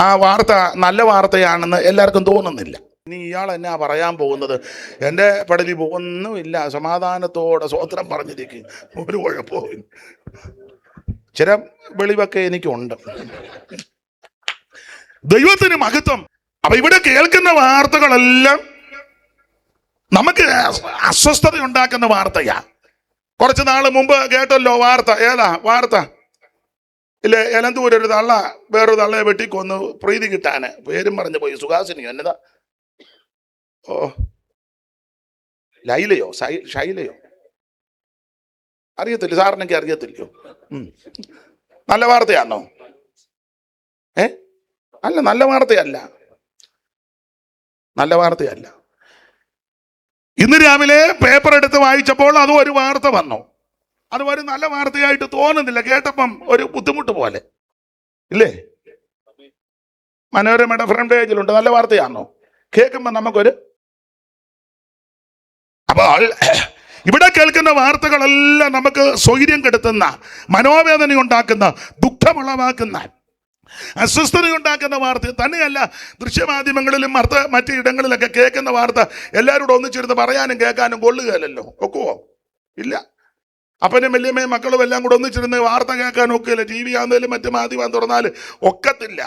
ആ വാർത്ത നല്ല വാർത്തയാണെന്ന് എല്ലാവർക്കും തോന്നുന്നില്ല. ഇനി ഇയാൾ എന്നാ പറയാൻ പോകുന്നത്? എൻ്റെ പടലി ഒന്നുമില്ല, സമാധാനത്തോടെ സ്വോത്രം പറഞ്ഞിരിക്കും, ഒരു കുഴപ്പവും. ചില വെളിവൊക്കെ എനിക്കുണ്ട്. ദൈവത്തിന് മഹത്വം. അപ്പൊ ഇവിടെ കേൾക്കുന്ന വാർത്തകളെല്ലാം നമുക്ക് അസ്വസ്ഥത ഉണ്ടാക്കുന്ന വാർത്തയാ. കുറച്ച് നാൾ മുമ്പ് കേട്ടല്ലോ വാർത്ത. ഏതാ വാർത്ത? ഇല്ലേ, എലന്തൂർ ഒരു തള്ള വേറൊരു തള്ളയെ വെട്ടിക്കൊന്ന് പ്രീതി കിട്ടാന്, പേരും പറഞ്ഞു പോയി, സുഹാസിനിയോ എന്നതാ, ഓ ലൈലയോ ഷൈലയോ അറിയത്തില്ല, സാറിനൊക്കെ അറിയത്തില്ലയോ? നല്ല വാർത്തയാണോ? അല്ല, നല്ല വാർത്തയല്ല, നല്ല വാർത്തയല്ല. ഇന്ന് രാവിലെ പേപ്പർ എടുത്ത് വായിച്ചപ്പോൾ അതും ഒരു വാർത്ത വന്നു. അത് ഒരു നല്ല വാർത്തയായിട്ട് തോന്നുന്നില്ല, കേട്ടപ്പം ഒരു ബുദ്ധിമുട്ട് പോലെ, ഇല്ലേ? മനോരമയുടെ ഫ്രണ്ട് പേജിലുണ്ട്. നല്ല വാർത്തയാണോ? കേൾക്കുമ്പോൾ നമുക്കൊരു. അപ്പോൾ ഇവിടെ കേൾക്കുന്ന വാർത്തകളെല്ലാം നമുക്ക് സ്വൈര്യം കെടുത്തുന്ന, മനോവേദന ഉണ്ടാക്കുന്ന, ദുഃഖമുളവാക്കുന്ന, അസ്വസ്ഥതയുണ്ടാക്കുന്ന വാർത്ത തന്നെയല്ല. ദൃശ്യമാധ്യമങ്ങളിലും മറ്റു ഇടങ്ങളിലൊക്കെ കേൾക്കുന്ന വാർത്ത എല്ലാവരോടും ഒന്നിച്ചിരുന്ന് പറയാനും കേൾക്കാനും കൊള്ളുകയല്ലോ, ഒക്കുവോ? ഇല്ല. അപ്പനും വല്യമ്മയും മക്കളും എല്ലാം കൂടെ ഒന്നിച്ചിരുന്ന് വാർത്ത കേൾക്കാൻ ഒക്കില്ല. ടി വി ആണെങ്കിലും മറ്റു മാധ്യമം തുറന്നാൽ ഒക്കത്തില്ല.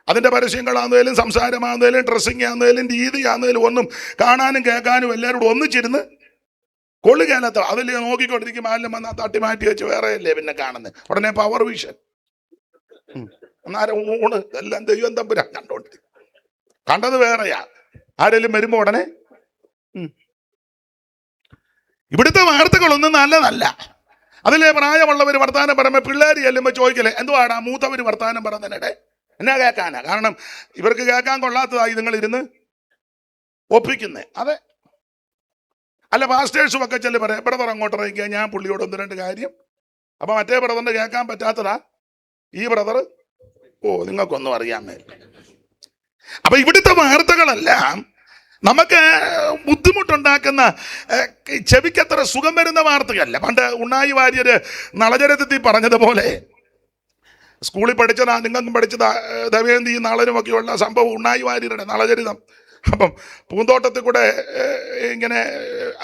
അതിൻ്റെ പരസ്യങ്ങളാണെങ്കിലും സംസാരമാണെങ്കിലും ഡ്രസ്സിങ് ആണെങ്കിലും രീതിയാണെങ്കിലും ഒന്നും കാണാനും കേൾക്കാനും എല്ലാവരോടും ഒന്നിച്ചിരുന്ന് കൊള്ളുകയല്ലാത്ത. അതിൽ നോക്കിക്കൊണ്ടിരിക്കും, ആരെങ്കിലും വന്നാൽ തട്ടി മാറ്റി വെച്ച് വേറെയല്ലേ പിന്നെ കാണുന്നത്. ഉടനെ പവർ വിഷൻ, അന്നേരം ഊണ് എല്ലാം ദൈവം തമ്പുരാൻ കണ്ടോണ്ടിരിക്കും. കണ്ടത് വേറെയാ. ആരെങ്കിലും വരുമ്പോ ഉടനെ. ഇവിടുത്തെ വാർത്തകളൊന്നും നല്ലതല്ല. അതിലെ പ്രായമുള്ളവർ വർത്താനം പറയുമ്പോൾ പിള്ളേർ ചെല്ലുമ്പോൾ ചോദിക്കലേ, എന്തുവാടാ മൂത്തവർ വർത്താനം പറയുന്നതിനിടെ എന്നാ കേൾക്കാനാ? കാരണം ഇവർക്ക് കേൾക്കാൻ കൊള്ളാത്തതായി നിങ്ങൾ ഇരുന്ന് ഒപ്പിക്കുന്നേ. അതെ. അല്ല, പാസ്റ്റേഴ്സും ഒക്കെ ചെല്ലു പറയാം, ബ്രദർ അങ്ങോട്ട് ഇറങ്ങിക്കുക, ഞാൻ പുള്ളിയോട് ഒന്ന് രണ്ട് കാര്യം. അപ്പൊ മറ്റേ ബ്രദറിന് കേൾക്കാൻ പറ്റാത്തതാ ഈ ബ്രദർ. ഓ, നിങ്ങൾക്കൊന്നും അറിയാമേ. അപ്പൊ ഇവിടുത്തെ വാർത്തകളെല്ലാം നമുക്ക് ബുദ്ധിമുട്ടുണ്ടാക്കുന്ന, ചെവിക്കത്ര സുഖം വരുന്ന വാർത്തയല്ല. പണ്ട് ഉണ്ണായി വാര്യര് നളചരിതത്തിൽ പറഞ്ഞതുപോലെ, സ്കൂളിൽ പഠിച്ചതാ, നിങ്ങൾക്കും പഠിച്ചതാ, ദമയന്തി നളനുമൊക്കെയുള്ള സംഭവം ഉണ്ണായി വാര്യരുടെ നളചരിതം. അപ്പം പൂന്തോട്ടത്തിൽ കൂടെ ഇങ്ങനെ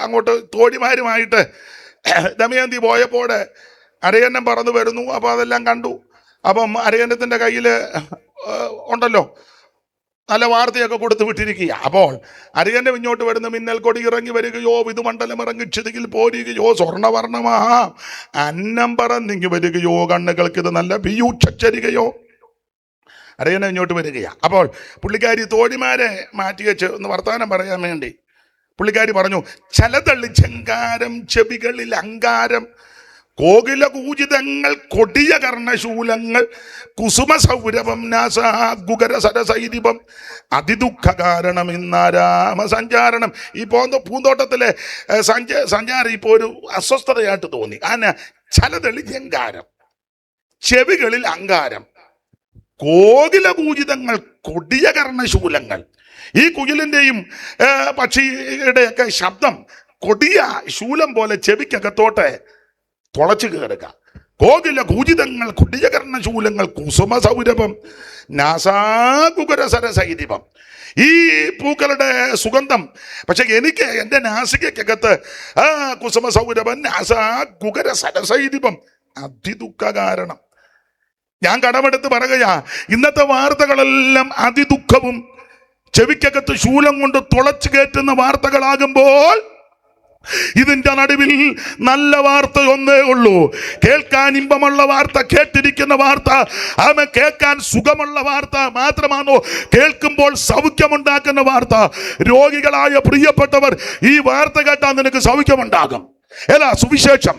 അങ്ങോട്ട് തോഴിമാരുമായിട്ട് ദമയന്തി പോയപ്പോൾ അരയന്നം പറന്നു വരുന്നു. അപ്പോൾ അതെല്ലാം കണ്ടു. അപ്പം അരയന്നത്തിൻ്റെ കയ്യിൽ ഉണ്ടല്ലോ നല്ല വാർത്തയൊക്കെ കൊടുത്തു വിട്ടിരിക്കുക. അപ്പോൾ അരയന്നം ഇങ്ങോട്ട് വരുന്ന മിന്നൽ കൊടി ഇറങ്ങി വരികയോ, വിധുമണ്ഡലം ഇറങ്ങി ക്ഷതിയിൽ പോരുകയോ, സ്വർണ്ണവർണ്ണമാ അന്നം പറന്നിങ്ങി വരികയോ, കണ്ണുകൾക്ക് ഇത് നല്ല പിയൂച്ചരികയോ. അരയന്നം ഇങ്ങോട്ട് വരികയാ. അപ്പോൾ പുള്ളിക്കാരി തോഴിമാരെ മാറ്റി വെച്ച് ഒന്ന് വർത്താനം പറയാൻ വേണ്ടി പുള്ളിക്കാരി പറഞ്ഞു, ചലതള്ളി ചെങ്കാരം ചെവികളിൽ അങ്കാരം, കോകില കൂജിതങ്ങൾ കൊടിയ കർണശൂലങ്ങൾ, കുസുമ സൗരഭം നാസാഗുകര സരസൈരിപം, അതിദുഃഖ കാരണം ഇന്നാരാമ സഞ്ചാരണം. ഈ പൂന്തോട്ടത്തിലെ സഞ്ചാരം ഇപ്പോൾ ഒരു അസ്വസ്ഥതയായിട്ട് തോന്നി. ആന ചലതള്ളി ചെങ്കാരം, ചെവികളിൽ അങ്കാരം, കോകില കൂജിതങ്ങൾ കൊടിയ കർണശൂലങ്ങൾ. ഈ കുയിലിൻ്റെയും പക്ഷിയുടെയൊക്കെ ശബ്ദം കൊടിയ ശൂലം പോലെ ചെവിക്കകത്തോട്ട് തുളച്ചു കയറുക. കോകില കൂജിതങ്ങൾ കൊടിയ കർണശൂലങ്ങൾ, കുസുമ സൗരഭം നാസാകുകര സരസൈരിപം. ഈ പൂക്കളുടെ സുഗന്ധം പക്ഷെ എനിക്ക് എൻ്റെ നാസികക്കകത്ത് കുസുമ സൗരഭം നാസാകുകര സരസൈരിപം, അതിദുഃഖ കാരണം. ഞാൻ കടമെടുത്ത് പറയുകയാ, ഇന്നത്തെ വാർത്തകളെല്ലാം അതിദുഃഖവും ചെവിക്കകത്ത് ശൂലം കൊണ്ട് തുളച്ചു കയറ്റുന്ന വാർത്തകളാകുമ്പോൾ ഇതിന്റെ നടുവിൽ നല്ല വാർത്ത ഒന്നേ ഉള്ളൂ. കേൾക്കാൻ ഇമ്പമുള്ള വാർത്ത, കേട്ടിരിക്കുന്ന വാർത്ത, ആമേ കേൾക്കാൻ സുഖമുള്ള വാർത്ത മാത്രമാണോ? കേൾക്കുമ്പോൾ സൗഖ്യമുണ്ടാക്കുന്ന വാർത്ത. രോഗികളായ പ്രിയപ്പെട്ടവർ, ഈ വാർത്ത കേട്ടാൽ നിനക്ക് സൗഖ്യമുണ്ടാകും. ഏതാ സുവിശേഷം?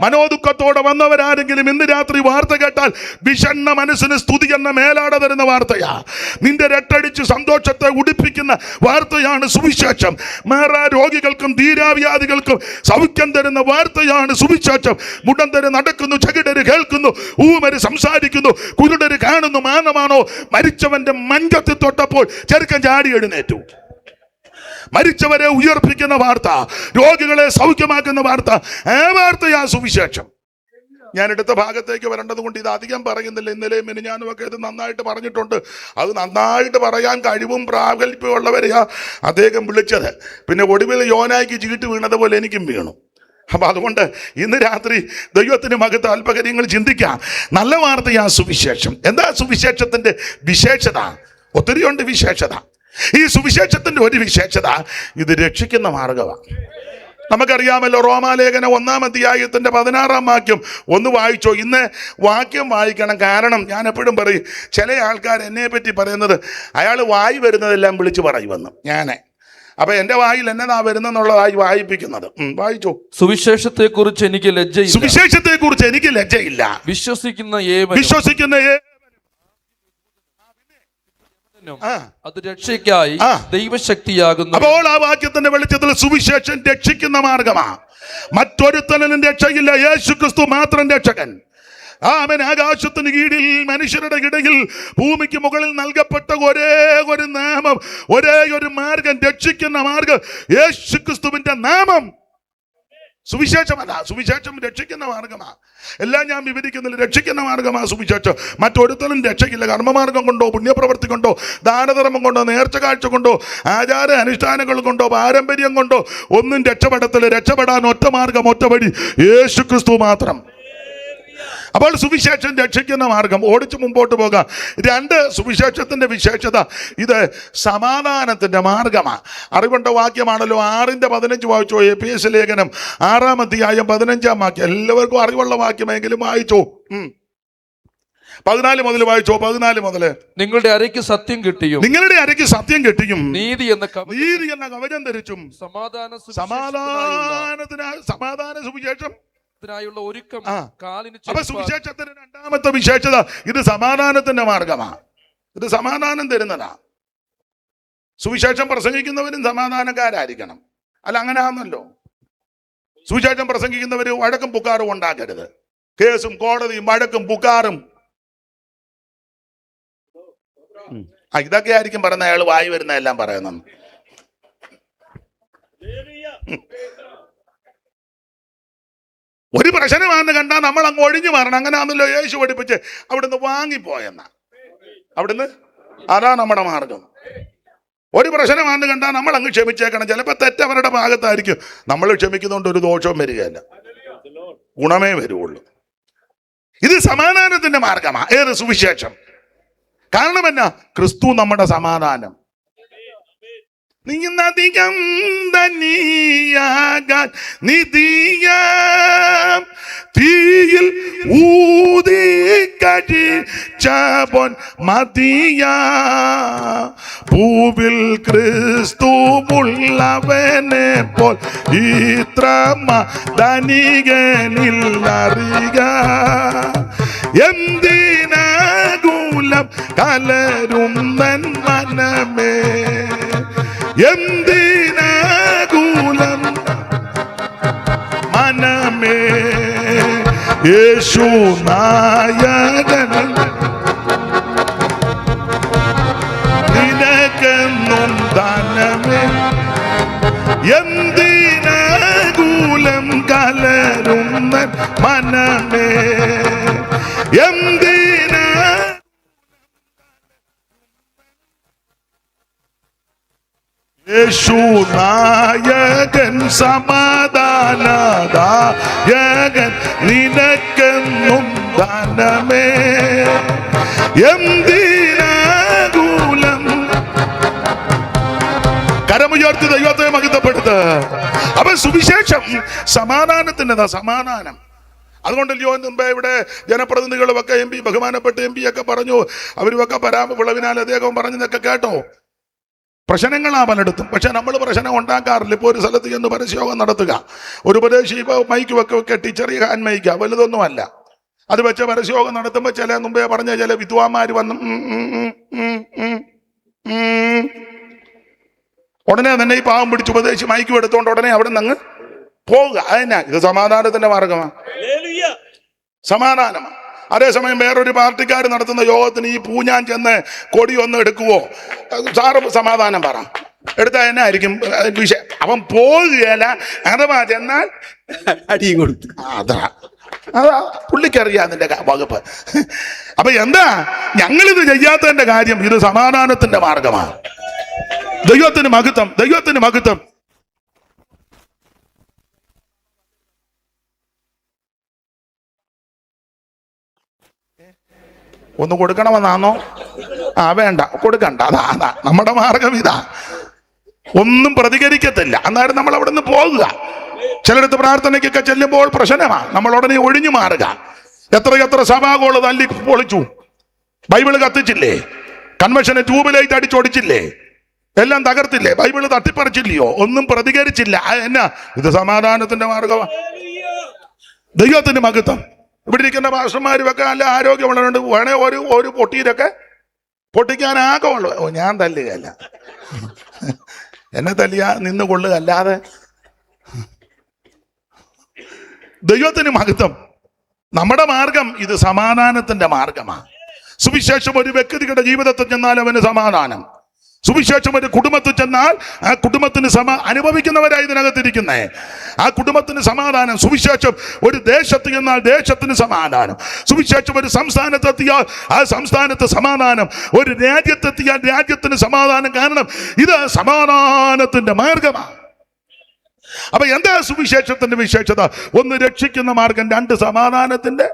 മനോദുഃഖത്തോടെ വന്നവരാരെങ്കിലും ഇന്ന് രാത്രി വാർത്ത കേട്ടാൽ വിഷണ്ണ മനസ്സിന് സ്തുതി എന്ന മേലാട തരുന്ന വാർത്തയാ. നിന്റെ രട്ടടിച്ച് സന്തോഷത്തെ ഉടിപ്പിക്കുന്ന വാർത്തയാണ് സുവിശേഷം. മാറാ രോഗികൾക്കും ധീരാവ്യാധികൾക്കും സൗഖ്യം തരുന്ന വാർത്തയാണ് സുവിശേഷം. മുടന്തര് നടക്കുന്നു, ചകിടര് കേൾക്കുന്നു, ഊമര് സംസാരിക്കുന്നു, കുരുടര് കാണുന്നു. മാനമാണോ? മരിച്ചവന്റെ മഞ്ചത്തിൽ തൊട്ടപ്പോൾ ചെറുക്കൻ ചാടി എഴുന്നേറ്റു. മരിച്ചവരെ ഉയർപ്പിക്കുന്ന വാർത്ത, രോഗികളെ സൗഖ്യമാക്കുന്ന വാർത്ത, ആ വാർത്തയാ സുവിശേഷം. ഞാൻ എടുത്ത ഭാഗത്തേക്ക് വരേണ്ടത് കൊണ്ട് ഇത് അധികം പറയുന്നില്ല. ഇന്നലെയും മിനിഞ്ഞാന്നും ഒക്കെ ഇത് നന്നായിട്ട് പറഞ്ഞിട്ടുണ്ട്. അത് നന്നായിട്ട് പറയാൻ കഴിവും പ്രാഗൽഭ്യമുള്ളവരെയാ അദ്ദേഹം വിളിച്ചത്. പിന്നെ ഒടുവിൽ യോനായ്ക്ക് ചീട്ട് വീണതുപോലെ എനിക്കും വീണു. അപ്പം അതുകൊണ്ട് ഇന്ന് രാത്രി ദൈവത്തിന് മകത്ത് അല്പകാര്യങ്ങൾ ചിന്തിക്കാം. നല്ല വാർത്തയാ സുവിശേഷം. എന്താ സുവിശേഷത്തിൻ്റെ വിശേഷത? ഒത്തിരിയുണ്ട് വിശേഷത. ഈ സുവിശേഷത്തിൻ്റെ ഒരു വിശേഷത, ഇത് രക്ഷിക്കുന്ന മാർഗമാണ്. നമുക്കറിയാമല്ലോ, റോമാലേഖന 1-ാം അധ്യായത്തിൻ്റെ 16-ാം വാക്യം ഒന്ന് വായിച്ചോ. ഇന്ന് വാക്യം വായിക്കണം. കാരണം ഞാൻ എപ്പോഴും പറയും, ചില ആൾക്കാർ എന്നെ പറ്റി പറയുന്നത് അയാൾ വായി വരുന്നതെല്ലാം വിളിച്ചു പറയുമെന്ന്. അപ്പൊ എന്റെ വായിൽ എന്നതാ വരുന്നെന്നുള്ളതായി വായിപ്പിക്കുന്നത്. വായിച്ചോ. സുവിശേഷത്തെക്കുറിച്ച് എനിക്ക് ലജ്ജയില്ല. സുവിശേഷത്തെക്കുറിച്ച് എനിക്ക് ലജ്ജയില്ല. വിശ്വസിക്കുന്ന അത് രക്ഷയ്ക്കായി ദൈവശക്തിയാകുന്നു. അപ്പോൾ ആ വാക്യത്തിന്റെ വെളിച്ചത്തിൽ സുവിശേഷം രക്ഷിക്കുന്ന മാർഗമാണ്. മറ്റൊരുത്തനും രക്ഷയില്ല. യേശു ക്രിസ്തു മാത്രം രക്ഷകൻ. അവൻ ആകാശത്തിന് കീഴിൽ മനുഷ്യരുടെ ഇടയിൽ ഭൂമിക്ക് മുകളിൽ നൽകപ്പെട്ട ഒരേ ഒരു നാമം, ഒരേ ഒരു മാർഗം, രക്ഷിക്കുന്ന മാർഗം യേശു ക്രിസ്തുവിന്റെ നാമം. സുവിശേഷമല്ല, സുവിശേഷം രക്ഷിക്കുന്ന മാർഗമാണ്. എല്ലാം ഞാൻ വിവരിക്കുന്നില്ല. രക്ഷിക്കുന്ന മാർഗമാണ് സുവിശേഷം. മറ്റൊരുത്തരും രക്ഷയില്ല. കർമ്മമാർഗം കൊണ്ടോ, പുണ്യപ്രവൃത്തി കൊണ്ടോ, ദാനധർമ്മം കൊണ്ടോ, നേർച്ച കാഴ്ച കൊണ്ടോ, ആചാര അനുഷ്ഠാനങ്ങൾ കൊണ്ടോ, പാരമ്പര്യം കൊണ്ടോ ഒന്നും രക്ഷപ്പെടത്തില്ല. രക്ഷപ്പെടാൻ ഒറ്റ മാർഗം, ഒറ്റ വഴി, യേശു ക്രിസ്തു മാത്രം. അപ്പോൾ സുവിശേഷം രക്ഷിക്കുന്ന മാർഗം. ഓടിച്ചു മുമ്പോട്ട് പോകാം. 2, സുവിശേഷത്തിന്റെ വിശേഷത, ഇത് സമാധാനത്തിന്റെ മാർഗമാണ്. അറിവുണ്ട വാക്യമാണല്ലോ. 6:15 വായിച്ചോ. എഫേസ്യ ലേഖനം 6-ാം അധ്യായം 15-ാം വാക്യം. എല്ലാവർക്കും അറിവുള്ള വാക്യമെങ്കിലും വായിച്ചോ. 14 മുതൽ വായിച്ചോ. 14 മുതൽ. നിങ്ങളുടെ അരയ്ക്ക് സത്യം കിട്ടിയും, നിങ്ങളുടെ അരയ്ക്ക് സത്യം കിട്ടിയും, നീതി എന്ന കവചം ധരിച്ചും, സമാധാന സുവിശേഷം ഒരുക്കം. അപ്പൊ സുവിശേഷത്തിന്റെ 2-ാമത്തെ വിശേഷത, ഇത് സമാധാനത്തിന്റെ മാർഗമാണ്. ഇത് സമാധാനം തരുന്നതാ. സുവിശേഷം പ്രസംഗിക്കുന്നവരും സമാധാനക്കാരായിരിക്കണം. അല്ല, അങ്ങനെ ആണല്ലോ. സുവിശേഷം പ്രസംഗിക്കുന്നവര് വഴക്കും പുക്കാറും ഉണ്ടാക്കരുത്. കേസും കോടതിയും വഴക്കും പുക്കാറും. ഇതൊക്കെ ആയിരിക്കും പറയുന്ന അയാൾ വായി വരുന്ന എല്ലാം പറയുന്നത്. ഒരു പ്രശ്നമാണെന്ന് കണ്ടാൽ നമ്മൾ അങ്ങ് ഒഴിഞ്ഞു മാറണം. അങ്ങനെ ആണല്ലോ യേശു പഠിപ്പിച്ച്. അവിടുന്ന് വാങ്ങിപ്പോയെന്ന. അവിടുന്ന് അതാ നമ്മുടെ മാർഗം. ഒരു പ്രശ്നമാണെന്ന് കണ്ടാൽ നമ്മൾ അങ്ങ് ക്ഷമിച്ചേക്കണം. ചിലപ്പോൾ തെറ്റവരുടെ ഭാഗത്തായിരിക്കും. നമ്മൾ ക്ഷമിക്കുന്നതുകൊണ്ട് ഒരു ദോഷവും വരികയല്ല, ഗുണമേ വരുള്ളൂ. ഇത് സമാധാനത്തിന്റെ മാർഗമാണ്. ഏത് സുവിശേഷം? കാരണം എന്നാ? ക്രിസ്തു നമ്മുടെ സമാധാനം. നീന്നധികം ധനിയാകാൻ നിധിയാം തീയിൽ ഊതി കഴിച്ച പൊൻ മതിയാ. പൂവിൽ ക്രിസ്തുവുള്ളവനെ പോൽ ഇത്ര ധനികനില്ലറിക. എന്തിനാകുലം കലരും തൻ മനമേ, എന്തിനാകുലം മനമേ. യേശു നായകൻ നിനക്കെന്നും ദാനമേ. എന്തിനാകുലം കലരും മനമേ, എന്തിനാ യേശു നായകൻ സമാധാനദായകൻ നിനക്കെന്നും ധനമേ. എന്തിനാകുലം. കരമുയർത്തി ദൈവത്തെ മഹിതപ്പെടുത്ത്. അപ്പൊ സുവിശേഷം സമാധാനത്തിൻ്റെതാ. സമാധാനം. അതുകൊണ്ടല്ലോ മുമ്പേ ഇവിടെ ജനപ്രതിനിധികളും ഒക്കെ MP, ബഹുമാനപ്പെട്ട MP ഒക്കെ പറഞ്ഞു. അവരുമൊക്കെ വിളവിനാൽ അദ്ദേഹം പറഞ്ഞതൊക്കെ കേട്ടോ. പ്രശ്നങ്ങളാ പലയിടത്തും. പക്ഷെ നമ്മൾ പ്രശ്നം ഉണ്ടാക്കാറില്ല. ഇപ്പോൾ ഒരു സ്ഥലത്ത് ചെന്ന് പരസ്യയോഗം നടത്തുക, ഒരു ഉപദേശി ഇപ്പോൾ മൈക്ക് കെട്ടി, ചെറിയ ഹാൻഡ് മൈക്ക, വലുതൊന്നുമല്ല, അത് വെച്ച് പരസ്യയോഗം നടത്തുമ്പോൾ ചില മുമ്പേ പറഞ്ഞ ചില വിദ്വാന്മാർ വന്ന് ഉടനെ തന്നെ ഈ പാവം പിടിച്ച് ഉപദേശി മൈക്കും എടുത്തുകൊണ്ട് ഉടനെ അവിടെ നിന്ന് അങ്ങ് പോവുക. അതിനാ ഇത് സമാധാനത്തിന്റെ മാർഗമാണ്. സമാധാനമാണ്. അതേസമയം വേറൊരു പാർട്ടിക്കാർ നടത്തുന്ന യോഗത്തിന് ഈ പൂഞ്ഞാൻ ചെന്ന് കൊടിയൊന്നും എടുക്കുവോ? സാറ് സമാധാനം പറ, എടുത്താൽ തന്നെ ആയിരിക്കും വിഷയം. അവൻ പോവുകയല്ല, അഥവാ ചെന്നാൽ അടിയും കൊടുത്തു. അതാ അതാ പുള്ളിക്കറിയാം അതിന്റെ വകുപ്പ്. അപ്പൊ എന്താ ഞങ്ങളിത് ചെയ്യാത്തതിന്റെ കാര്യം? ഇത് സമാധാനത്തിന്റെ മാർഗമാണ്. ദൈവത്തിന് മഹത്വം, ദൈവത്തിന് മഹത്വം. ഒന്ന് കൊടുക്കണമെന്നാണോ? വേണ്ട, കൊടുക്കണ്ട. അതാ നമ്മുടെ മാർഗം. ഇതാ ഒന്നും പ്രതികരിക്കത്തില്ല, അന്നേരം നമ്മൾ അവിടെ നിന്ന് പോകുക. ചിലടത്ത് പ്രാർത്ഥനയ്ക്കൊക്കെ ചെല്ലുമ്പോൾ പ്രശ്നമാണ്, നമ്മൾ ഉടനെ ഒഴിഞ്ഞു മാറുക. എത്ര സഭാഗോള് തല്ലി പൊളിച്ചു, ബൈബിള് കത്തിച്ചില്ലേ, കൺവെൻഷന് ട്യൂബിലൈറ്റ് അടിച്ചൊടിച്ചില്ലേ, എല്ലാം തകർത്തില്ലേ, ബൈബിള് തട്ടിപ്പറിച്ചില്ലയോ, ഒന്നും പ്രതികരിച്ചില്ല. എന്നാ ഇത് സമാധാനത്തിന്റെ മാർഗമാണ്. ദൈവത്തിന്റെ മഹത്വം. ഇവിടെ ഇരിക്കുന്ന പാസ്റ്റർമാരുമൊക്കെ നല്ല ആരോഗ്യമുള്ളതുകൊണ്ട് വേണേ ഒരു പൊട്ടിയിലൊക്കെ പൊട്ടിക്കാനാകമുള്ളൂ. ഞാൻ തല്ലുകയല്ല, എന്നെ തല്ലിയ നിന്ന് കൊള്ളുക, അല്ലാതെ. ദൈവത്തിന് മഹത്വം. നമ്മുടെ മാർഗം ഇത് സമാധാനത്തിന്റെ മാർഗമാണ്. സുവിശേഷം ഒരു വ്യക്തിയുടെ ജീവിതത്തിൽ ചെന്നാൽ അവന് സമാധാനം. സുവിശേഷം ഒരു കുടുംബത്തിൽ ചെന്നാൽ ആ കുടുംബത്തിന് അനുഭവിക്കുന്നവരായി ഇതിനകത്തിരിക്കുന്നേ, ആ കുടുംബത്തിന് സമാധാനം. സുവിശേഷം ഒരു ദേശത്ത് ചെന്നാൽ ദേശത്തിന് സമാധാനം. സുവിശേഷം ഒരു സംസ്ഥാനത്തെത്തിയാൽ ആ സംസ്ഥാനത്ത് സമാധാനം. ഒരു രാജ്യത്തെത്തിയാൽ രാജ്യത്തിന് സമാധാനം. കാരണം ഇത് സമാധാനത്തിന്റെ മാർഗമാണ്. അപ്പൊ എന്താ സുവിശേഷത്തിന്റെ വിശേഷത? ഒന്ന്, രക്ഷിക്കുന്ന മാർഗം. രണ്ട്, സമാധാനത്തിന്റെ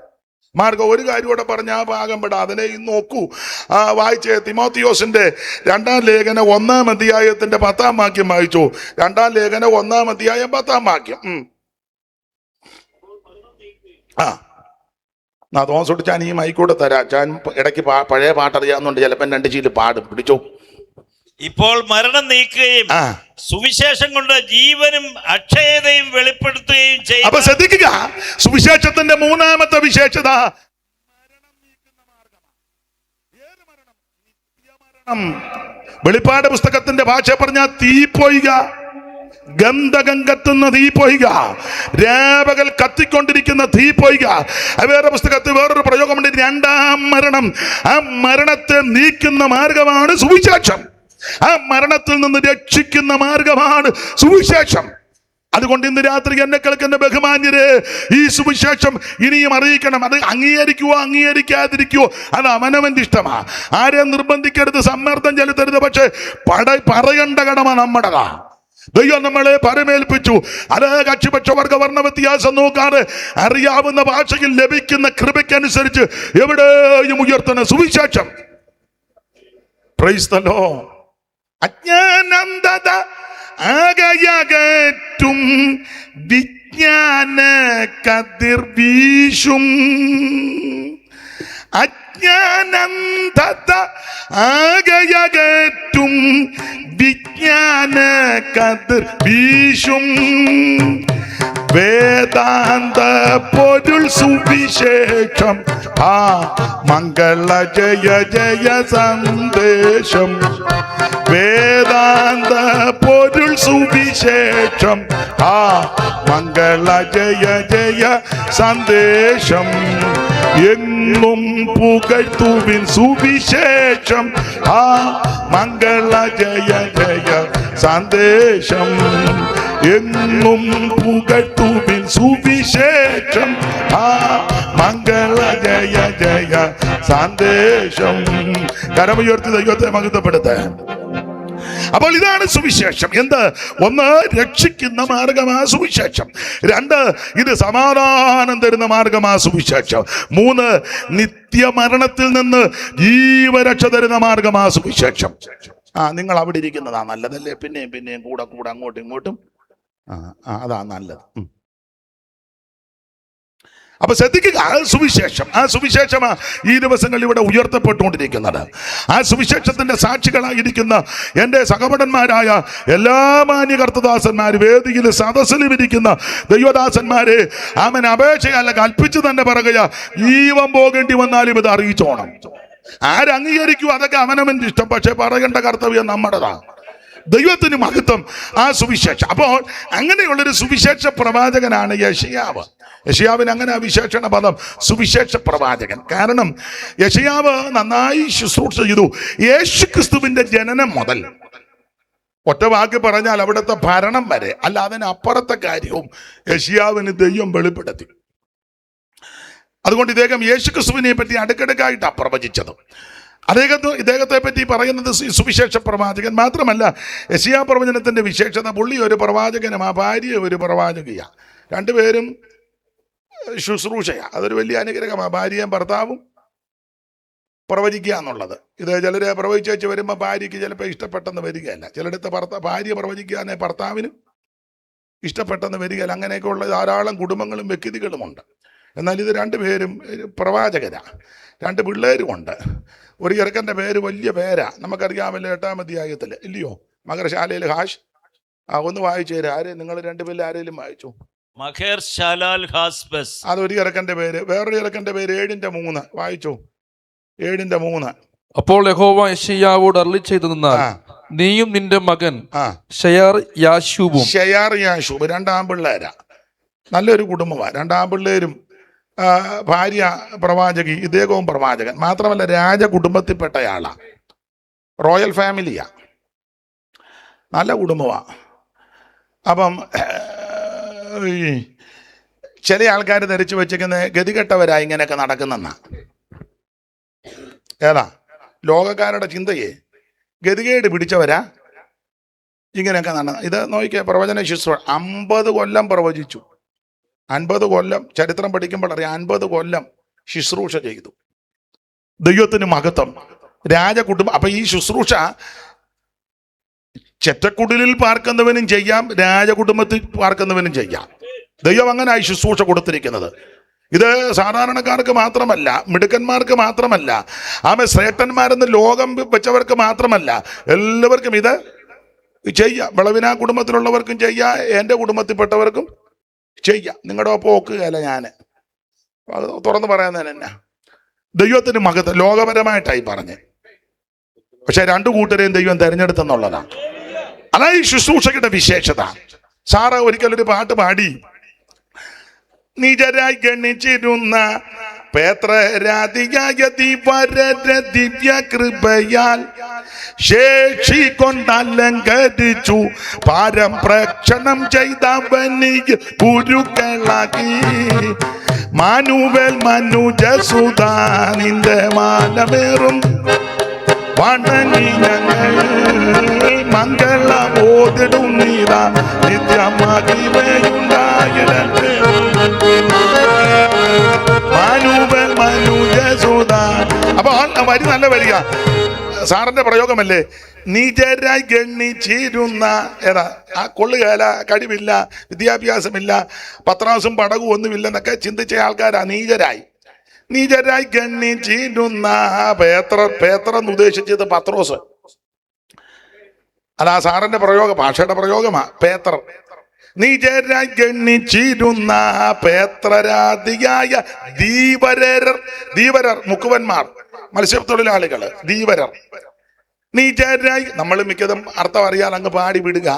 മാർഗം. ഒരു കാര്യം കൂടെ പറഞ്ഞ ആ ഭാഗം പെടാ, അതിനെ നോക്കൂ. വായിച്ചേ, തിമോത്തിയോസിന്റെ 2-ാം ലേഖനം 1-ാം അധ്യായത്തിന്റെ 10-ാം വാക്യം വായിച്ചു. 2-ാം ലേഖനം 1-ാം അധ്യായം 10-ാം വാക്യം. തോമസ് ചാൻ ഈ മൈക്കൂടെ തരാം. ചാൻ ഇടയ്ക്ക് പഴയ പാട്ടറിയാവുന്നുണ്ട്, ചിലപ്പോൾ 2 ചീല് പാടും. പിടിച്ചോ. ഇപ്പോൾ മരണം നീക്കുകയും സുവിശേഷം കൊണ്ട് ജീവനും അക്ഷയതയും വെളിപ്പെടുത്തുകയും ചെയ്യും. അപ്പൊ ശ്രദ്ധിക്കുക, സുവിശേഷത്തിന്റെ 3-ാമത്തെ വിശേഷത വെളിപ്പാട് പുസ്തകത്തിന്റെ ഭാഷ പറഞ്ഞ തീപ്പൊയ്ക, ഗന്ധകം കത്തുന്ന തീപ്പൊയ്ക, രാപകൽ കത്തിക്കൊണ്ടിരിക്കുന്ന തീപ്പൊയ്ക. വേറെ പുസ്തകത്തിൽ വേറൊരു പ്രയോഗമുണ്ട്, 2-ാം മരണം. ആ മരണത്തെ നീക്കുന്ന മാർഗമാണ് സുവിശേഷം. ആ മരണത്തിൽ നിന്ന് രക്ഷിക്കുന്ന മാർഗമാണ് സുവിശേഷം. അതുകൊണ്ട് ഇന്ന് രാത്രി എന്നെ കേൾക്കുന്ന ബഹുമാന്യരെ, ഈ സുവിശേഷം ഇനിയും അറിയിക്കണം. അത് അംഗീകരിക്കുവോ അംഗീകരിക്കാതിരിക്കുവോ അത് അവനവന്റെ ഇഷ്ടമാണ്. ആരെയും നിർബന്ധിക്കരുത്, സമ്മർദ്ദം ചെലുത്തരുത്. പക്ഷെ പറയേണ്ട കടമ നമ്മുടേതാ. ദൈവം നമ്മളെ പരമേൽപ്പിച്ചു. അത് കക്ഷിപക്ഷവർഗ വർണ്ണ വ്യത്യാസം നോക്കാതെ അറിയാവുന്ന ഭാഷയിൽ ലഭിക്കുന്ന കൃപയ്ക്കനുസരിച്ച് എവിടെയും ഉയർത്തുന്ന സുവിശേഷം. Praise the lord. അജ്ഞാനന്ധത ആകയകറ്റും വിജ്ഞാന കതിർ വീശും. അജ്ഞാനന്ധത ആകയകറ്റും വിജ്ഞാന കതിർ വീശും. വേദാന്ത പൊരുൾ സുവിശേഷം, മംഗള ജയ ജയ സന്ദേശം. വേദാന്ത പൊരുൾ സുവിശേഷം, മംഗള ജയ ജയ സന്ദേശം. എങ്ങും പുകഴ്ത്തുവിൻ സുവിശേഷം, മംഗള ജയ ജയ സന്ദേശം. എങ്ങും പുകഴ്ത്തുവിൻ സുവിശേഷം, മംഗള ജയ ജയ സന്ദേശം. കരമുയർത്തി ദൈവത്തെ മഹത്വപ്പെടുത്താൻ. അപ്പോൾ ഇതാണ് സുവിശേഷം. എന്ത്? ഒന്ന്, രക്ഷിക്കുന്ന മാർഗമാ സുവിശേഷം. 2, ഇത് സമാധാനം തരുന്ന മാർഗമാ സുവിശേഷം. 3, നിത്യമരണത്തിൽ നിന്ന് ജീവരക്ഷ തരുന്ന മാർഗമാ സുവിശേഷം. നിങ്ങൾ അവിടെ ഇരിക്കുന്നതാ നല്ലതല്ലേ? പിന്നെയും കൂടെ അങ്ങോട്ടും ഇങ്ങോട്ടും അതാ നല്ലത്. അപ്പൊ ശ്രദ്ധിക്കുക, സുവിശേഷം. ആ സുവിശേഷമാ ഈ ദിവസങ്ങളിൽ ഇവിടെ ഉയർത്തപ്പെട്ടുകൊണ്ടിരിക്കുന്നത്. ആ സുവിശേഷത്തിന്റെ സാക്ഷികളായിരിക്കുന്ന എൻ്റെ സഹപടന്മാരായ എല്ലാ മാന്യകർത്തദാസന്മാര്, വേദിയിൽ സദസ്സിലും ഇരിക്കുന്ന ദൈവദാസന്മാരെ, അവൻ അപേക്ഷയല്ല കൽപ്പിച്ചു തന്നെ പറയുക, ജീവൻ പോകേണ്ടി വന്നാലും ഇത് അറിയിച്ചോണം. ആരംഗീകരിക്കും അതൊക്കെ അവനവൻ്റെ ഇഷ്ടം. പക്ഷെ പറയേണ്ട കർത്തവ്യം നമ്മുടേതാണ്. ദൈവത്തിന് മഹത്വം. ആ സുവിശേഷം. അപ്പോൾ അങ്ങനെയുള്ളൊരു സുവിശേഷ പ്രവാചകനാണ് യെശയ്യാവ്. യെശയ്യാവിന് അങ്ങനെ ആ വിശേഷണ പദം സുവിശേഷ പ്രവാചകൻ. കാരണം യെശയ്യാവ് നന്നായി ശുശ്രൂഷ ചെയ്തു. യേശുക്രിസ്തുവിന്റെ ജനനം മുതൽ, ഒറ്റ വാക്ക് പറഞ്ഞാൽ അവിടുത്തെ ഭരണം വരെ, അല്ല അതിനപ്പുറത്തെ കാര്യവും യെശയ്യാവിന് ദൈവം വെളിപ്പെടുത്തി. അതുകൊണ്ട് ഇദ്ദേഹം യേശുക്രിസ്തുവിനെ പറ്റി അടുക്കടുക്കായിട്ടാണ് പ്രവചിച്ചത്. ഇദ്ദേഹത്തെ പറ്റി പറയുന്നത് സുവിശേഷ പ്രവാചകൻ മാത്രമല്ല. യെശയ്യാ പ്രവചനത്തിൻ്റെ വിശേഷത, പുള്ളി ഒരു പ്രവാചകനും ആ ഭാര്യ ഒരു പ്രവാചകയാണ്. രണ്ടുപേരും ശുശ്രൂഷയാണ്. അതൊരു വലിയ അനുഗ്രഹമാണ്, ഭാര്യയും ഭർത്താവും പ്രവചിക്കുക എന്നുള്ളത്. ഇത് ചിലർ പ്രവചിച്ച് വെച്ച് വരുമ്പോൾ ഭാര്യയ്ക്ക് ചിലപ്പോൾ ഇഷ്ടപ്പെട്ടെന്ന് വരികയല്ല, ചിലയിടത്ത് ഭാര്യ പ്രവചിക്കുകയാണെ ഭർത്താവിനും ഇഷ്ടപ്പെട്ടെന്ന് വരികയല്ല. അങ്ങനെയൊക്കെ ഉള്ള ധാരാളം കുടുംബങ്ങളും വ്യക്തികളുമുണ്ട്. എന്നാൽ ഇത് രണ്ടുപേരും പ്രവാചകരാണ്. രണ്ട് പിള്ളേരുമുണ്ട്. ഒരു ചെറുക്കൻ്റെ പേര് വലിയ പേരാ, നമുക്കറിയാമല്ലോ, 8-ാം അധ്യായത്തിൽ ഇല്ലയോ, മകർശാലയിൽ ഹാഷ്. ഒന്ന് വായിച്ചു തരാം. ആര് നിങ്ങൾ രണ്ടുപേരിൽ ആരെങ്കിലും വായിച്ചു? അതൊരു ചെറുക്കൻ്റെ പേര്. വേറൊരു ചെറുക്കൻ്റെ പേര് 7:3 വായിച്ചു. 7:3. അപ്പോൾ യഹോവ യെശയ്യാവോട് അരുളിച്ചെയ്തെന്നാൽ, നീയും നിന്റെ മകൻ ഷെയർ-യാശൂബും 2 ആൺപിള്ളേരാ. നല്ലൊരു കുടുംബമാണ്. 2 ആൺപിള്ളേരും ഭാര്യ പ്രവാചകി, ഇദ്ദേഹവും പ്രവാചകൻ. മാത്രമല്ല രാജകുടുംബത്തിൽപ്പെട്ടയാളാണ്, റോയൽ ഫാമിലിയാ, നല്ല കുടുംബമാണ്. അപ്പം ചില ആൾക്കാർ ധരിച്ചു വെച്ചിരിക്കുന്ന ഗതികെട്ടവരായി ഇങ്ങനെയൊക്കെ നടക്കുന്നെന്നാ. ഏതാ ലോകക്കാരുടെ ചിന്തയെ ഗതികേട് പിടിച്ചവരാ ഇങ്ങനെയൊക്കെ നടന്നത്. ഇത് നോക്കിയ പ്രവചന ശുശ്രൂഷ 50 കൊല്ലം പ്രവചിച്ചു. 50 കൊല്ലം ചരിത്രം പഠിക്കുമ്പോൾ അറിയാം. 50 കൊല്ലം ശുശ്രൂഷ ചെയ്തു. ദൈവത്തിന് മഹത്വം. രാജകുടുംബം. അപ്പൊ ഈ ശുശ്രൂഷ ചെറ്റക്കുടിലിൽ പാർക്കുന്നവനും ചെയ്യാം, രാജകുടുംബത്തിൽ പാർക്കുന്നവനും ചെയ്യാം. ദൈവം അങ്ങനെ ഈ ശുശ്രൂഷ കൊടുത്തിരിക്കുന്നത്. ഇത് സാധാരണക്കാർക്ക് മാത്രമല്ല, മിടുക്കന്മാർക്ക് മാത്രമല്ല, ശ്രേഷ്ഠന്മാരെന്ന് ലോകം വെച്ചവർക്ക് മാത്രമല്ല, എല്ലാവർക്കും ഇത് ചെയ്യാം. വിളവിനാ കുടുംബത്തിലുള്ളവർക്കും ചെയ്യാം, എൻ്റെ കുടുംബത്തിൽപ്പെട്ടവർക്കും ചെയ്യാം. നിങ്ങളുടെ ഒപ്പം ഒക്കുകയല്ല ഞാൻ, അത് തുറന്ന് പറയാൻ തന്നെ. ദൈവത്തിന് മഹത്വം. ലോകപരമായിട്ടായി പറഞ്ഞ്, പക്ഷെ 2 കൂട്ടരെയും ദൈവം തിരഞ്ഞെടുത്തെന്നുള്ളതാണ്. അതാ ഈ ശുശ്രൂഷയുടെ വിശേഷത. സാറ ഒരിക്കലൊരു പാട്ട് പാടി, നിജരായി ഗണിച്ചിരുന്ന പേത്രരാധിയായ ദിവ്യ കൃപയാൽ ശേഷി കൊണ്ടലങ്കരിച്ചു പാരം പ്രക്ഷണം ചെയ്തവനിൽ പുരുക്കളാക്കി മാനുവേൽ മനുജസുതാ നിന്റെ മാനമേറും വണങ്ങി ഞങ്ങൾ മംഗള ഓതിടും നീതാ നിത്യമഹിമയുണ്ടായിടട്ടെ മാനുവേൽ മനുജസുത. അപ്പൊ വരി നല്ല വരിക. സാറിന്റെ പ്രയോഗമല്ലേ, നീചരായി ഗണിച്ചിരുന്ന. ഏതാ ആ കൊള്ളുകേല, കഴിവില്ല, വിദ്യാഭ്യാസമില്ല, പത്രാസും പടകും ഒന്നുമില്ലെന്നൊക്കെ ചിന്തിച്ച ആൾക്കാരാ നീചരായി ഗണിച്ചിരുന്ന പേത്രന്ന് ഉദ്ദേശിച്ചത് പത്രോസ്. അതാ സാറിന്റെ ഭാഷയുടെ പ്രയോഗമാ. പേത്ര നീചരായി ഗണിച്ചിരുന്ന പേത്രരാധിയായ ധീവരർ മുക്കുവന്മാർ, മത്സ്യത്തൊഴിലാളികൾ, ധീവരർ. നീചരായി നമ്മൾ മിക്കതും അർത്ഥം അറിയാൻ അങ്ങ് പാടി വിടുക,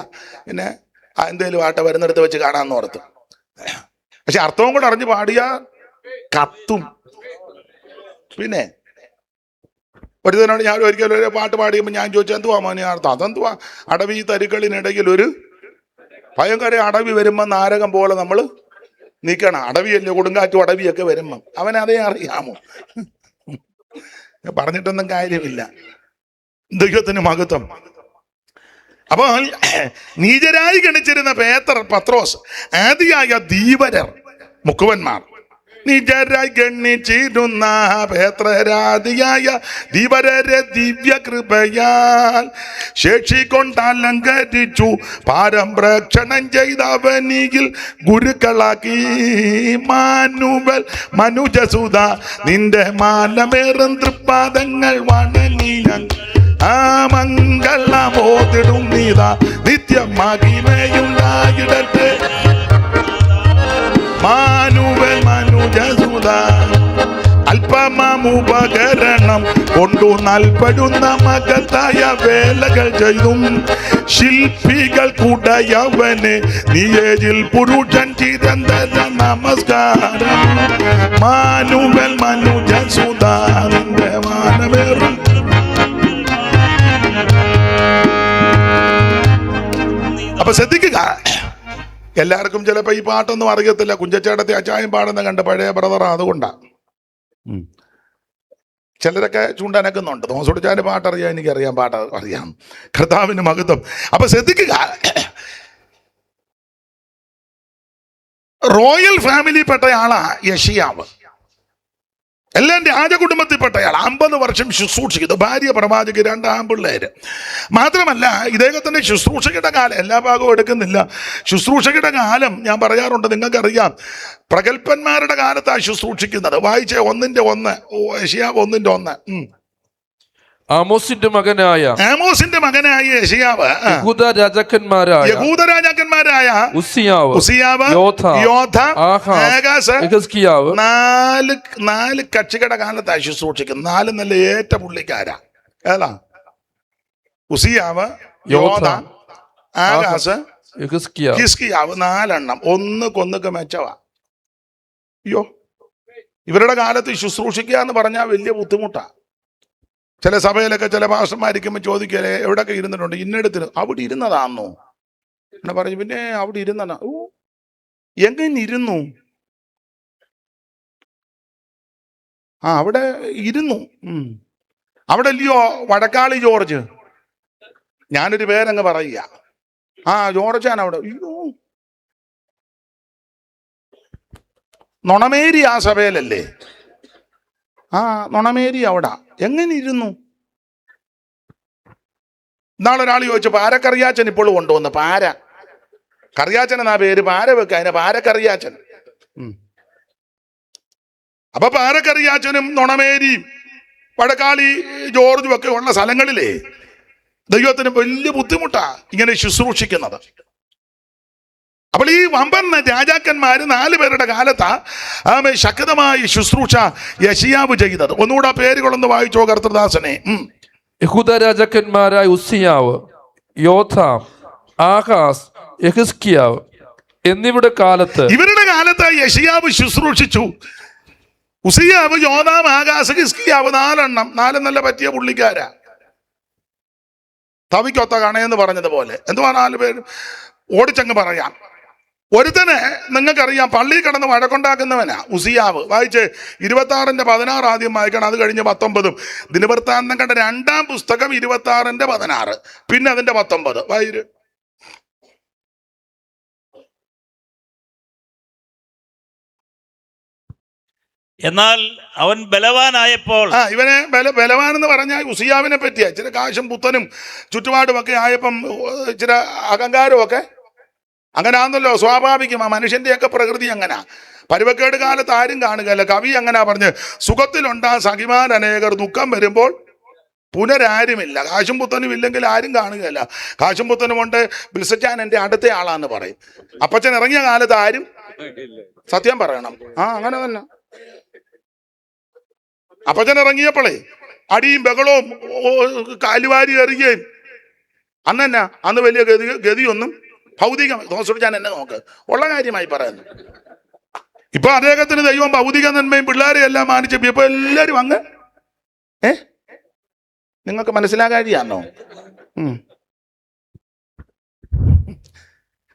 പിന്നെ എന്തേലും ആട്ടെ വരുന്നിടത്ത് വെച്ച് കാണാമെന്ന് ഓർത്ത്. പക്ഷെ അർത്ഥവും കൂടെ അറിഞ്ഞ് പാടിയ കത്തും. പിന്നെ ഒരു ദിനോട് ഞാൻ ഒരിക്കലും ഒരു പാട്ട് പാടിയപ്പോൾ ഞാൻ ചോദിച്ചു, എന്തുവാ മോനെ അർത്ഥം? അതെന്തുവാ? അടവി തരുക്കളിനിടയിൽ ഒരു ഭയങ്കര അടവി വരുമ്പോൾ നാരകം പോലെ നമ്മൾ നിൽക്കണം. അടവിയല്ലേ, കൊടുങ്കാറ്റും അടവിയൊക്കെ വരുമ്പം അവനതേ അറിയാമോ? പറഞ്ഞിട്ടൊന്നും കാര്യമില്ല. ദൈവത്തിന് മഹത്വം. അപ്പോൾ നീചരായി ഗണിച്ചിരുന്ന പത്രോസ്, ആദിയായ ധീവരർ മുക്കുവന്മാർ, നിജരായി ഗണിച്ചിരുന്ന പേത്രരാധിയായ ധീവരരെ ദിവ്യ കൃപയാൽ ശേഷി കൊണ്ടലങ്കരിച്ചു പാരം പ്രക്ഷണം ചെയ്തവനിൽ ഗുരുക്കളാക്കി മാനുവൽ മനുജസുത നിന്റെ മാനമേറും തൃപ്പാദങ്ങൾ വണങ്ങി ആ മംഗളമോതിടും നീതാ നിത്യം മഹിമയുണ്ടായിടട്ടെ മാനുവൽ മനുജസുത. അല്പമാമുപകരണം കൊണ്ടു നൽപടുന്ന മകത്തായ വേലകൾ ചെയ്തും ശില്പികൾ കൂടയവന് നീയേജിൽ പുരുഷൻ ചിരന്തര നമസ്കാരം മാനുവൽ മനുജസുത നിന്റെ മാനമേറും. അപ്പൊ ശ്രദ്ധിക്കുക, എല്ലാവർക്കും ചിലപ്പോൾ ഈ പാട്ടൊന്നും അറിയത്തില്ല. കുഞ്ചച്ചേട്ടത്തെ അച്ചായം പാടുന്ന കണ്ട് പഴയ ബ്രദറാ, അതുകൊണ്ടാണ്. ചിലരൊക്കെ ചൂണ്ടനക്കുന്നുണ്ട്. തോമസുടിച്ചാൻ്റെ പാട്ടറിയാം, എനിക്കറിയാം, പാട്ട് അറിയാം. കർത്താവിന് മഹത്വം. അപ്പൊ ശ്രദ്ധിക്കുക, റോയൽ ഫാമിലിയിൽപ്പെട്ടയാളാ യെശയ്യാവ്. എല്ലാം രാജകുടുംബത്തിൽപ്പെട്ടയാൾ. 50 വർഷം ശുശ്രൂഷിക്കുന്നു. ഭാര്യ പ്രവാചക, 2 ആൺപിള്ളേര്. മാത്രമല്ല ഇദ്ദേഹത്തിന്റെ ശുശ്രൂഷയുടെ കാലം, എല്ലാ ഭാഗവും എടുക്കുന്നില്ല, ശുശ്രൂഷയുടെ കാലം ഞാൻ പറയാറുണ്ട്, നിങ്ങൾക്കറിയാം. പ്രഗത്ഭന്മാരുടെ കാലത്താണ് ശുശ്രൂഷിക്കുന്നത്. വായിച്ച 1:1 യെശയ്യാവ് 1:1. ആമോസിന്റെ മകനായ യെശയ്യാവ് യഹൂദ രാജാക്കന്മാരായ ഉസിയാവ്, യോഥാം, ആഹാസ്, യെഹിസ്കീയാവ് 4 കക്ഷികളുടെ കാലത്താണ് ശുശ്രൂഷിക്കുന്നത്. 4 നല്ല ഏറ്റ പുള്ളിക്കാരാ. ഏതാ? ഉസിയാവ്, യോഥാം, ആഹാസ്, ഹിസ്കിയാവ്. 4 എണ്ണം. ഒന്നുകൊന്നൊക്കെ മെച്ചവാ. അയ്യോ, ഇവരുടെ കാലത്ത് ശുശ്രൂഷിക്കുക എന്ന് പറഞ്ഞാൽ വലിയ ബുദ്ധിമുട്ടാ. ചില സഭയിലൊക്കെ ചില പാസ്റ്റർമാരിക്കുമ്പോൾ ചോദിക്കലേ, എവിടെയൊക്കെ ഇരുന്നിട്ടുണ്ട്? ഇന്നെടുത്തിന്. അവിടെ ഇരുന്നതാന്നോ എന്നെ പറഞ്ഞു. പിന്നെ അവിടെ ഇരുന്നതാ. ഓ, എങ്ങനെ ഇരുന്നു? അവിടെ ഇരുന്നു. അവിടെ അല്ലയോ വടക്കാളി ജോർജ്. ഞാനൊരു പേരങ്ങ് പറയുക. ജോർജാൻ അവിടെ. അയ്യോ, നൊണമേരി ആ സഭയിലല്ലേ? നൊണമേരി അവിടെ എങ്ങനെ ഇരുന്നു? ഇന്നാളൊരാൾ ചോദിച്ചു, പാരക്കറിയാച്ചൻ ഇപ്പോൾ കൊണ്ടുവന്ന്. കറിയാച്ചൻ എന്നാ പേര്, പാര വെക്ക, അതിനെ പാരക്കറിയാച്ചൻ. അപ്പൊ പാരക്കറിയാച്ചനും നൊണമേരിയും വടക്കാളി ജോർജും ഒക്കെ ഉള്ള സ്ഥലങ്ങളിലെ ദൈവത്തിന് വലിയ ബുദ്ധിമുട്ടാ ഇങ്ങനെ ശുശ്രൂഷിക്കുന്നത്. അപ്പോൾ ഈ വമ്പൻ രാജാക്കന്മാര് 4 പേരുടെ കാലത്താ ശക്തമായി ശുശ്രൂഷ യെശയ്യാവ് ചെയ്തത്. ഒന്നുകൂടെ പേരുകളൊന്ന് വായിച്ചോ കർത്തൃദാസനെ. യഹൂദ രാജാക്കന്മാരായ ഉസിയാവ്, യോഥാം, ആഹാസ്, യെഹിസ്കീയാവ് എന്നിവരുടെ കാലത്ത് യെശയ്യാവ് ശുശ്രൂഷിച്ചു. ഉസിയാവ്, യോഥാം, ആഹാസ്, ഹിസ്കിയാവ് 4 എണ്ണം. 4 നല്ല പറ്റിയ പുള്ളിക്കാരാ. തവിക്കൊത്ത കണയെന്ന് പറഞ്ഞതുപോലെ. എന്തുവാ 4 പേര്? ഓടിച്ചങ്ങ് പറയാം. ഒരുത്തന് നിങ്ങൾക്കറിയാം, പള്ളി കിടന്ന് വഴക്കുണ്ടാക്കുന്നവനാ ഉസിയാവ്. വായിച്ച് 26:16 ആദ്യം വായിക്കണം. അത് കഴിഞ്ഞ് 19. ദിനവൃത്താന്തങ്ങളുടെ 2-ാം പുസ്തകം 26:16, പിന്നെ അതിന്റെ 19 വായിര്. എന്നാൽ അവൻ ബലവാനായപ്പോൾ, ഇവനെ ബലവാൻ എന്ന് പറഞ്ഞാൽ ഉസിയാവിനെ പറ്റിയാ. ഇച്ചിരി കാശും പുത്തനും ചുറ്റുപാടും ഒക്കെ ആയപ്പം ഇച്ചിരി അഹങ്കാരവും ഒക്കെ അങ്ങനാന്നല്ലോ, സ്വാഭാവികം. മനുഷ്യന്റെയൊക്കെ പ്രകൃതി അങ്ങനെ. പരുവക്കേട് കാലത്ത് ആരും കാണുകയല്ല. കവി അങ്ങനെ പറഞ്ഞ്, സുഖത്തിലുണ്ടാ സഖിമാൻ അനേകർ, ദുഃഖം വരുമ്പോൾ പുനരാരുമില്ല. കാശും പുത്തനും ഇല്ലെങ്കിൽ ആരും കാണുകയല്ല. കാശും പുത്തനും കൊണ്ട് ബിൽസച്ചാൻ എൻ്റെ അടുത്ത ആളാന്ന് പറയും. അപ്പച്ചൻ ഇറങ്ങിയ കാലത്ത് ആരും, സത്യം പറയണം, അങ്ങനെ തന്നെ. അപ്പച്ചൻ ഇറങ്ങിയപ്പോളേ അടിയും ബഹളവും കാലുവാരി എറിയുകയും അന്ന് വലിയ ഗതിയൊന്നും ഭൗതികം. തോമസുടിച്ചാൻ എന്നെ നോക്ക്, ഉള്ള കാര്യമായി പറയുന്നു. ഇപ്പൊ അദ്ദേഹത്തിന് ദൈവം ഭൗതിക നന്മയും പിള്ളേരെ എല്ലാം മാനിച്ചു. ഇപ്പൊ എല്ലാരും അങ്ങ് നിങ്ങൾക്ക് മനസ്സിലാകാരിയാന്നോ?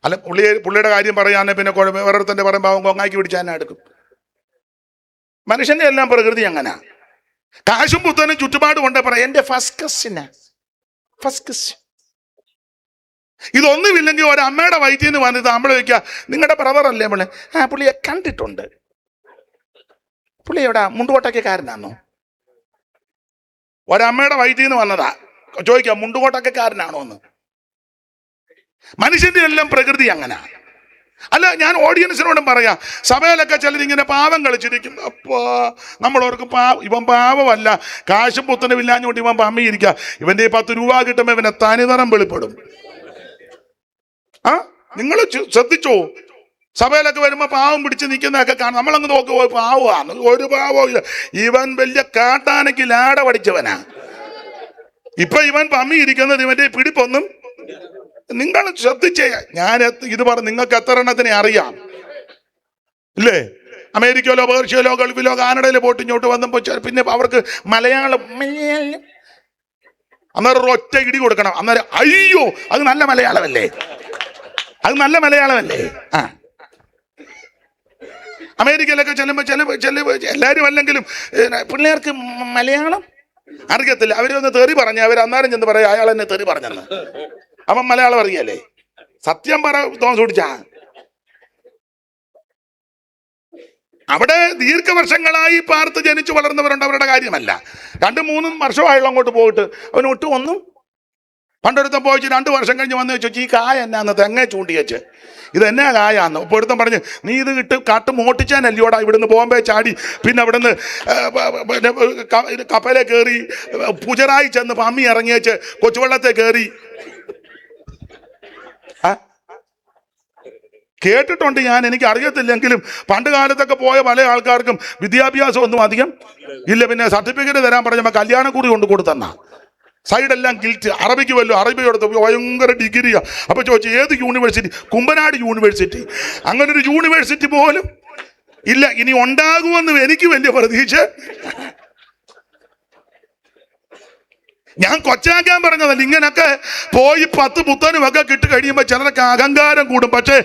അല്ല, പുള്ളിയുടെ കാര്യം പറയാന്നെ പിന്നെ വേറൊരുത്തന്റെ പറയുമ്പോ കൊങ്ങാക്കി പിടിച്ചാൽ എടുക്കും. മനുഷ്യന്റെ എല്ലാം പ്രകൃതി അങ്ങനെ. കാശും പുത്തനും ചുറ്റുപാടും കൊണ്ടേ പറയാം, എന്റെ ഫസ്റ്റ് കസിന്. ഇതൊന്നുമില്ലെങ്കിൽ ഒരമ്മയുടെ വയറ്റിൽ നിന്ന് വന്നിട്ട് നമ്മൾ ചോദിക്കുക, നിങ്ങളുടെ ബ്രദർ അല്ലേ നമ്മള്? പുള്ളിയെ കണ്ടിട്ടുണ്ട്. പുള്ളി എവിടെ? മുണ്ടുകോട്ടക്കാരനാണോ? ഒരമ്മയുടെ വയറ്റിൽ നിന്ന് വന്നതാ. ചോദിക്കാം, മുണ്ടുകോട്ടക്കാരനാണോ എന്ന്. മനുഷ്യന്റെ എല്ലാം പ്രകൃതി അങ്ങനെ. അല്ല, ഞാൻ ഓഡിയൻസിനോടും പറയാം, സഭയിലൊക്കെ ചിലരിങ്ങനെ പാവം കളിച്ചിരിക്കും. അപ്പോ നമ്മളവർക്ക് ഇവൻ പാവമല്ല, കാശും പുത്തനും ഇല്ലാഞ്ഞോണ്ട് ഇവൻ പമ്മിയിരിക്കുക. ഇവന്റെ 10 രൂപ കിട്ടുമ്പോ ഇവനെ തനിനിറം വെളിപ്പെടും. നിങ്ങൾ ശ്രദ്ധിച്ചോ? സഭയിലൊക്കെ വരുമ്പോ പാവം പിടിച്ച് നിൽക്കുന്നതൊക്കെ കാണാം. നമ്മളങ്ങ് നോക്കുമ്പോ പാവമാണ്, ഒരു പാവവും ഇല്ല. ഇവൻ വലിയ കാട്ടാനയ്ക്ക് ലാട പഠിച്ചവനാ. ഇപ്പൊ ഇവൻ പമ്മി ഇരിക്കുന്നത് ഇവന്റെ പിടിപ്പൊന്നും നിങ്ങൾ ശ്രദ്ധിച്ചേ. ഞാൻ ഇത് പറഞ്ഞു, നിങ്ങൾക്ക് എത്ര എണ്ണത്തിനെ അറിയാം ഇല്ലേ? അമേരിക്കയിലോ പേർഷ്യയിലോ ഗൾഫിലോ കാനഡയിലോ പോയിട്ട് ഇങ്ങോട്ട് വന്നപ്പോ പിന്നെ അവർക്ക് മലയാളം അന്നേരം ഒറ്റ ഇടി കൊടുക്കണം. അന്നേരം അയ്യോ, അത് നല്ല മലയാളമല്ലേ, അത് നല്ല മലയാളമല്ലേ. അമേരിക്കയിലൊക്കെ ചെല്ലുമ്പോൾ എല്ലാവരും അല്ലെങ്കിലും പിള്ളേർക്ക് മലയാളം അറിയത്തില്ല. അവരൊന്ന് തെറി പറഞ്ഞ അവർ അന്നേരം ചെന്ന് പറയാം അയാൾ എന്നെ തെറി പറഞ്ഞെന്ന്. അവൻ മലയാളം അറിയല്ലേ? സത്യം പറ തോമസ് കുടിച്ചാ. അവിടെ ദീർഘവർഷങ്ങളായി പാർത്ത് ജനിച്ചു വളർന്നവരുണ്ട്, അവരുടെ കാര്യമല്ല. 2-3 വർഷമായുള്ള അങ്ങോട്ട് പോയിട്ട് അവന് ഒന്നും പണ്ടൊരുത്തം പോയിച്ച് 2 വർഷം കഴിഞ്ഞ് വന്ന് വെച്ചു ഈ കായ എന്നാന്ന് തെങ്ങ ചൂണ്ടി വെച്ച് ഇതെന്നാ കായാന്ന്. ഇപ്പോൾ ഒരുത്തം പറഞ്ഞ് നീ ഇത് ഇട്ട് കാട്ട് മോട്ടിച്ചാനല്ലോടാ ഇവിടുന്ന് ബോംബെ ചാടി പിന്നെ അവിടുന്ന് കപ്പലെ കയറി പുജറായി ചെന്ന് പമ്മി ഇറങ്ങി വെച്ച് കൊച്ചുവെള്ളത്തെ കയറി. കേട്ടിട്ടുണ്ട് ഞാൻ, എനിക്ക് അറിയത്തില്ലെങ്കിലും പണ്ട് കാലത്തൊക്കെ പോയ പല ആൾക്കാർക്കും വിദ്യാഭ്യാസം ഒന്നും അധികം ഇല്ല. പിന്നെ സർട്ടിഫിക്കറ്റ് തരാൻ പറഞ്ഞപ്പോൾ കല്യാണക്കുറി കൊണ്ട് കൊടുത്തെന്നാ. സൈഡെല്ലാം ഗിൽറ്റ്. അറബിക്ക് വല്ലോ അറബി എടുത്ത് ഭയങ്കര ഡിഗ്രിയാ. അപ്പൊ ചോദിച്ചു ഏത് യൂണിവേഴ്സിറ്റി? കുമ്പനാട് യൂണിവേഴ്സിറ്റി. അങ്ങനെ ഒരു യൂണിവേഴ്സിറ്റി പോലും ഇല്ല. ഇനി ഉണ്ടാകുമെന്ന് എനിക്ക് വലിയ പ്രതീക്ഷ. ഞാൻ കൊച്ചാക്കാൻ പറഞ്ഞതല്ല. ഇങ്ങനൊക്കെ പോയി 10 പുത്തനുമൊക്കെ കിട്ടി കഴിയുമ്പോൾ ചിലർക്ക് അഹങ്കാരം കൂടും. പക്ഷേ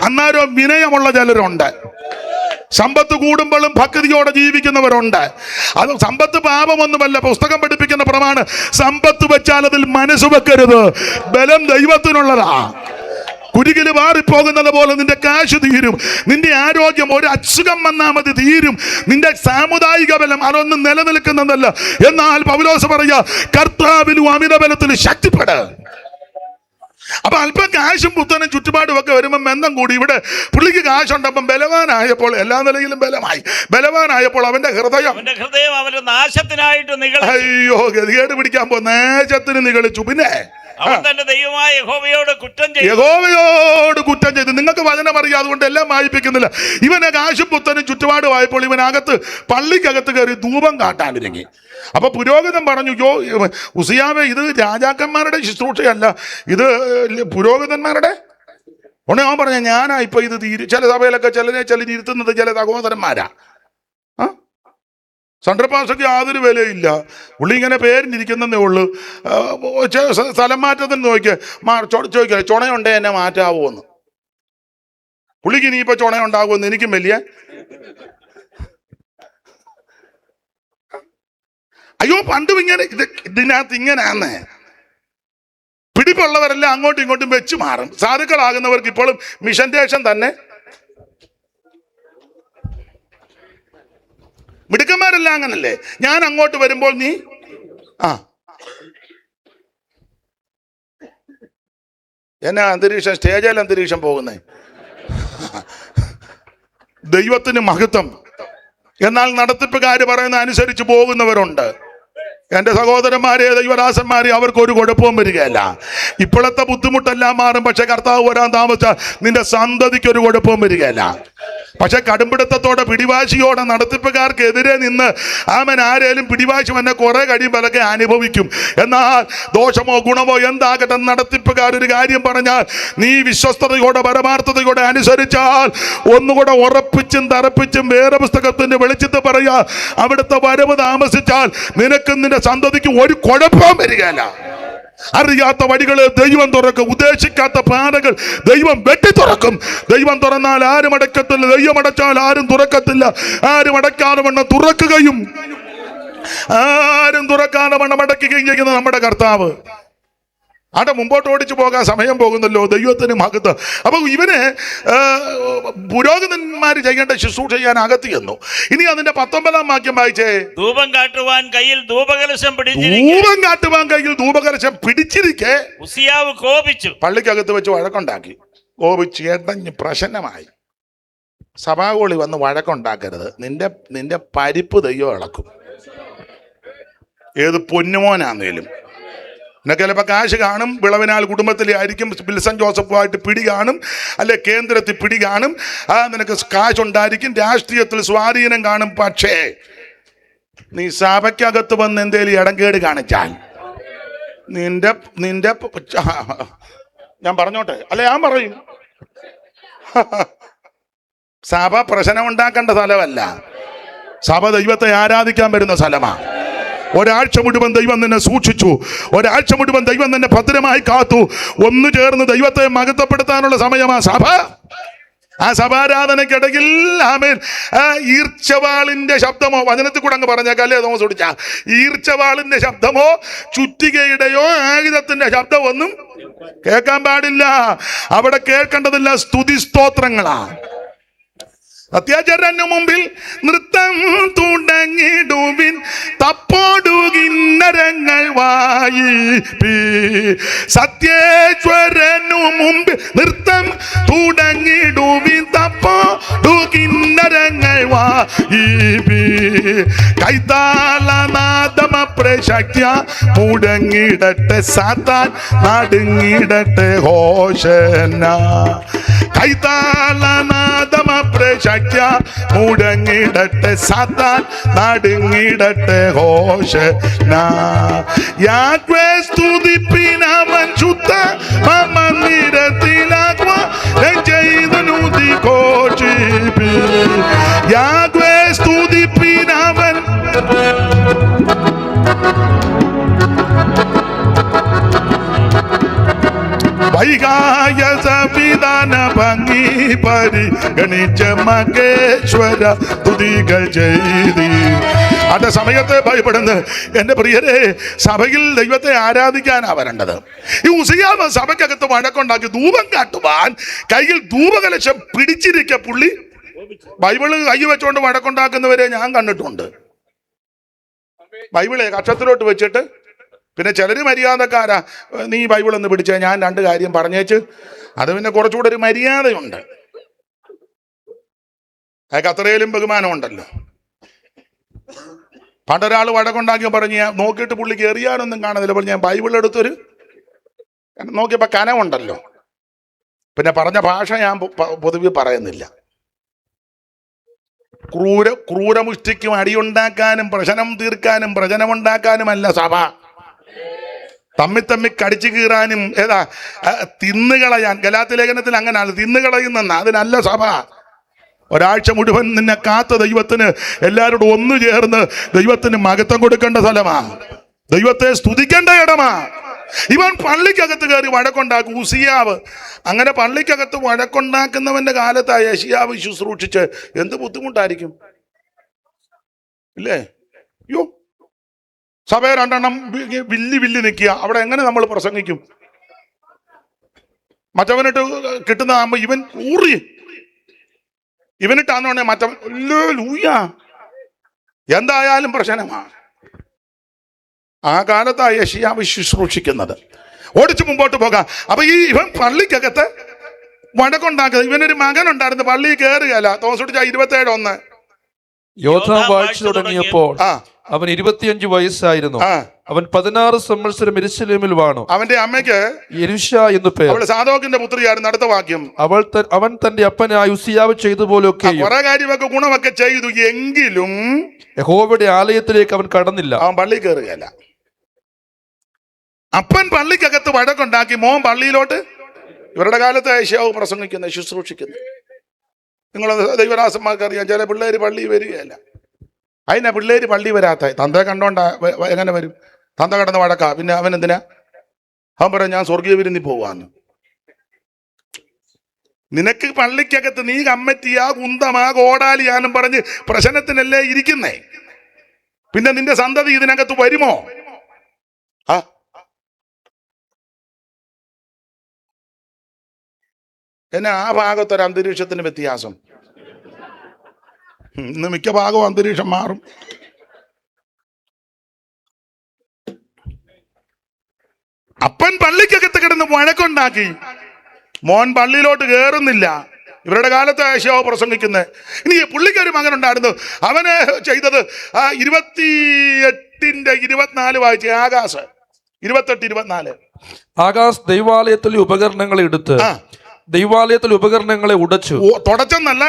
അന്നേരം വിനയമുള്ള ചിലരുണ്ട്. സമ്പത്ത് കൂടുമ്പോഴും ഭക്തിയോടെ ജീവിക്കുന്നവരുണ്ട്. അത് സമ്പത്ത് പാപമൊന്നുമല്ല. പുസ്തകം പഠിപ്പിക്കുന്ന പ്രമാണം സമ്പത്ത് വെച്ചാൽ അതിൽ മനസ്സ് വെക്കരുത്. ബലം ദൈവത്തിനുള്ളതാ. കുരുകില് മാറിപ്പോകുന്നത് പോലെ നിന്റെ കാശ് തീരും, നിന്റെ ആരോഗ്യം ഒരു അസുഖം വന്നാൽ മതി തീരും, നിന്റെ സാമുദായിക ബലം അതൊന്നും നിലനിൽക്കുന്നതല്ല. എന്നാൽ പൗലോസ് പറയാ കർത്താവിലും അമിത ബലത്തിലും ശക്തിപ്പെട്. അപ്പൊ അല്പം കാശും പുത്തനും ചുറ്റുപാടും ഒക്കെ വരുമ്പോൾ ബന്ധം കൂടി. ഇവിടെ പുള്ളിക്ക് കാശുണ്ടപ്പം ബലവാനായപ്പോൾ എല്ലാ നിലയിലും ബലവാനായപ്പോൾ അവന്റെ ഹൃദയം അവന്റെ നാശത്തിനായിട്ട് അയ്യോ ഗതികേട് പിടിക്കാൻ പോ നാശത്തിന് നിഗളിച്ചു. പിന്നെ യഹോവയോട് കുറ്റം ചെയ്തു. നിങ്ങൾക്ക് വചനം അറിയാം, അതുകൊണ്ട് എല്ലാം വായിപ്പിക്കുന്നില്ല. ഇവനെ കാശും പുത്തനും ചുറ്റുപാടുമായപ്പോൾ ഇവനകത്ത് പള്ളിക്കകത്ത് കയറി ധൂപം കാട്ടാനിറങ്ങി. അപ്പൊ പുരോഹിതൻ പറഞ്ഞു ഉസിയാവേ ഇത് രാജാക്കന്മാരുടെ ശുശ്രൂഷയല്ല, ഇത് പുരോഹിതന്മാരുടെ. ഉടനെ അവൻ പറഞ്ഞ ഞാനാ ഇപ്പൊ ഇത് ചില സഭയിലൊക്കെ ചിലരിരുത്തുന്നത് ചില സഹോദരന്മാരാ. സെൻട്രൽ പാസ്റ്റർക്ക് യാതൊരു വിലയില്ല. പുള്ളി ഇങ്ങനെ പേരിനിരിക്കുന്നതേ ഉള്ളൂ. സ്ഥലം മാറ്റത്തിന് ചോദിക്കുക ചുണയുണ്ടേ എന്നെ മാറ്റാവോ എന്ന്. പുള്ളിക്ക് ഇനിയിപ്പോ ചുണയുണ്ടാകുമെന്ന് എനിക്കും വലിയ അയ്യോ പണ്ടും ഇങ്ങനെ ഇതിനകത്ത് ഇങ്ങനെയാന്ന്. പിടിപ്പുള്ളവരെല്ലാം അങ്ങോട്ടും ഇങ്ങോട്ടും വെച്ച് മാറും. സാധുക്കളാകുന്നവർക്ക് ഇപ്പോഴും മിഷന്റേഷൻ തന്നെ. മിടുക്കന്മാരെല്ലാം അങ്ങനല്ലേ? ഞാൻ അങ്ങോട്ട് വരുമ്പോൾ നീ എന്നാ അന്തരീക്ഷം, സ്റ്റേജിൽ അന്തരീക്ഷം പോകുന്നേ. ദൈവത്തിന് മഹത്വം. എന്നാൽ നടത്തിപ്പുകാര് പറയുന്ന അനുസരിച്ച് പോകുന്നവരുണ്ട്. എൻ്റെ സഹോദരന്മാരെ, ദൈവദാസന്മാരെ, അവർക്കൊരു കുഴപ്പവും വരികയല്ല. ഇപ്പോഴത്തെ ബുദ്ധിമുട്ടെല്ലാം മാറും. പക്ഷെ കർത്താവ് വരാൻ താമസിച്ചാൽ നിന്റെ സന്തതിക്കൊരു കുഴപ്പവും വരികയല്ല. പക്ഷെ കടുംപിടുത്തത്തോടെ പിടിവാശിയോടെ നടത്തിപ്പുകാർക്കെതിരെ നിന്ന് ആരേലും പിടിവാശി വന്നെ കുറെ കഴിയുമ്പോൾ അതൊക്കെ അനുഭവിക്കും. എന്നാൽ ദോഷമോ ഗുണമോ എന്താകട്ടെ, നടത്തിപ്പുകാരൊരു കാര്യം പറഞ്ഞാൽ നീ വിശ്വസ്തയോടെ പരമാർത്ഥതയോടെ അനുസരിച്ചാൽ ഒന്നുകൂടെ ഉറപ്പിച്ചും തറപ്പിച്ചും വേറെ പുസ്തകത്തിന്റെ വെളിച്ചത്ത് പറയാ അവിടുത്തെ വരവ് താമസിച്ചാൽ നിനക്കും നിന്റെ സന്തതിക്ക് ഒരു കുഴപ്പവും വരികയല്ല. അറിയാത്ത വഴികള് ദൈവം തുറക്കും. ഉദ്ദേശിക്കാത്ത പാതകൾ ദൈവം വെട്ടി തുറക്കും. ദൈവം തുറന്നാൽ ആരും അടക്കത്തില്ല, ദൈവം അടച്ചാൽ ആരും തുറക്കത്തില്ല. ആരും അടയ്ക്കാതെ വണ്ണം തുറക്കുകയും ആരും തുറക്കാതെ വണ്ണം അടയ്ക്കുകയും ചെയ്യുന്ന നമ്മുടെ കർത്താവ്. അവിടെ മുമ്പോട്ട് ഓടിച്ചു പോകാൻ സമയം പോകുന്നല്ലോ. ദൈവത്തിന് മഹത്വം. അപ്പൊ ഇവന് പുരോഹിതന്മാര് ചെയ്യേണ്ട ശുശ്രൂഷ ചെയ്യാൻ അകത്ത് ചെന്നു. ഇനി അതിന്റെ 19-ാം വാക്യം വായിച്ചേ. ധൂപം കാട്ടുവാൻ കയ്യിൽ ധൂപകലശം പിടിച്ചിരിക്കെ ഉസിയാവ് കോപിച്ചു. പള്ളിക്കകത്ത് വെച്ച് വഴക്കുണ്ടാക്കി. കോപിച്ച് എടഞ്ഞ് പ്രശ്നമായി. സഭാകോളി വന്ന് വഴക്കുണ്ടാക്കരുത്. നിന്റെ പരിപ്പ് ദൈവം ഇളക്കും. ഏത് പൊന്നുമോനാന്നേലും നിനക്ക് ചിലപ്പോൾ കാശ് കാണും, വിളവിനാൽ കുടുംബത്തിലെ ആയിരിക്കും, വിൽസൺ ജോസഫുമായിട്ട് പിടി കാണും, അല്ലെ കേന്ദ്രത്തിൽ പിടി കാണും, നിനക്ക് കാശുണ്ടായിരിക്കും, രാഷ്ട്രീയത്തിൽ സ്വാധീനം കാണും. പക്ഷേ നീ സഭയ്ക്കകത്ത് വന്ന് എന്തേലും ഇടംകേട് കാണിച്ചാൽ നിന്റെ ഞാൻ പറഞ്ഞോട്ടെ, അല്ലെ ഞാൻ പറയും, സഭ പ്രശ്നം ഉണ്ടാക്കേണ്ട സ്ഥലമല്ല. സഭ ദൈവത്തെ ആരാധിക്കാൻ വരുന്ന സ്ഥലമാണ്. ഒരാഴ്ച മുഴുവൻ ദൈവം നിന്നെ സൂക്ഷിച്ചു. ഒരാഴ്ച മുഴുവൻ ദൈവം നിന്നെ ഭദ്രമായി കാത്തു. ഒന്നു ചേർന്ന് ദൈവത്തെ മഹത്വപ്പെടുത്താനുള്ള സമയമാ സഭ. ആ സഭാരാധനയ്ക്കിടയിൽ ആമേൻ ഈർച്ചവാളിന്റെ ശബ്ദമോ, വചനത്തിൽ കൂടെ അങ്ങ് പറഞ്ഞേക്കല്ലേ തോമസ് ഓടിച്ച, ഈർച്ചവാളിന്റെ ശബ്ദമോ ചുറ്റികയുടെയോ ആയുധത്തിന്റെ ശബ്ദമൊന്നും കേൾക്കാൻ പാടില്ല. അവിടെ കേൾക്കേണ്ടതില്ല സ്തുതി സ്തോത്രങ്ങളാ. അത്യാചാരനു മുമ്പിൽ നൃത്തം തുടങ്ങിടുവിൻ, തപ്പോടുകിന്നരങ്ങൾ വായിപ്പി. സത്യേശ്വരനു മുമ്പിൽ നൃത്തം തുടങ്ങിടുവിൻ, തപ്പോടുകിന്നരങ്ങൾ വായിപ്പി. കൈതാളനാദമപ്രശക്യ മുടങ്ങിടട്ടെ സാത്താൻ നടുങ്ങിടട്ടെ ഹോശന. കൈതാളനാദമപ്രശക്യ മുടങ്ങിടട്ടെ സാത്താൻ നടുങ്ങിടട്ടെ ഹോശന. യാഗ്വേ സ്തുതിപ്പിനവൻ ശുദ്ധ മമനിരത്തിലാകുവാൻ ചെയ്തുനുതി കോഷിപ്പി. യാഗ്വേ സ്തുതിപ്പിനവൻ വൈകായ സംവിധാന ഭംഗി പരിഗണിച്ച മകേശ്വര തുതികൾ ചെയ്തി. അതെ സമയത്ത് ഭയപ്പെടുന്നത് എന്റെ പ്രിയരെ, സഭയിൽ ദൈവത്തെ ആരാധിക്കാനാ വരേണ്ടത്. ഈ ഉസിയാവ് സഭയ്ക്കകത്ത് വഴക്കുണ്ടാക്കി ധൂപം കാട്ടുവാൻ കയ്യിൽ ധൂപകലശം പിടിച്ചിരിക്ക പുള്ളി ബൈബിള് കൈ വെച്ചുകൊണ്ട് വഴക്കുണ്ടാക്കുന്നവരെ ഞാൻ കണ്ടിട്ടുണ്ട്. ബൈബിളെ കക്ഷത്തിലോട്ട് വെച്ചിട്ട്, പിന്നെ ചിലര് മര്യാദക്കാരാ, നീ ബൈബിൾ ഒന്ന് പിടിച്ചേ, ഞാൻ രണ്ട് കാര്യം പറഞ്ഞേച്ച്. അത് പിന്നെ കുറച്ചുകൂടെ ഒരു മര്യാദയുണ്ട്, അതൊക്കെ അത്രയിലും ബഹുമാനമുണ്ടല്ലോ. പണ്ടൊരാൾ വഴക്കുണ്ടാക്കി പറഞ്ഞ് നോക്കിയിട്ട് പുള്ളി കയറിയാനൊന്നും കാണുന്നില്ല, പറഞ്ഞു ഞാൻ ബൈബിൾ എടുത്തൊരു നോക്കിയപ്പോ കനമുണ്ടല്ലോ. പിന്നെ പറഞ്ഞ ഭാഷ ഞാൻ പൊതുവെ പറയുന്നില്ല. ക്രൂരമുഷ്ടിക്കും അടിയുണ്ടാക്കാനും പ്രശ്നം തീർക്കാനും പ്രചനമുണ്ടാക്കാനുമല്ല സഭ. തമ്മി കടിച്ചു കീറാനും തിന്നുകളയാൻ. ഗലാത്യ ലേഖനത്തിൽ അങ്ങനെയാണ്, തിന്നുകളയുന്ന അതിനല്ല സഭ. ഒരാഴ്ച മുഴുവൻ നിന്നെ കാത്ത ദൈവത്തിന് എല്ലാവരോടും ഒന്നു ചേർന്ന് ദൈവത്തിന് മഹത്വം കൊടുക്കേണ്ട സ്ഥലമാ, ദൈവത്തെ സ്തുതിക്കേണ്ട ഇടമാ. ഇവൻ പള്ളിക്കകത്ത് കയറി വഴക്കുണ്ടാക്കും. ഉസിയാവ് അങ്ങനെ പള്ളിക്കകത്ത് വഴക്കുണ്ടാക്കുന്നവന്റെ കാലത്തായ യെശയ്യാവ് ശുശ്രൂഷിച്ച് എന്ത് ബുദ്ധിമുട്ടായിരിക്കും ഇല്ലേ? യോ, സഭയെ രണ്ടെണ്ണം വില്ലി നിൽക്കുക, അവിടെ എങ്ങനെ നമ്മൾ പ്രസംഗിക്കും? മറ്റവനിട്ട് കിട്ടുന്നതാകുമ്പോ ഇവൻ ഊറി, ഇവനിട്ടാന്ന് മറ്റവൻ ലൂയ. എന്തായാലും പ്രശ്നമാണ്. ആ കാലത്താണ് യെശയ്യാവ് ശുശ്രൂഷിക്കുന്നത്. ഓടിച്ചു മുമ്പോട്ട് പോകാം. അപ്പൊ ഇവൻ പള്ളിക്കകത്ത് വഴക്കുണ്ടാക്കുന്നത്. ഇവനൊരു മകനുണ്ടായിരുന്നു, പള്ളിയിൽ കയറുകയല്ല. തോമസ് 27:1. യോഥാം വാഴ്ച തുടങ്ങിയപ്പോൾ അവൻ 25 വയസ്സായിരുന്നു. അവൻ 16 സംവത്സരം യെരൂശലേമിൽ വാണു. അവന്റെ അമ്മയ്ക്ക് യെരൂശ എന്നു പേർ. അവൾ സാദോക്കിന്റെ പുത്രിയായിരുന്നു. അടുത്ത വാക്യം, അവൻ തന്റെ അപ്പനായ ഉസിയാവ് ചെയ്ത പോലെയൊക്കെ കുറെ കാര്യമൊക്കെ ഗുണമൊക്കെ ചെയ്തു, എങ്കിലും യഹോവയുടെ ആലയത്തിലേക്ക് അവൻ കടന്നില്ല. അവൻ പള്ളി കയറുകയല്ല. അപ്പൻ പള്ളിക്കകത്ത് വഴക്കുണ്ടാക്കി, മോൻ പള്ളിയിലോട്ട്. ഇവരുടെ കാലത്ത് യെശയ്യാവ് പ്രസംഗിക്കുന്നത്, ശുശ്രൂഷിക്കുന്നത്. നിങ്ങൾ ദൈവദാസന്മാർക്ക് അറിയാം, ചില പിള്ളേര് പള്ളി വരികയല്ല. അതിനാ പിള്ളേര് പള്ളി വരാത്ത? തന്ത കണ്ടോണ്ടാ എങ്ങനെ വരും? തന്ത കടന്ന് വഴക്കാ. പിന്നെ അവൻ എന്തിനാ? അവൻ പറയാം ഞാൻ സ്വർഗീയ വിരുന്നിൽ പോവാന്ന്. നിനക്ക് പള്ളിക്കകത്ത് നീ കമ്മറ്റിയാ കുന്തമാ കോടാലിയാന്നും പറഞ്ഞ് പ്രശ്നത്തിനല്ലേ ഇരിക്കുന്നേ. പിന്നെ നിന്റെ സന്തതി ഇതിനകത്ത് വരുമോ? എന്നാ ആ ഭാഗത്തൊരു അന്തരീക്ഷത്തിന് വ്യത്യാസം. ഇന്ന് മിക്ക ഭാഗവും അന്തരീക്ഷം മാറും. അപ്പൻ പള്ളിക്കകത്ത് കിടന്ന് വഴക്കുണ്ടാക്കി, മോൻ പള്ളിയിലോട്ട് കയറുന്നില്ല. ഇവരുടെ കാലത്ത് യെശയ്യാവ് പ്രസംഗിക്കുന്നത്. ഇനി പുള്ളിക്കൊരു മകനുണ്ടായിരുന്നു, അവന് ചെയ്തത് 28:24 വായിച്ച്. ആകാശ് 28:24. ആകാശ് ദൈവാലയത്തിലെ ഉപകരണങ്ങളെ എടുത്ത് ദൈവാലയത്തിലെ ഉപകരണങ്ങളെ ഉടച്ചു. തുടച്ചെന്നല്ല,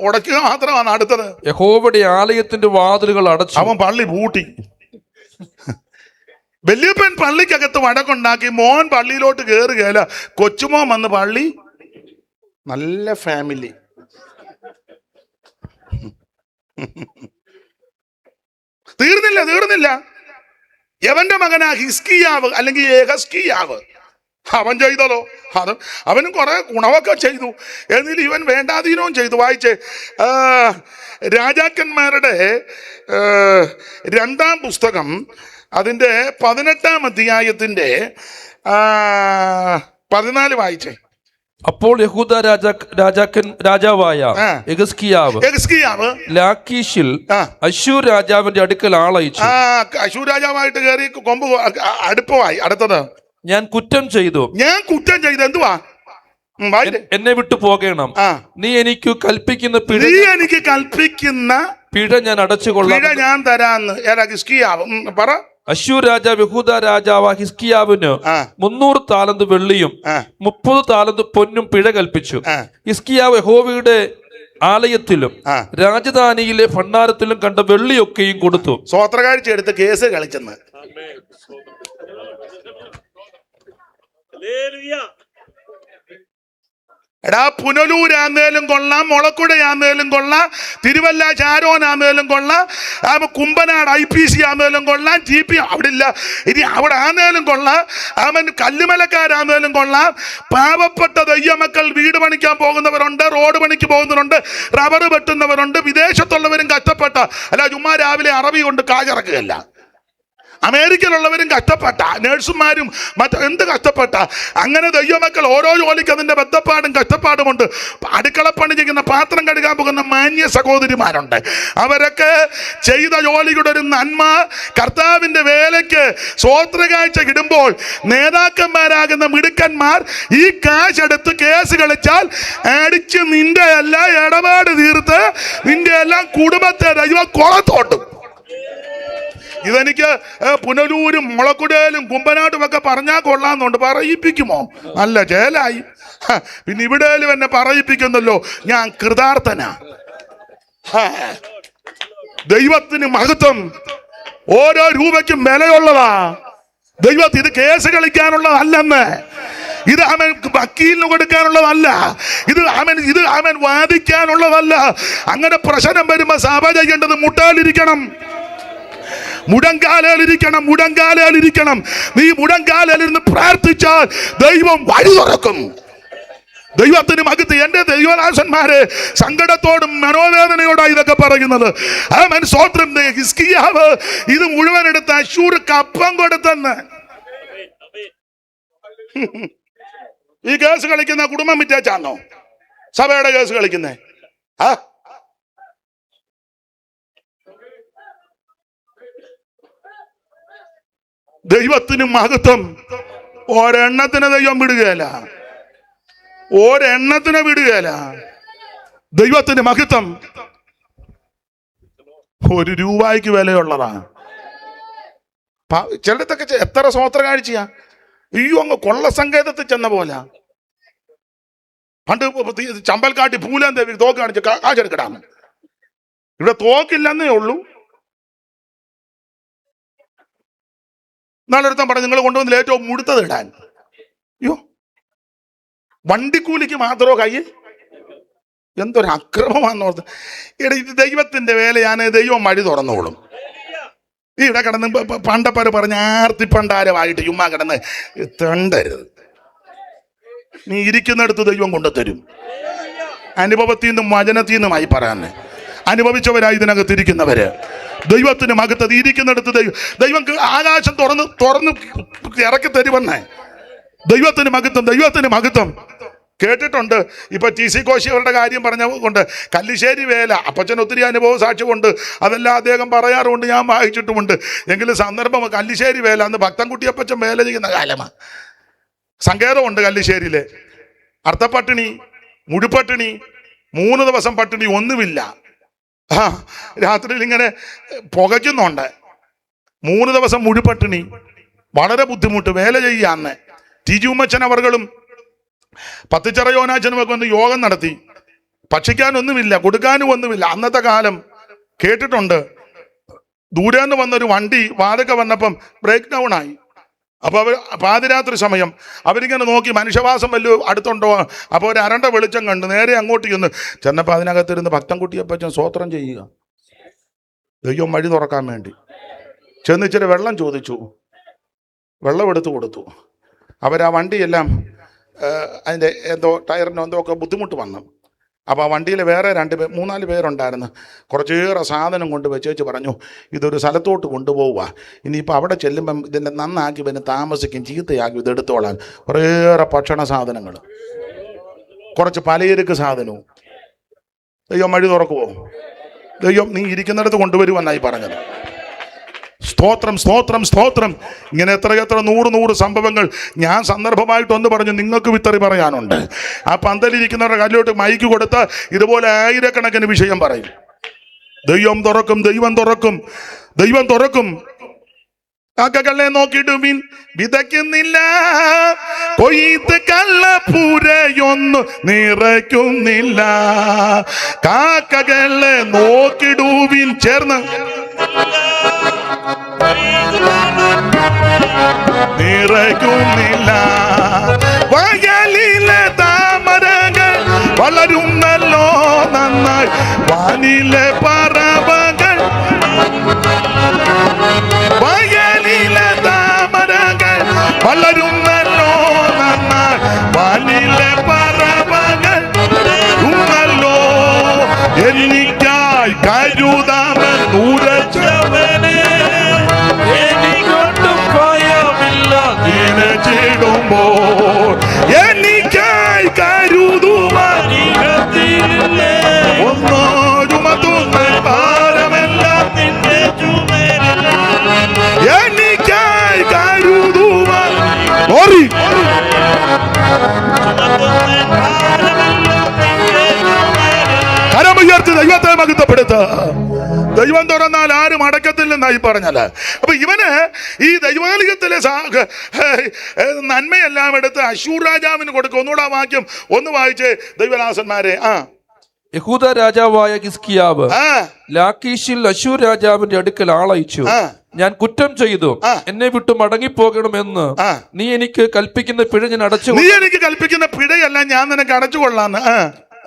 ഉടക്കുക മാത്രമാണ്. അടുത്തത് യഹോവയുടെ ആലയത്തിന്റെ വാതിലുകൾ അടച്ചു. അവൻ പള്ളി പൂട്ടി. വല്യപ്പൻ പള്ളിക്കകത്ത് വഴക്കുണ്ടാക്കി, മോൻ പള്ളിയിലോട്ട് കയറുകയല്ല. കൊച്ചുമോൻ വന്ന് പള്ളി, നല്ല ഫാമിലി. തീർന്നില്ല. യവന്റെ മകനാ ഹിസ്കിയാവ് അല്ലെങ്കിൽ യെഹസ്കിയാവ്. അവൻ ചെയ്തല്ലോ, അത് അവനും കുറെ ഗുണമൊക്കെ ചെയ്തു. എന്നിട്ട് ഇവൻ വേണ്ടാതീനവും ചെയ്തു. വായിച്ചേ, രാജാക്കന്മാരുടെ 2-ാം പുസ്തകം അതിൻ്റെ 18-ാം അധ്യായത്തിൻ്റെ 14 വായിച്ചേ. അപ്പോൾ യഹൂദ രാജാവായ യെഹിസ്കീയാവ് ലാക്കീഷിൽ അശ്ശൂർ രാജാവിന്റെ അടുക്കൽ ആളയച്ചു. അശ്ശൂർ രാജാവായിട്ട് കയറി കൊമ്പ് അടുപ്പമായി. അടുത്തത്, ഞാൻ കുറ്റം ചെയ്തു. എന്തുവാ? എന്നെ വിട്ടു പോകണം. നീ എനിക്ക് കൽപ്പിക്കുന്ന പിഴ ഞാൻ അടച്ചുകൊള്ളാം. ഞാൻ തരാന്ന് ഹിസ്കിയാവ് പറ. അശ്ശൂർ രാജാവ് യഹൂദ രാജാവ് ഹിസ്കിയാവിന് 300 താലന്ത് വെള്ളിയും 30 താലന്ത് പൊന്നും പിഴ കൽപ്പിച്ചു. ഹിസ്കിയാവ് യഹോവയുടെ ആലയത്തിലും രാജധാനിയിലെ ഭണ്ഡാരത്തിലും കണ്ട വെള്ളിയൊക്കെയും കൊടുത്തു. സ്വോത്രകാഴ്ച എടുത്ത് കേസ് കളിച്ചെന്ന്. എടാ, പുനലൂരാന്നേലും കൊള്ളാം, മുളക്കുടയാന്നേലും കൊള്ളാം, തിരുവല്ല ചാരോനാന്നേലും കൊള്ളാം, കുമ്പനാട് IPC ആന്നേലും കൊള്ളാം, GP അവിടെ ഇല്ല, ഇനി അവിടെ ആന്നേലും കൊള്ളാം, അവൻ കല്ലുമലക്കാരാന്നേലും കൊള്ളാം. പാവപ്പെട്ട ദയ്യമക്കൾ വീട് പണിക്കാൻ പോകുന്നവരുണ്ട്, റോഡ് പണിക്ക് പോകുന്നവരുണ്ട്, റബ്ബർ വെട്ടുന്നവരുണ്ട്, വിദേശത്തുള്ളവരും കഷ്ടപ്പെട്ട. അല്ല, ചുമ്മാ രാവിലെ അറബി കൊണ്ട് കാജിറക്കുകയല്ല. അമേരിക്കയിലുള്ളവരും കഷ്ടപ്പെട്ട, നഴ്സുമാരും എന്ത് കഷ്ടപ്പെട്ട. അങ്ങനെ ദൈവമക്കൾ ഓരോ ജോലിക്ക് അതിൻ്റെ ബദ്ധപ്പാടും കഷ്ടപ്പാടുമുണ്ട്. അടുക്കളപ്പണി ചെയ്യുന്ന, പാത്രം കഴുകാൻ പോകുന്ന മാന്യ സഹോദരിമാരുണ്ട്. അവരൊക്കെ ചെയ്ത ജോലിയുടെ ഒരു നന്മ കർത്താവിൻ്റെ വേലയ്ക്ക് സ്വോത്രകാഴ്ച ഇടുമ്പോൾ നേതാക്കന്മാരാകുന്ന മിടുക്കന്മാർ ഈ കാശെടുത്ത് കേസ് കളിച്ചാൽ അടിച്ച് നിന്റെ എല്ലാം ഇടപാട് തീർത്ത് നിന്റെ എല്ലാം കുടുംബത്തെ ദൈവം കൊളത്തോട്ടും. ഇതെനിക്ക് പുനലൂരും മുളക്കുടയിലും കുമ്പനാട്ടും ഒക്കെ പറഞ്ഞാൽ കൊള്ളാന്നുണ്ട്. പറയിപ്പിക്കുമോ? നല്ല ജയിലായി. പിന്നെ ഇവിടേലും എന്നെ പറയിപ്പിക്കുന്നല്ലോ. ഞാൻ കൃതാർത്ഥനാ. ദൈവത്തിന് മഹത്വം. ഓരോ രൂപയ്ക്കും വിലയുള്ളതാ. ദൈവത്തിന് ഇത് കേസ് കളിക്കാനുള്ളതല്ലെന്ന്. ഇത് അവൻ വക്കീലിന് കൊടുക്കാനുള്ളതല്ല. ഇത് അവൻ വാദിക്കാനുള്ളതല്ല. അങ്ങനെ പ്രശ്നം വരുമ്പോ സഭ ചെയ്യേണ്ടത് മുട്ടാലിരിക്കണം, മുടങ്കാലിരിക്കണം. നീ മുടങ്കാലിരുന്ന് പ്രാർത്ഥിച്ചാൽ ദൈവം വഴി തുറക്കും. ദൈവത്തിന് മകത്ത്. എന്റെ ദൈവദാസന്മാരെ സങ്കടത്തോടും മനോവേദനയോടാണ് ഇതൊക്കെ പറയുന്നത്. അവൻ സ്വോത്രം. ഹിസ്കിയാവ് ഇത് മുഴുവൻ എടുത്ത് അശ്ശൂർ കപ്പം കൊടുത്തെന്ന്. ഈ കേസ് കളിക്കുന്ന കുടുംബം വിറ്റേച്ചാന്നോ സഭയുടെ കേസ് കളിക്കുന്നേ? ദൈവത്തിന് മഹത്വം. ഒരെണ്ണത്തിന് ദൈവം വിടുകയല്ല, ദൈവത്തിന് മഹത്വം. 1 രൂപയ്ക്ക് വിലയുള്ളതാണ്. ചിലടത്തൊക്കെ എത്ര സ്വോത്ര കാഴ്ചയാ. അയ്യോ, അങ്ങ് കൊള്ള സങ്കേതത്തിൽ ചെന്ന പോലെ. പണ്ട് ചമ്പൽക്കാട്ടി പൂലാൻ ദേവി തോക്ക് കാണിച്ച് കാശെടുക്കടാന്ന്. ഇവിടെ തോക്കില്ലെന്നേ ഉള്ളൂ. നാളെടുത്താൻ പറഞ്ഞു നിങ്ങൾ കൊണ്ടുവന്നില്ല ഏറ്റവും മുടുത്തത് ഇടാൻ. അയ്യോ, വണ്ടിക്കൂലിക്ക് മാത്രമോ കയ്യിൽ? എന്തൊരു അക്രമമാണെന്നോർത്ത്. ഇവിടെ ഇത് ദൈവത്തിന്റെ വേലയാണ്. ദൈവം വഴി തുറന്നോളും. ഇവിടെ കിടന്ന് പണ്ടപ്പര പറഞ്ഞ ആർത്തിപ്പണ്ടാരമായിട്ട് ചുമ്മാ കിടന്ന് തണ്ടരുത്. നീ ഇരിക്കുന്നിടത്ത് ദൈവം കൊണ്ടുതരും. അനുഭവത്തിൽ നിന്നും വചനത്തിൽ നിന്നുമായി പറയാൻ അനുഭവിച്ചവരായി ഇതിനകത്ത് ഇരിക്കുന്നവര്. ദൈവത്തിന് മഹത്വം. ഇരിക്കുന്നിടത്ത് ദൈവം ആകാശം തുറന്ന് ഇറക്കി തരുമെന്നേ. ദൈവത്തിന് മഹത്വം. കേട്ടിട്ടുണ്ട്. ഇപ്പൊ TC കോശി അവരുടെ കാര്യം പറഞ്ഞ കൊണ്ട് കല്ലിശ്ശേരി വേല അപ്പച്ചൻ ഒത്തിരി അനുഭവ സാക്ഷ്യമുണ്ട്. അതെല്ലാം അദ്ദേഹം പറയാറുണ്ട്, ഞാൻ വായിച്ചിട്ടുമുണ്ട്. എങ്കിലും സന്ദർഭം കല്ലിശ്ശേരി വേല അന്ന് ഭക്തൻകുട്ടിയപ്പച്ചൻ വേല ചെയ്യുന്ന കാലമാണ്. സങ്കേതമുണ്ട് കല്ലിശ്ശേരിയിലെ. അർത്ഥപ്പട്ടിണി, മുഴുപ്പട്ടിണി, 3 ദിവസം പട്ടിണി, ഒന്നുമില്ല. രാത്രിയിൽ ഇങ്ങനെ പുകയ്ക്കുന്നുണ്ട്. 3 ദിവസം മുഴുപ്പട്ടിണി, വളരെ ബുദ്ധിമുട്ട്. വേല ചെയ്യാന്ന് TG ഉമ്മച്ചൻ അവർകളും പത്തിച്ചിറ യോനാച്ചനുമൊക്കെ ഒന്ന് യോഗം നടത്തി. ഭക്ഷിക്കാനൊന്നുമില്ല, കൊടുക്കാനും ഒന്നുമില്ല. അന്നത്തെ കാലം കേട്ടിട്ടുണ്ട്. ദൂരെന്ന് വന്നൊരു വണ്ടി വാതൊക്കെ വന്നപ്പം ബ്രേക്ക് ഡൗൺ ആയി. അപ്പൊ അവർ പാതിരാത്രി സമയം അവരിങ്ങനെ നോക്കി മനുഷ്യവാസം വലിയ അടുത്തുണ്ടോ. അപ്പോൾ ഒരു അരണ്ട വെളിച്ചം കണ്ട് നേരെ അങ്ങോട്ട് ചെന്നപ്പോൾ അതിനകത്തിരുന്ന് ഭക്തൻകുട്ടിയപ്പച്ചൻ സ്തോത്രം ചെയ്യുക. ദൈവം വഴി തുറക്കാൻ വേണ്ടി ചെന്ന് ഇച്ചിരി വെള്ളം ചോദിച്ചു. വെള്ളം എടുത്തു കൊടുത്തു. അവരാ വണ്ടിയെല്ലാം അതിൻ്റെ എന്തോ ടയറിനോ എന്തോ ഒക്കെ ബുദ്ധിമുട്ട് വന്നു. അപ്പോൾ ആ വണ്ടിയിൽ വേറെ 3-4 പേരുണ്ടായിരുന്നു. കുറച്ചേറെ സാധനം കൊണ്ട് വെച്ചേച്ച് പറഞ്ഞു, ഇതൊരു സ്ഥലത്തോട്ട് കൊണ്ടുപോവുക, ഇനിയിപ്പോൾ അവിടെ ചെല്ലുമ്പം ഇതിൻ്റെ നന്നാക്കി പിന്നെ താമസിക്കും, ചീത്തയാക്കി ഇതെടുത്തോളാൻ. കുറേയേറെ ഭക്ഷണ സാധനങ്ങൾ, കുറച്ച് പലചരക്ക് സാധനവും. ദൈവം വഴി തുറക്കുമോ? ദൈവം നീ ഇരിക്കുന്നിടത്ത് കൊണ്ടുവരുമെന്നായി പറഞ്ഞത്. സ്തോത്രം, സ്തോത്രം, സ്തോത്രം. ഇങ്ങനെ എത്ര 100 സംഭവങ്ങൾ ഞാൻ സന്ദർഭമായിട്ടൊന്ന് പറഞ്ഞു. നിങ്ങൾക്ക് വിത്തറി പറയാനുണ്ട്. ആ പന്തലിരിക്കുന്നവരുടെ കല്ലോട്ട് മൈക്ക് കൊടുത്ത് ഇതുപോലെ ആയിരക്കണക്കിന് വിഷയം പറയും. ദൈവം തുറക്കും, ദൈവം തുറക്കും, ദൈവം തുറക്കും. കാക്കകളെ നോക്കിടുവിൻ, വിതയ്ക്കുന്നില്ല, കൊയ്ത്ത് കള്ളപ്പൂരയൊന്നും നിറയ്ക്കുന്നില്ല. കാക്കകളെ നോക്കിടുവിൻ, ചേർന്ന് നിറയ്ക്കുന്നില്ല. വയലിലെ താമരകൾ വളരുന്നല്ലോ നന്നായി, വാനിലെ പറവകൾ. വയലിലെ താമരകൾ വളരുന്നല്ലോ നന്നായി, വാനിലെ പറവകൾ ഉന്നല്ലോ. എനിക്കായി കരുതാമെന്നുരച്ചവനെ ിടുമ്പോൾ എനിക്കായി കരുതുവാൻ ഒന്നോ ചുമത്തുന്ന ഭാരമെല്ലാം എനിക്കായി കരുതുവാൻ കരമുയർത്തി ദൈവത്തെ മഹത്വപ്പെടുത്ത. ദൈവം തുറന്നാൽ ആരും അടക്കത്തില്ലെന്നായി പറഞ്ഞാല്. അപ്പൊ ഇവന് ഈ ദൈവാലയത്തിലെ നന്മയെല്ലാം എടുത്ത് അശ്ശൂർ രാജാവിന് കൊടുക്കും. ഒന്നുകൂടെ വാക്യം ഒന്ന് വായിച്ച് ദൈവദാസന്മാരെ. യഹൂദ രാജാവായ ഹിസ്കിയാവ് ലാക്കീഷിൽ അശ്ശൂർ രാജാവിന്റെ അടുക്കൽ ആളയച്ചു. ഞാൻ കുറ്റം ചെയ്തു, എന്നെ വിട്ടു മടങ്ങിപ്പോകണമെന്ന് നീ എനിക്ക് കൽപ്പിക്കുന്ന പിഴ ഞാൻ അടച്ചു. നീ എനിക്ക് കൽപ്പിക്കുന്ന പിഴയല്ല, ഞാൻ നിനക്ക് അടച്ചുകൊള്ളാന്ന്.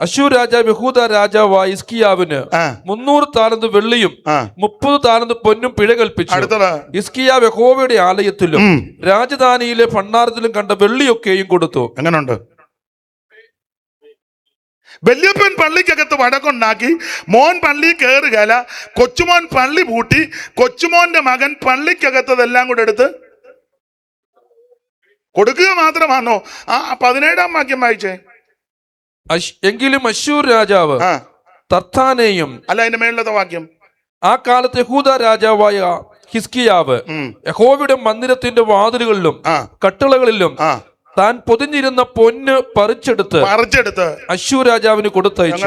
അശ്ശൂർ രാജാവ് യഹൂദ രാജാവായ ഹിസ്കിയാവിന് 300 താലന്ത് വെള്ളിയും 30 താലന്ത് പൊന്നും പിഴ കൽപ്പിച്ചു. ഹിസ്കിയാവ് യഹോവയുടെ ആലയത്തിലും രാജധാനിയിലെ ഭണ്ഡാരത്തിലും കണ്ട വെള്ളിയൊക്കെയും കൊടുത്തു. എങ്ങനുണ്ട്? വല്യപ്പൻ പള്ളിക്കകത്ത് വടക്കുണ്ടാക്കി, മോൻ പള്ളി കയറുകല, കൊച്ചുമോൻ പള്ളി പൂട്ടി, കൊച്ചുമോന്റെ മകൻ പള്ളിക്കകത്തതെല്ലാം കൂടെ എടുത്ത് കൊടുക്കുക മാത്രമാണോ? 17-ാം വാക്യം വായിച്ചേ. എങ്കിലും അശ്ശൂർ രാജാവ് തർത്താനെയും, അല്ല അതിന്റെ മേളിലത്തെ വാക്യം, ആ കാലത്ത് യഹൂദ രാജാവായ ഹിസ്കിയാവ് യഹോവയുടെ മന്ദിരത്തിന്റെ വാതിലുകളിലും കട്ടിളകളിലും താൻ പൊതിഞ്ഞിരുന്ന പൊന്ന് പറിച്ചെടുത്ത് അശ്ശൂർ രാജാവിന് കൊടുത്തയച്ചു.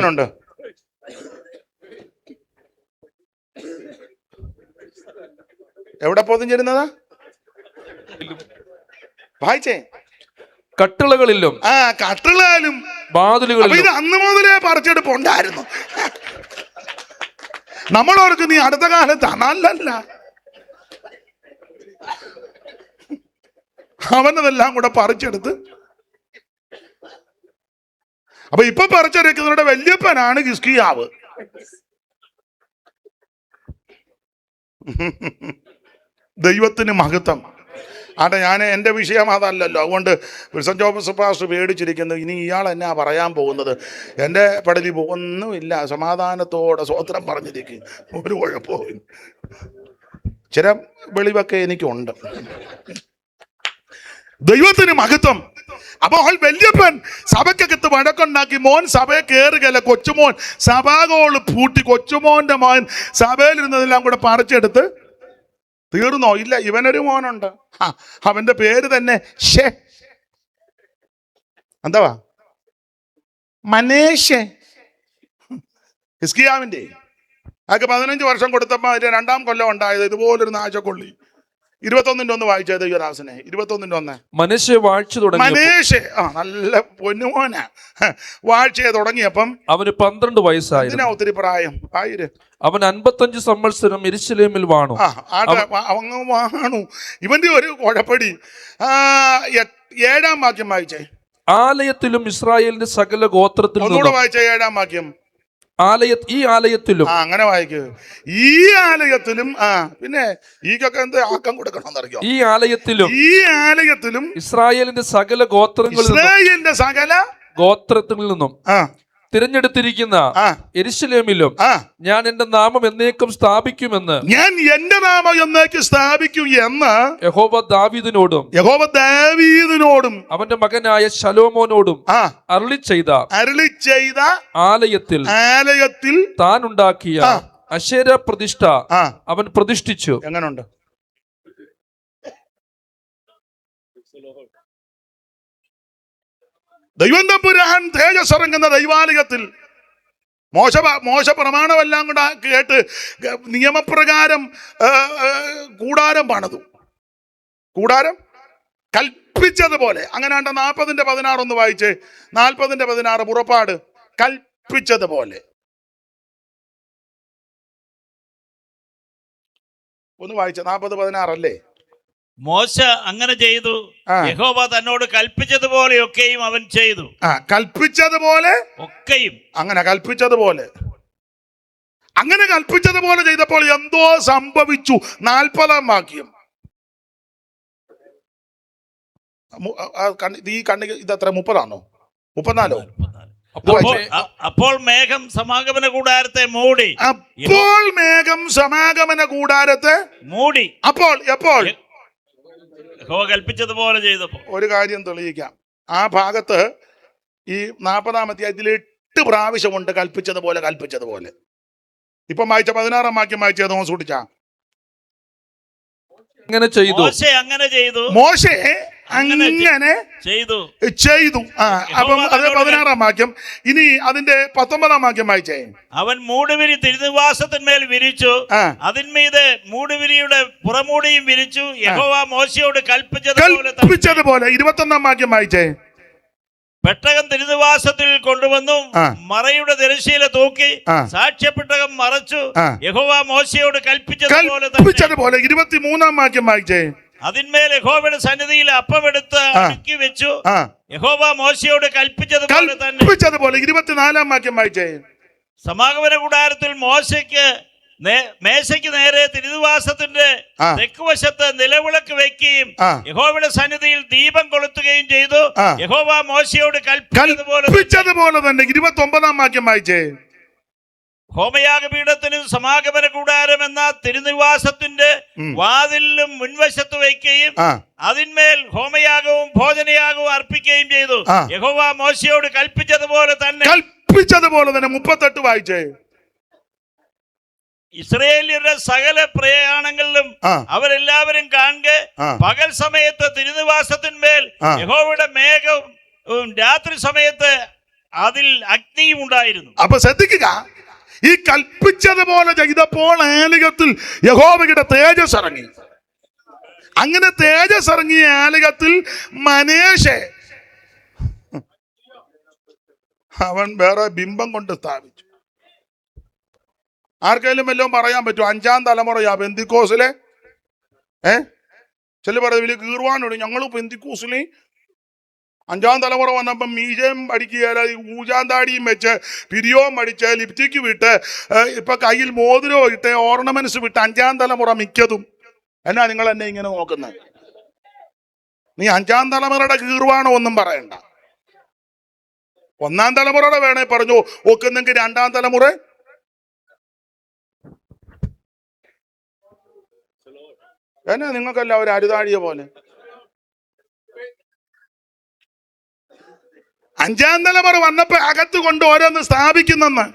എവിടെ പൊതിഞ്ഞിരുന്നതാ? വായിച്ചേ. കട്ടിളകളിലും കട്ടിളാലും വാതിലുകളിലും. ഇത് അന്ന് മുതലേ പറിച്ചെടുപ്പ് ഉണ്ടായിരുന്നു. നമ്മളോർക്ക് നീ അടുത്ത കാലത്ത് നല്ലല്ല, അവനതെല്ലാം കൂടെ പറിച്ചെടുത്ത്. അപ്പൊ ഇപ്പൊ പറിച്ചെടുക്കുന്നവരുടെ വല്യപ്പനാണ് ഹിസ്കിയാവ്. ദൈവത്തിന് മഹത്വം. ഞാൻ എൻ്റെ വിഷയം അതല്ലല്ലോ, അതുകൊണ്ട് വിൽസൺ ജോസഫ് പാസ്റ്റർ പേടിച്ചിരിക്കുന്നു. ഇനി ഇയാൾ എന്നാ പറയാൻ പോകുന്നത്? എൻ്റെ പടലി ഒന്നുമില്ല, സമാധാനത്തോടെ സ്വോത്രം പറഞ്ഞിരിക്കും, ഒരു കുഴപ്പവും. ചില വെളിവൊക്കെ എനിക്കുണ്ട്. ദൈവത്തിന് മഹത്വം. അപ്പോൾ വല്യപ്പൻ സഭയ്ക്കകത്ത് വഴക്കുണ്ടാക്കി, മോൻ സഭയെ കയറുകയല്ല, കൊച്ചുമോൻ സഭാഗോള് പൂട്ടി, കൊച്ചുമോന്റെ മോൻ സഭയിലിരുന്നതെല്ലാം കൂടെ പറിച്ചെടുത്ത് തീർന്നോ? ഇല്ല, ഇവനൊരു മോനുണ്ട്, അവന്റെ പേര് തന്നെ എന്താ മനേഷ്. ഹിസ്കിയാവിന്റെ അതൊക്കെ 15 വർഷം കൊടുത്തപ്പോ അതിന്റെ 2-ാം കൊല്ലം ഉണ്ടായത് ഇതുപോലൊരു നാശക്കൊള്ളി. 21-ന്റെ 1 വായിച്ചത് യുവദാസനെ. 21-ന്റെ 1. മനേഷ് വാഴ്ച തുടങ്ങി. മനേഷ് നല്ല പൊന്നുമോനാ. വാഴ്ച തുടങ്ങിയപ്പം അവന് 12 വയസ്സായി. ഒത്തിരി പ്രായം ആയിരം. അവൻ 55 സംവത്സരം യെരൂശലേമിൽ വാണു. അവങ്ങ് വാണു. ഇവന്റെ ഒരു കുഴപ്പടി. 7-ാം വാക്യം വായിച്ചേ. ആലയത്തിലും ഇസ്രായേലിന്റെ സകല ഗോത്രത്തിലും വായിച്ച 7-ാം വാക്യം. ഈ ആലയത്തിലും അങ്ങനെ വായിക്കുക. ഈ ആലയത്തിലും പിന്നെ ഈക്കൊക്കെ എന്ത് ആക്കം കൊടുക്കണമെന്നറിയോ? ഈ ആലയത്തിലും ഇസ്രായേലിന്റെ സകല ഗോത്രത്തിൽ നിന്നും തിരഞ്ഞെടുത്തിരിക്കുന്ന യെരൂശലേമിലും ഞാൻ എന്റെ നാമം എന്നേക്കും സ്ഥാപിക്കുമെന്ന് യഹോവ ദാവീദിനോടും അവന്റെ മകനായ ശലോമോനോടും അരുളി ചെയ്ത ആലയത്തിൽ താൻ ഉണ്ടാക്കിയ അശേര പ്രതിഷ്ഠ അവൻ പ്രതിഷ്ഠിച്ചു. എങ്ങനുണ്ട്? ദൈവം തമ്പുരാൻ തേജസ് ഇറങ്ങുന്ന ദൈവാലയത്തിൽ മോശ പ്രമാണമെല്ലാം കൂടെ കേട്ട് നിയമപ്രകാരം കൂടാരം പണിതു. കൂടാരം കൽപ്പിച്ചതുപോലെ. അങ്ങനെയാണ്ട് 40:16 ഒന്ന് വായിച്ചേ. 40:16 പുറപ്പാട്. കൽപ്പിച്ചതുപോലെ ഒന്ന് വായിച്ച. 40:16 അല്ലേ? മോശ അങ്ങനെ ചെയ്തു, യഹോവ തന്നോട് കൽപ്പിച്ചതുപോലെയൊക്കെയും അവൻ ചെയ്തു. കൽപ്പിച്ചതുപോലെ ഒക്കെയും. അങ്ങനെ കൽപ്പിച്ചതുപോലെ ചെയ്തപ്പോൾ എന്തോ സംഭവിച്ചു. 40-ാം വാക്യം. ഈ കണ്ണിക്ക് ഇതത്ര 30-ആണോ 34-ഓ? അപ്പോൾ മേഘം സമാഗമന കൂടാരത്തെ മൂടി. അപ്പോൾ എപ്പോൾ? കൽപ്പിച്ചതുപോലെ ചെയ്തപ്പോൾ. ഒരു കാര്യം തെളിയിക്കാം. ആ ഭാഗത്ത് ഈ 40-ാം അധ്യായത്തിൽ 8 പ്രാവശ്യമുണ്ട് കൽപ്പിച്ചതുപോലെ. ഇപ്പം വായിച്ച 16-ാം വാക്യം വായിച്ചത് സൂക്ഷിച്ചാ. മോശെ അങ്ങനെ ചെയ്തു. അപ്പം അത് 16-ാം വാക്യം. ഇനി അതിന്റെ 19-ാം വാക്യം വായിച്ചേ. അവൻ മൂടുവിരി തിരുനിവാസത്തിന്മേൽ വിരിച്ചു, അതിന്മീത് മൂടുവിരിയുടെ പുറമൂടിയും വിരിച്ചു. യഹോവ മോശയോട് കൽപ്പിച്ചതുപോലെ. 21-ാം വാക്യം വായിച്ചേ. പെട്ടകം തിരുനിവാസത്തിൽ കൊണ്ടുവന്നു മറയുടെ തിരശ്ശീല തൂക്കി സാക്ഷ്യപ്പെട്ടകം മറച്ചു. യഹോവ മോശയോട് കൽപ്പിച്ചതുപോലെ. 23-ാം വാക്യം വായിച്ചേ. അതിന്മേൽ യഹോവയുടെ സന്നിധിയിൽ അപ്പമെടുത്ത് അടുക്കി വെച്ചു. യഹോവ മോശയോട് കൽപ്പിച്ചതുപോലെ തന്നെ. 24-ാം വാക്യം വായിച്ചേ. സമാഗമന കൂടാരത്തിൽ മേശയ്ക്ക് നേരെ തിരുനിവാസത്തിന്റെ തെക്കുവശത്ത് നിലവിളക്ക് വെക്കുകയും യഹോവയുടെ സന്നിധിയിൽ ദീപം കൊളുത്തുകയും ചെയ്തു. യഹോവ മോശയോട് കൽപ്പിച്ചതുപോലെ തന്നെ. 29-ാം വാക്യം വായിച്ചേ. ഹോമയാഗപീഠത്തിനും സമാഗമന കൂടാരം എന്ന തിരുനിവാസത്തിന്റെ വാതിലിലും മുൻവശത്ത് വയ്ക്കുകയും അതിന്മേൽ ഹോമയാഗവും ഭോജനയാഗവും അർപ്പിക്കുകയും ചെയ്തു. യഹോവ മോശയോട് കൽപ്പിച്ചതുപോലെ തന്നെ. 38 വായിച്ചേ. ഇസ്രായേല്യരുടെ സകല പ്രയാണങ്ങളിലും അവരെല്ലാവരും കാണുക പകൽ സമയത്ത് തിരുനിവാസത്തിന്മേൽ യഹോവയുടെ മേഘവും രാത്രി സമയത്ത് അതിൽ അഗ്നിയും ഉണ്ടായിരുന്നു. അപ്പൊ ശ്രദ്ധിക്കുക, ഈ കൽപ്പിച്ചതുപോലെ ചെയ്തപ്പോൾ ആലയത്തിൽ യഹോവയുടെ തേജസ് ഇറങ്ങി. അങ്ങനെ തേജസ് ഇറങ്ങിയ ആലയത്തിൽ മനേശെ അവൻ വേറെ ബിംബം കൊണ്ട് സ്ഥാപിച്ചു. ആർക്കെങ്കിലും വല്ലതും പറയാൻ പറ്റുമോ? 5-ാം തലമുറയാ പെന്തിക്കോസിലെ. ചില പറയുന്നത് വലിയ കീർവാനുണ്ട്. ഞങ്ങൾ പെന്തിക്കോസിലെ 5-ാം തലമുറ വന്നപ്പം മീശയും അടിക്കുകയല്ല, ഊജാന്താടിയും വെച്ച് പിരിയോം അടിച്ച് ലിപ്റ്റിക്ക് വിട്ട് ഇപ്പൊ കയ്യിൽ മോതിരോ ഇട്ട് ഓർണമെന്റ്സ് വിട്ട് 5-ാം തലമുറ മിക്കതും. എന്നാ നിങ്ങൾ എന്നെ ഇങ്ങനെ നോക്കുന്നത്? നീ 5-ാം തലമുറയുടെ കീർവാണോ ഒന്നും പറയണ്ട. 1-ാം തലമുറയുടെ വേണേ പറഞ്ഞു ഒക്കുന്നെങ്കിൽ 2-ാം തലമുറ. എന്നാ നിങ്ങൾക്കല്ല ഒരു അരുതാഴിയ പോലെ. 5-ാം തലമുറ വന്നപ്പോ അകത്ത് കൊണ്ട് ഓരോന്ന് സ്ഥാപിക്കുന്നെന്ന്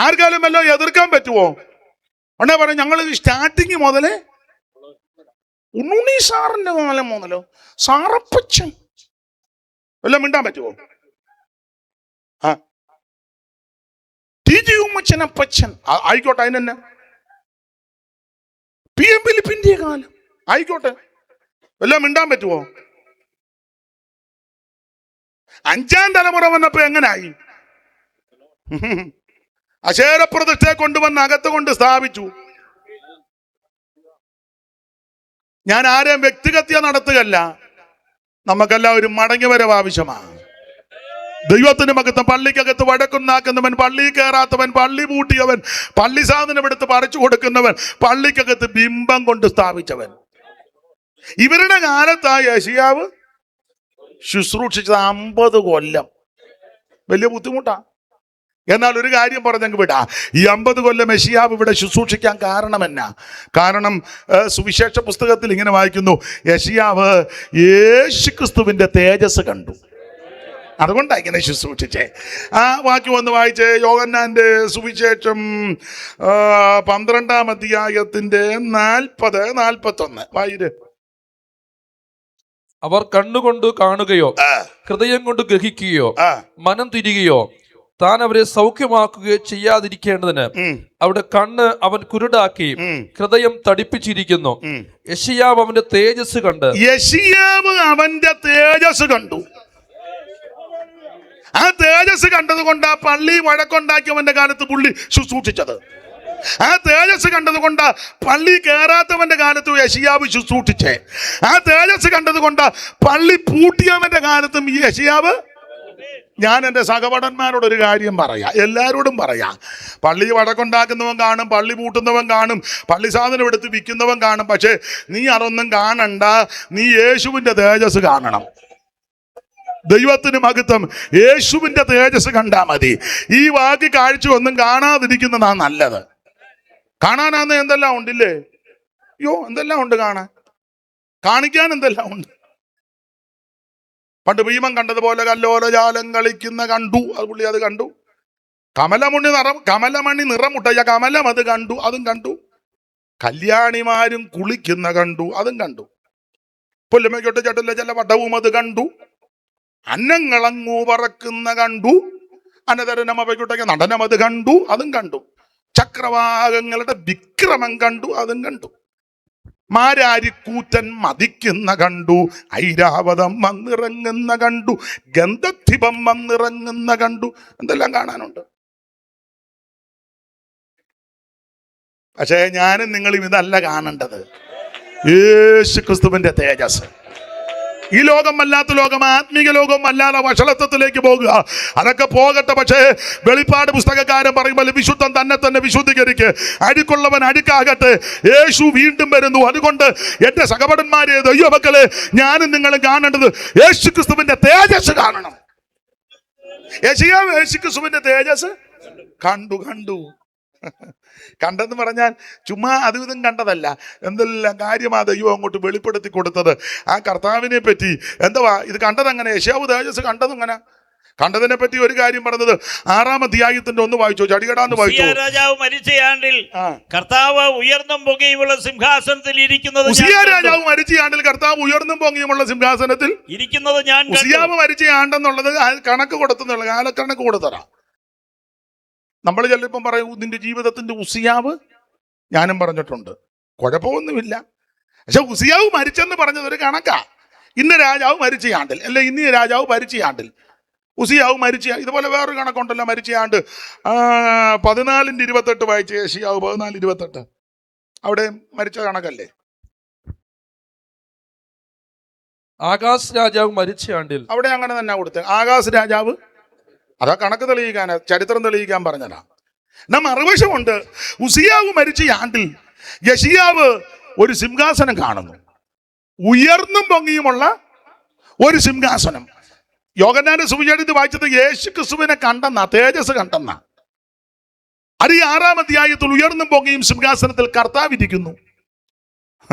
ആർക്കാലും വല്ലോ എതിർക്കാൻ പറ്റുമോ? ഉടനെ പറയും ഞങ്ങൾ സ്റ്റാർട്ടിങ് മുതലേ ഉണ്ണുണ്ണി സാറിന്റെ കാലം മുതലോ സാറപ്പച്ചൻ വല്ലതും മിണ്ടാൻ പറ്റുമോ? ഉമ്മച്ചനപ്പച്ചൻ ആയിക്കോട്ടെ, അതിനെന്നെ PM ഫിലിപ്പിന്റെ കാലം ആയിക്കോട്ടെ, വല്ലതും മിണ്ടാൻ പറ്റുമോ? 5-ാം തലമുറ വന്നപ്പോ എങ്ങനായി? അശേര പ്രതിഷ്ഠയെ കൊണ്ടുവന്ന് അകത്ത് കൊണ്ട് സ്ഥാപിച്ചു. ഞാൻ ആരെയും വ്യക്തിഹത്യ നടത്തുകയല്ല, നമുക്കെല്ലാം ഒരു മടങ്ങി വരവ് ആവശ്യമാണ്. ദൈവത്തിന് മകത്ത് പള്ളിക്കകത്ത് വഴക്കുണ്ടാക്കുന്നവൻ, പള്ളി കയറാത്തവൻ, പള്ളി പൂട്ടിയവൻ, പള്ളി സാധനം എടുത്ത് പറിച്ചു കൊടുക്കുന്നവൻ, പള്ളിക്കകത്ത് ബിംബം കൊണ്ട് സ്ഥാപിച്ചവൻ. ഇവരുടെ കാലത്തായി യെശയ്യാവ് ശുശ്രൂഷിച്ചത് 50 കൊല്ലം. വലിയ ബുദ്ധിമുട്ടാ. എന്നാൽ ഒരു കാര്യം പറഞ്ഞങ്ങ് വിടാ, ഈ 50 കൊല്ലം യെശയ്യാവ് ഇവിടെ ശുശ്രൂഷിക്കാൻ കാരണം എന്നാ? കാരണം സുവിശേഷ പുസ്തകത്തിൽ ഇങ്ങനെ വായിക്കുന്നു, യെശയ്യാവ് യേശുക്രിസ്തുവിന്റെ തേജസ് കണ്ടു, അതുകൊണ്ടാണ് ഇങ്ങനെ ശുശ്രൂഷിച്ചേ. ആ വാക്യം ഒന്ന് വായിച്ചേ. യോഹന്നാന്റെ സുവിശേഷം 12-ാം അധ്യായത്തിന്റെ 40-41 വായിര്. അവർ കണ്ണുകൊണ്ട് കാണുകയോ ഹൃദയം കൊണ്ട് ഗ്രഹിക്കുകയോ മനം തിരികയോ താൻ അവരെ സൗഖ്യമാക്കുകയോ ചെയ്യാതിരിക്കേണ്ടതിന് അവിടെ കണ്ണ് അവൻ കുരുടാക്കി ഹൃദയം തടിപ്പിച്ചിരിക്കുന്നു. യെശയ്യാവ് അവന്റെ തേജസ് കണ്ട് ആ തേജസ് കണ്ടത് കൊണ്ട് ആ പള്ളി വഴക്കുണ്ടാക്കിയവന്റെ കാലത്ത് പുള്ളി ശുശ്രൂഷിച്ചത്. ആ തേജസ് കണ്ടത് കൊണ്ട് പള്ളി കയറാത്തവന്റെ കാലത്ത് യെശയ്യാവ് ശുശ്രൂഷിച്ചേ. ആ തേജസ് കണ്ടത് കൊണ്ട് പള്ളി പൂട്ടിയവന്റെ കാലത്തും ഈ യെശയ്യാവ്. ഞാൻ എൻ്റെ സഹപഠന്മാരോടൊരു കാര്യം പറയാം, എല്ലാവരോടും പറയാം. പള്ളി വടക്കുണ്ടാക്കുന്നവൻ കാണും, പള്ളി പൂട്ടുന്നവൻ കാണും, പള്ളി സാധനം എടുത്ത് വിൽക്കുന്നവൻ കാണും. പക്ഷേ നീ അതൊന്നും കാണണ്ട, നീ യേശുവിൻ്റെ തേജസ് കാണണം. ദൈവത്തിന് മഹത്വം. യേശുവിൻ്റെ തേജസ് കണ്ടാൽ മതി. ഈ ബാക്കി കാഴ്ച ഒന്നും കാണാതിരിക്കുന്നതാണ് നല്ലത്. കാണാനാന്ന് എന്തെല്ലാം ഉണ്ടില്ലേ? അയ്യോ, എന്തെല്ലാം ഉണ്ട് കാണാൻ, കാണിക്കാൻ എന്തെല്ലാം ഉണ്ട്. പണ്ട് ഭീമൻ കണ്ടതുപോലെ കല്ലോലജാലം കളിക്കുന്ന കണ്ടു, അത് പുള്ളി അത് കണ്ടു. കമലമണി നിറമുട്ടയ കമലം അത് കണ്ടു, അതും കണ്ടു. കല്യാണിമാരും കുളിക്കുന്ന കണ്ടു, അതും കണ്ടു. പുല്ലുമയ്ക്കൊട്ട് ചട്ടില്ല ചില വട്ടവും അത് കണ്ടു. അന്നങ്ങളങ്ങൂ പറക്കുന്ന കണ്ടു. അനതരനമവയ്ക്കൊട്ടൊക്കെ നടനം അത് കണ്ടു, അതും കണ്ടു. ചക്രവാകങ്ങളുടെ വിക്രമം കണ്ടു, അതും കണ്ടു. മാരാരിക്കൂറ്റൻ മതിക്കുന്ന കണ്ടു. ഐരാവതം വന്നിറങ്ങുന്ന കണ്ടു. ഗന്ധദ്വീപം വന്നിറങ്ങുന്ന കണ്ടു. എന്തെല്ലാം കാണാനുണ്ട്. പക്ഷേ ഞാനും നിങ്ങളും ഇതല്ല കാണേണ്ടത്. യേശു ക്രിസ്തുവിന്റെ തേജസ്. ഈ ലോകം അല്ലാത്ത ലോകം, ആത്മീക ലോകം അല്ലാതെ വഷളത്വത്തിലേക്ക് പോകുക, അതൊക്കെ പോകട്ടെ. പക്ഷേ വെളിപ്പാട് പുസ്തകക്കാരൻ പറയുമ്പോൾ വിശുദ്ധൻ തന്നെ വിശുദ്ധീകരിക്ക്, അഴുക്കുള്ളവൻ അഴുക്കാകട്ടെ, യേശു വീണ്ടും വരുന്നു. അതുകൊണ്ട് എന്റെ സഹപഠന്മാരെ, ദൈവമക്കളെ, ഞാനും നിങ്ങളും കാണേണ്ടത് യേശു ക്രിസ്തുവിന്റെ തേജസ് കാണണം. യെശയ്യാവ് യേശു ക്രിസ്തുവിന്റെ തേജസ് കണ്ടു. കണ്ടെന്ന് പറഞ്ഞാൽ ചുമ്മാ അതും ഇതും കണ്ടതല്ല, എന്തെല്ലാം കാര്യമാ ദൈവം അങ്ങോട്ട് വെളിപ്പെടുത്തി കൊടുത്തത്. ആ കർത്താവിനെ പറ്റി എന്തുവാ ഇത് കണ്ടതെങ്ങനെ? യെശയ്യാവ് തേജസ് കണ്ടതെങ്ങനെ? കണ്ടതിനെ പറ്റി ഒരു കാര്യം പറഞ്ഞത് 6-ാം അധ്യായത്തിന്റെ 1 വായിച്ചോ, ചടികടാന്ന് വായിച്ചോ. രാജാവ് മരിച്ചയാണ്ടിൽ കർത്താവ് ഉയർന്നും പൊങ്ങിയുമുള്ള സിംഹാസനത്തിൽ ഇരിക്കുന്നത്. രാജാവ് മരിച്ചയാണ്ടിൽ കർത്താവ് ഉയർന്നും പൊങ്ങിയുമുള്ള സിംഹാസനത്തിൽ ഇരിക്കുന്നത് ഞാൻ. ഉസിയാവ് മരിച്ചയാണ്ടെന്നുള്ളത് കണക്ക് കൊടുത്തെന്നുള്ള കാലക്കണക്ക് കൊടുത്തറാ. നമ്മൾ ചിലപ്പം പറയും നിന്റെ ജീവിതത്തിന്റെ ഉസിയാവ്. ഞാനും പറഞ്ഞിട്ടുണ്ട്, കുഴപ്പമൊന്നുമില്ല. പക്ഷെ ഉസിയാവ് മരിച്ചെന്ന് പറഞ്ഞത് ഒരു കണക്കാ. ഇന്ന രാജാവ് മരിച്ചയാണ്ടിൽ, അല്ലെ ഇന്ന രാജാവ് മരിച്ചയാണ്ടിൽ ഉസിയാവ് മരിച്ച. ഇതുപോലെ വേറൊരു കണക്കുണ്ടല്ലോ, മരിച്ചയാണ്ട് 14:28 വായിച്ച യെശയ്യാവ് 14:28. അവിടെ മരിച്ച കണക്കല്ലേ? ആകാശ് രാജാവ് മരിച്ചയാണ്ടിൽ അവിടെ അങ്ങനെ തന്നെ കൊടുത്തത്. ആകാശ് രാജാവ്, അതാ കണക്ക് തെളിയിക്കാൻ, ചരിത്രം തെളിയിക്കാൻ പറഞ്ഞതാ. മറുവശമുണ്ട്, ഉസിയാവ് മരിച്ച ആണ്ടിൽ യെശയ്യാവ് ഒരു സിംഹാസനം കാണുന്നു, ഉയർന്നും പൊങ്ങിയുമുള്ള ഒരു സിംഹാസനം. യോഹന്നാന്റെ സുവിശേഷത്തിൽ വായിച്ചത് യേശു ക്രിസ്തുവിനെ കണ്ടെന്നാ, തേജസ് കണ്ടെന്നാ. അത് ഈ 6-ാം അധ്യായത്തിൽ ഉയർന്നും പൊങ്ങിയും സിംഹാസനത്തിൽ കർത്താവ് ഇരിക്കുന്നു,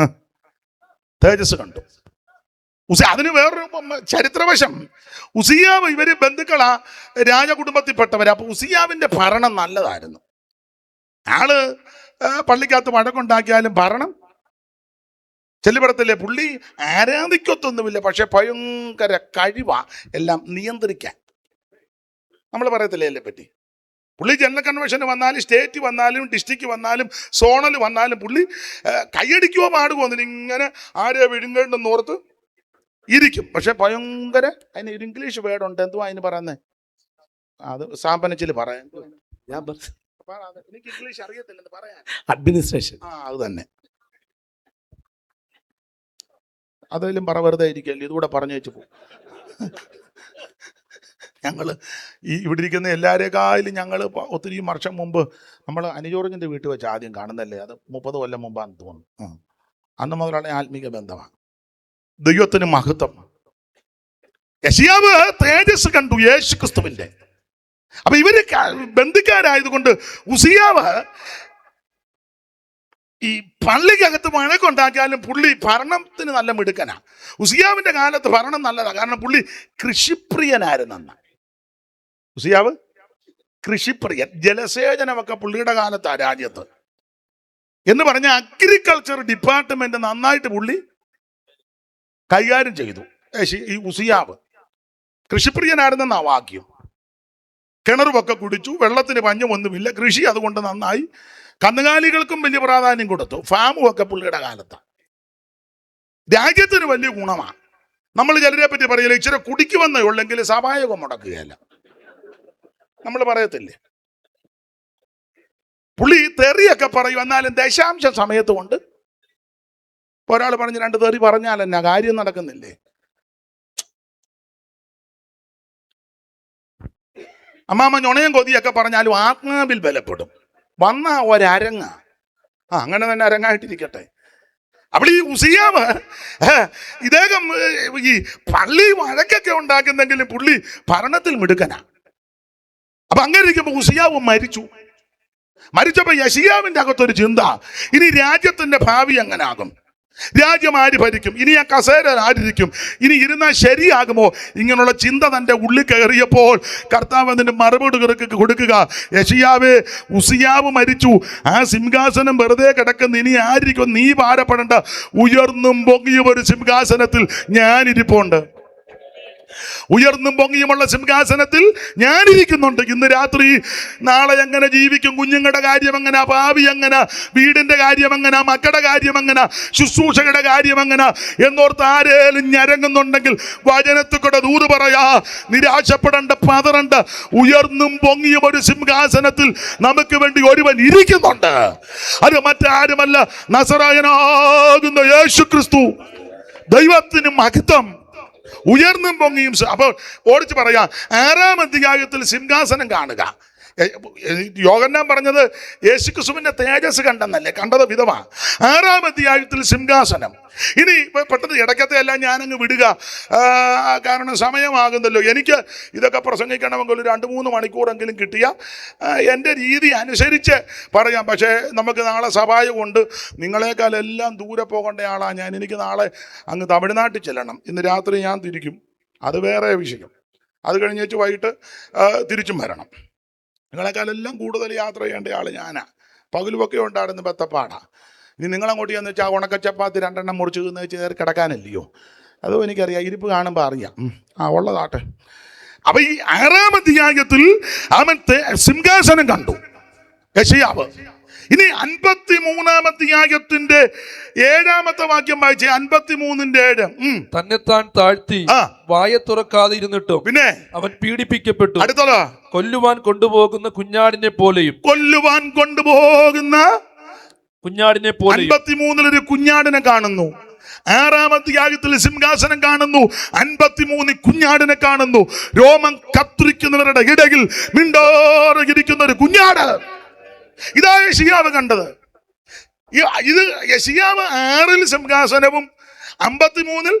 തേജസ് കണ്ടു. അതിന് വേറൊരു ചരിത്രവശം, ഉസിയാവ് ഇവര് ബന്ധുക്കളാ, രാജകുടുംബത്തിൽപ്പെട്ടവരാ. അപ്പൊ ഉസിയാവിന്റെ ഭരണം നല്ലതായിരുന്നു. ആള് പള്ളിക്കകത്ത് വഴക്കുണ്ടാക്കിയാലും ഭരണം ചെല്ലുപടത്തില്ലേ. പുള്ളി ആരാധിക്കത്തൊന്നുമില്ല, പക്ഷെ ഭയങ്കര കഴിവാ എല്ലാം നിയന്ത്രിക്കാൻ. നമ്മൾ പറയത്തില്ലേ അതിനെ പറ്റി. പുള്ളി ജനറൽ കൺവെൻഷന് വന്നാലും, സ്റ്റേറ്റ് വന്നാലും, ഡിസ്ട്രിക്ട് വന്നാലും, സോണൽ വന്നാലും പുള്ളി കൈയടിക്കുവോ പാടുവോ എന്നില്ല, ഇങ്ങനെ ആരെ വിഴുങ്ങേണ്ടെന്ന് ഓർത്ത് ഇരിക്കും. പക്ഷെ ഭയങ്കര, അതിന് ഒരു ഇംഗ്ലീഷ് വേർഡുണ്ട്, എന്തുവാ അതിന് പറയുന്നത്? അത് സാമ്പനച്ചിൽ പറയാൻ, എനിക്ക് ഇംഗ്ലീഷ് അറിയത്തില്ലെന്ന് പറയാൻ. അഡ്മിനിസ്ട്രേഷൻ. അത് തന്നെ. അതെങ്കിലും പറ, വെറുതെ ഇരിക്കല്ലേ, ഇതുകൂടെ പറഞ്ഞു വെച്ച് പോകും. ഞങ്ങൾ ഇവിടെ ഇരിക്കുന്ന എല്ലാവരെക്കാളും ഞങ്ങൾ ഒത്തിരി വർഷം മുമ്പ് നമ്മൾ അനുജോർജിൻ്റെ വീട്ടിൽ വെച്ച് ആദ്യം കാണുന്നല്ലേ, അത് 30 കൊല്ലം മുമ്പാന്ന് തോന്നുന്നു. അന്ന് മുതലാണ് ആത്മീക ബന്ധമാണ്. ദൈവത്തിന് മഹത്വം. യെശയ്യാവ് തേജസ് കണ്ടു യേശു ക്രിസ്തുവിന്റെ. അപ്പൊ ഇവര് ബന്ധുക്കാരായതുകൊണ്ട് ഉസിയാവ് ഈ പള്ളിക്കകത്ത് വഴക്കുണ്ടാക്കിയാലും പുള്ളി ഭരണത്തിന് നല്ല മിടുക്കനാ. ഉസിയാവിന്റെ കാലത്ത് ഭരണം നല്ലതാണ്, കാരണം പുള്ളി കൃഷിപ്രിയനായിരുന്നു. ഉസിയാവ് കൃഷിപ്രിയൻ, ജലസേചനമൊക്കെ പുള്ളിയുടെ കാലത്താ രാജ്യത്ത്. എന്ന് പറഞ്ഞ അഗ്രികൾച്ചർ ഡിപ്പാർട്ട്മെന്റ് നന്നായിട്ട് പുള്ളി കൈകാര്യം ചെയ്തു. ഈ ഉസിയാവ് കൃഷിപ്രിയനായിരുന്നെന്നാ വാക്യം. കിണറുമൊക്കെ കുടിച്ചു, വെള്ളത്തിന് പഞ്ഞമൊന്നുമില്ല, കൃഷി അതുകൊണ്ട് നന്നായി. കന്നുകാലികൾക്കും വലിയ പ്രാധാന്യം കൊടുത്തു. ഫാമും ഒക്കെ പുള്ളിയുടെ കാലത്താണ്. രാജ്യത്തിന് വലിയ ഗുണമാണ്. നമ്മൾ ചിലരെ പറ്റി പറയില്ല, ഇച്ചിരി കുടിക്കുമെന്നേ ഉള്ളെങ്കിൽ സഭായോഗം മുടക്കുകയല്ല, നമ്മൾ പറയത്തില്ലേ. പുള്ളി തെറിയൊക്കെ പറയും, എന്നാലും ദശാംശ സമയത്ത് കൊണ്ട് ഒരാൾ പറഞ്ഞ് 2 തെറി പറഞ്ഞാൽ എന്നാ കാര്യം നടക്കുന്നില്ലേ? അമ്മാമ്മ ഞൊണയും കൊതിയൊക്കെ പറഞ്ഞാലും ആത്മാവിൽ ബലപ്പെടും. വന്ന ഒരരങ്ങ അങ്ങനെ തന്നെ അരങ്ങായിട്ടിരിക്കട്ടെ. അപ്പോൾ ഈ ഉസിയാവ് ഇദ്ദേഹം ഈ പള്ളി വഴക്കൊക്കെ ഉണ്ടാക്കുന്നെങ്കിലും പുള്ളി ഭരണത്തിൽ മിടുക്കനാ. അപ്പൊ അങ്ങനെ ഇരിക്കുമ്പോ ഉസിയാവ് മരിച്ചപ്പോ യെശയ്യാവിന്റെ അകത്തൊരു ചിന്ത, ഇനി രാജ്യത്തിന്റെ ഭാവി എങ്ങനാകും, രാജ്യം ആര് ഭരിക്കും, ഇനി ആ കസേര ആരിരിക്കും, ഇനി ഇരുന്നാൽ ശരിയാകുമോ, ഇങ്ങനെയുള്ള ചിന്ത തൻ്റെ ഉള്ളിൽ കയറിയപ്പോൾ കർത്താവ് അതിന് മറുപടി കൊടുക്കുക. യെശയ്യാവേ, ഉസിയാവ് മരിച്ചു, ആ സിംഹാസനം വെറുതെ കിടക്കുന്ന, ഇനി ആയിരിക്കും, നീ ഭാരപ്പെടേണ്ട, ഉയർന്നും പൊങ്ങിയും ഒരു സിംഹാസനത്തിൽ ഞാനിരിപ്പുണ്ട്. ഉയർന്നും പൊങ്ങിയുമുള്ള സിംഹാസനത്തിൽ ഞാനിരിക്കുന്നുണ്ട്. ഇന്ന് രാത്രി നാളെ എങ്ങനെ ജീവിക്കും, കുഞ്ഞുങ്ങളുടെ കാര്യം എങ്ങനെ, ഭാവി എങ്ങനെ, വീടിന്റെ കാര്യം എങ്ങനെ, മക്കളുടെ കാര്യം എങ്ങനെ, ശുശ്രൂഷകളുടെ കാര്യം എങ്ങനെ എന്നോർത്ത് ആരേലും ഞരങ്ങുന്നുണ്ടെങ്കിൽ വചനത്തിൽ കൂടെ ദൂത് പറയാ, നിരാശപ്പെടേണ്ട, പതറണ്ട. ഉയർന്നും പൊങ്ങിയും ഒരു സിംഹാസനത്തിൽ നമുക്ക് വേണ്ടി ഒരുവൻ ഇരിക്കുന്നുണ്ട്. അത് മറ്റാരുമല്ല, നസറായനാകുന്ന യേശു ക്രിസ്തു. ദൈവത്തിന് മഹത്വം. ഉയർന്നും പൊങ്ങിയും. അപ്പോൾ ഓടിച്ച് പറയാ, 6-ാം അധ്യായത്തിൽ സിംഹാസനം കാണുക. യോഹന്നാൻ പറഞ്ഞത് യേശുക്രിസ്തുവിന്റെ തേജസ് കണ്ടെന്നല്ലേ, കണ്ടത് വിധവാ. 6-ാം അധ്യായത്തിൽ സിംഹാസനം. ഇനി പെട്ടെന്ന് ഇടയ്ക്കത്തെ എല്ലാം ഞാനങ്ങ് വിടുക, കാരണം സമയമാകുന്നല്ലോ. എനിക്ക് ഇതൊക്കെ പ്രസംഗിക്കണമെങ്കിൽ ഒരു 2-3 മണിക്കൂറെങ്കിലും കിട്ടിയ എൻ്റെ രീതി അനുസരിച്ച് പറയാം. പക്ഷേ നമുക്ക് നാളെ സഭായമുണ്ട്, നിങ്ങളെക്കാളെല്ലാം ദൂരെ പോകേണ്ട ആളാണ് ഞാൻ. എനിക്ക് നാളെ അങ്ങ് തമിഴ്നാട്ടിൽ ചെല്ലണം. ഇന്ന് രാത്രി ഞാൻ തിരിക്കും, അത് വേറെ വിഷയം. അത് കഴിഞ്ഞേച്ച് വൈകിട്ട് തിരിച്ചും വരണം. നിങ്ങളെക്കാളെല്ലാം കൂടുതൽ യാത്ര ചെയ്യേണ്ട ആൾ ഞാനാ. പകലുമൊക്കെ ഉണ്ടായിരുന്നു ബത്തപ്പാടാ. ഇനി നിങ്ങളങ്ങോട്ട് ചെന്ന് വെച്ചാൽ ഉണക്കച്ചപ്പാത്തി 2 എണ്ണം മുറിച്ച് തിന്ന് കയറി കിടക്കാനല്ലയോ? അതും എനിക്കറിയാം, ഇരിപ്പ് കാണുമ്പോൾ അറിയാം. ഉള്ളതാട്ടെ. അപ്പൊ ഈ 6-ാം അധ്യായത്തിൽ അവൻ സിംഹാസനം കണ്ടു യെശയ്യാവ്. ഇനി 53-ാം അധ്യായത്തിന്റെ 7-ാമത്തെ വാക്യം വായിച്ചേ. 53-ന്റെ 7. തന്നെത്താൻ താഴ്ത്തി വായ തുറക്കാതെ ഇരുന്നിട്ടും പിന്നെ അവൻ പീഡിപ്പിക്കപ്പെട്ടു. അടുത്തതാ, കൊല്ലുവാൻ കൊണ്ടുപോകുന്ന കുഞ്ഞാടിനെ പോലെയും. 53-ൽ കുഞ്ഞാടിനെ കാണുന്നു. 6-ാം അധ്യായത്തിൽ സിംഹാസനം കാണുന്നു. 53 കുഞ്ഞാടിനെ കാണുന്നു. രോമം കത്തിരിക്കുന്നവരുടെ ഇടയിൽ മിണ്ടോടെ ഇരിക്കുന്ന ഒരു കുഞ്ഞാട്. ഇതാ യെശയ്യാവ് കണ്ടത്. ഇത് യെശയ്യാവ് 6-ൽ സിംഹാസനവും 53-ൽ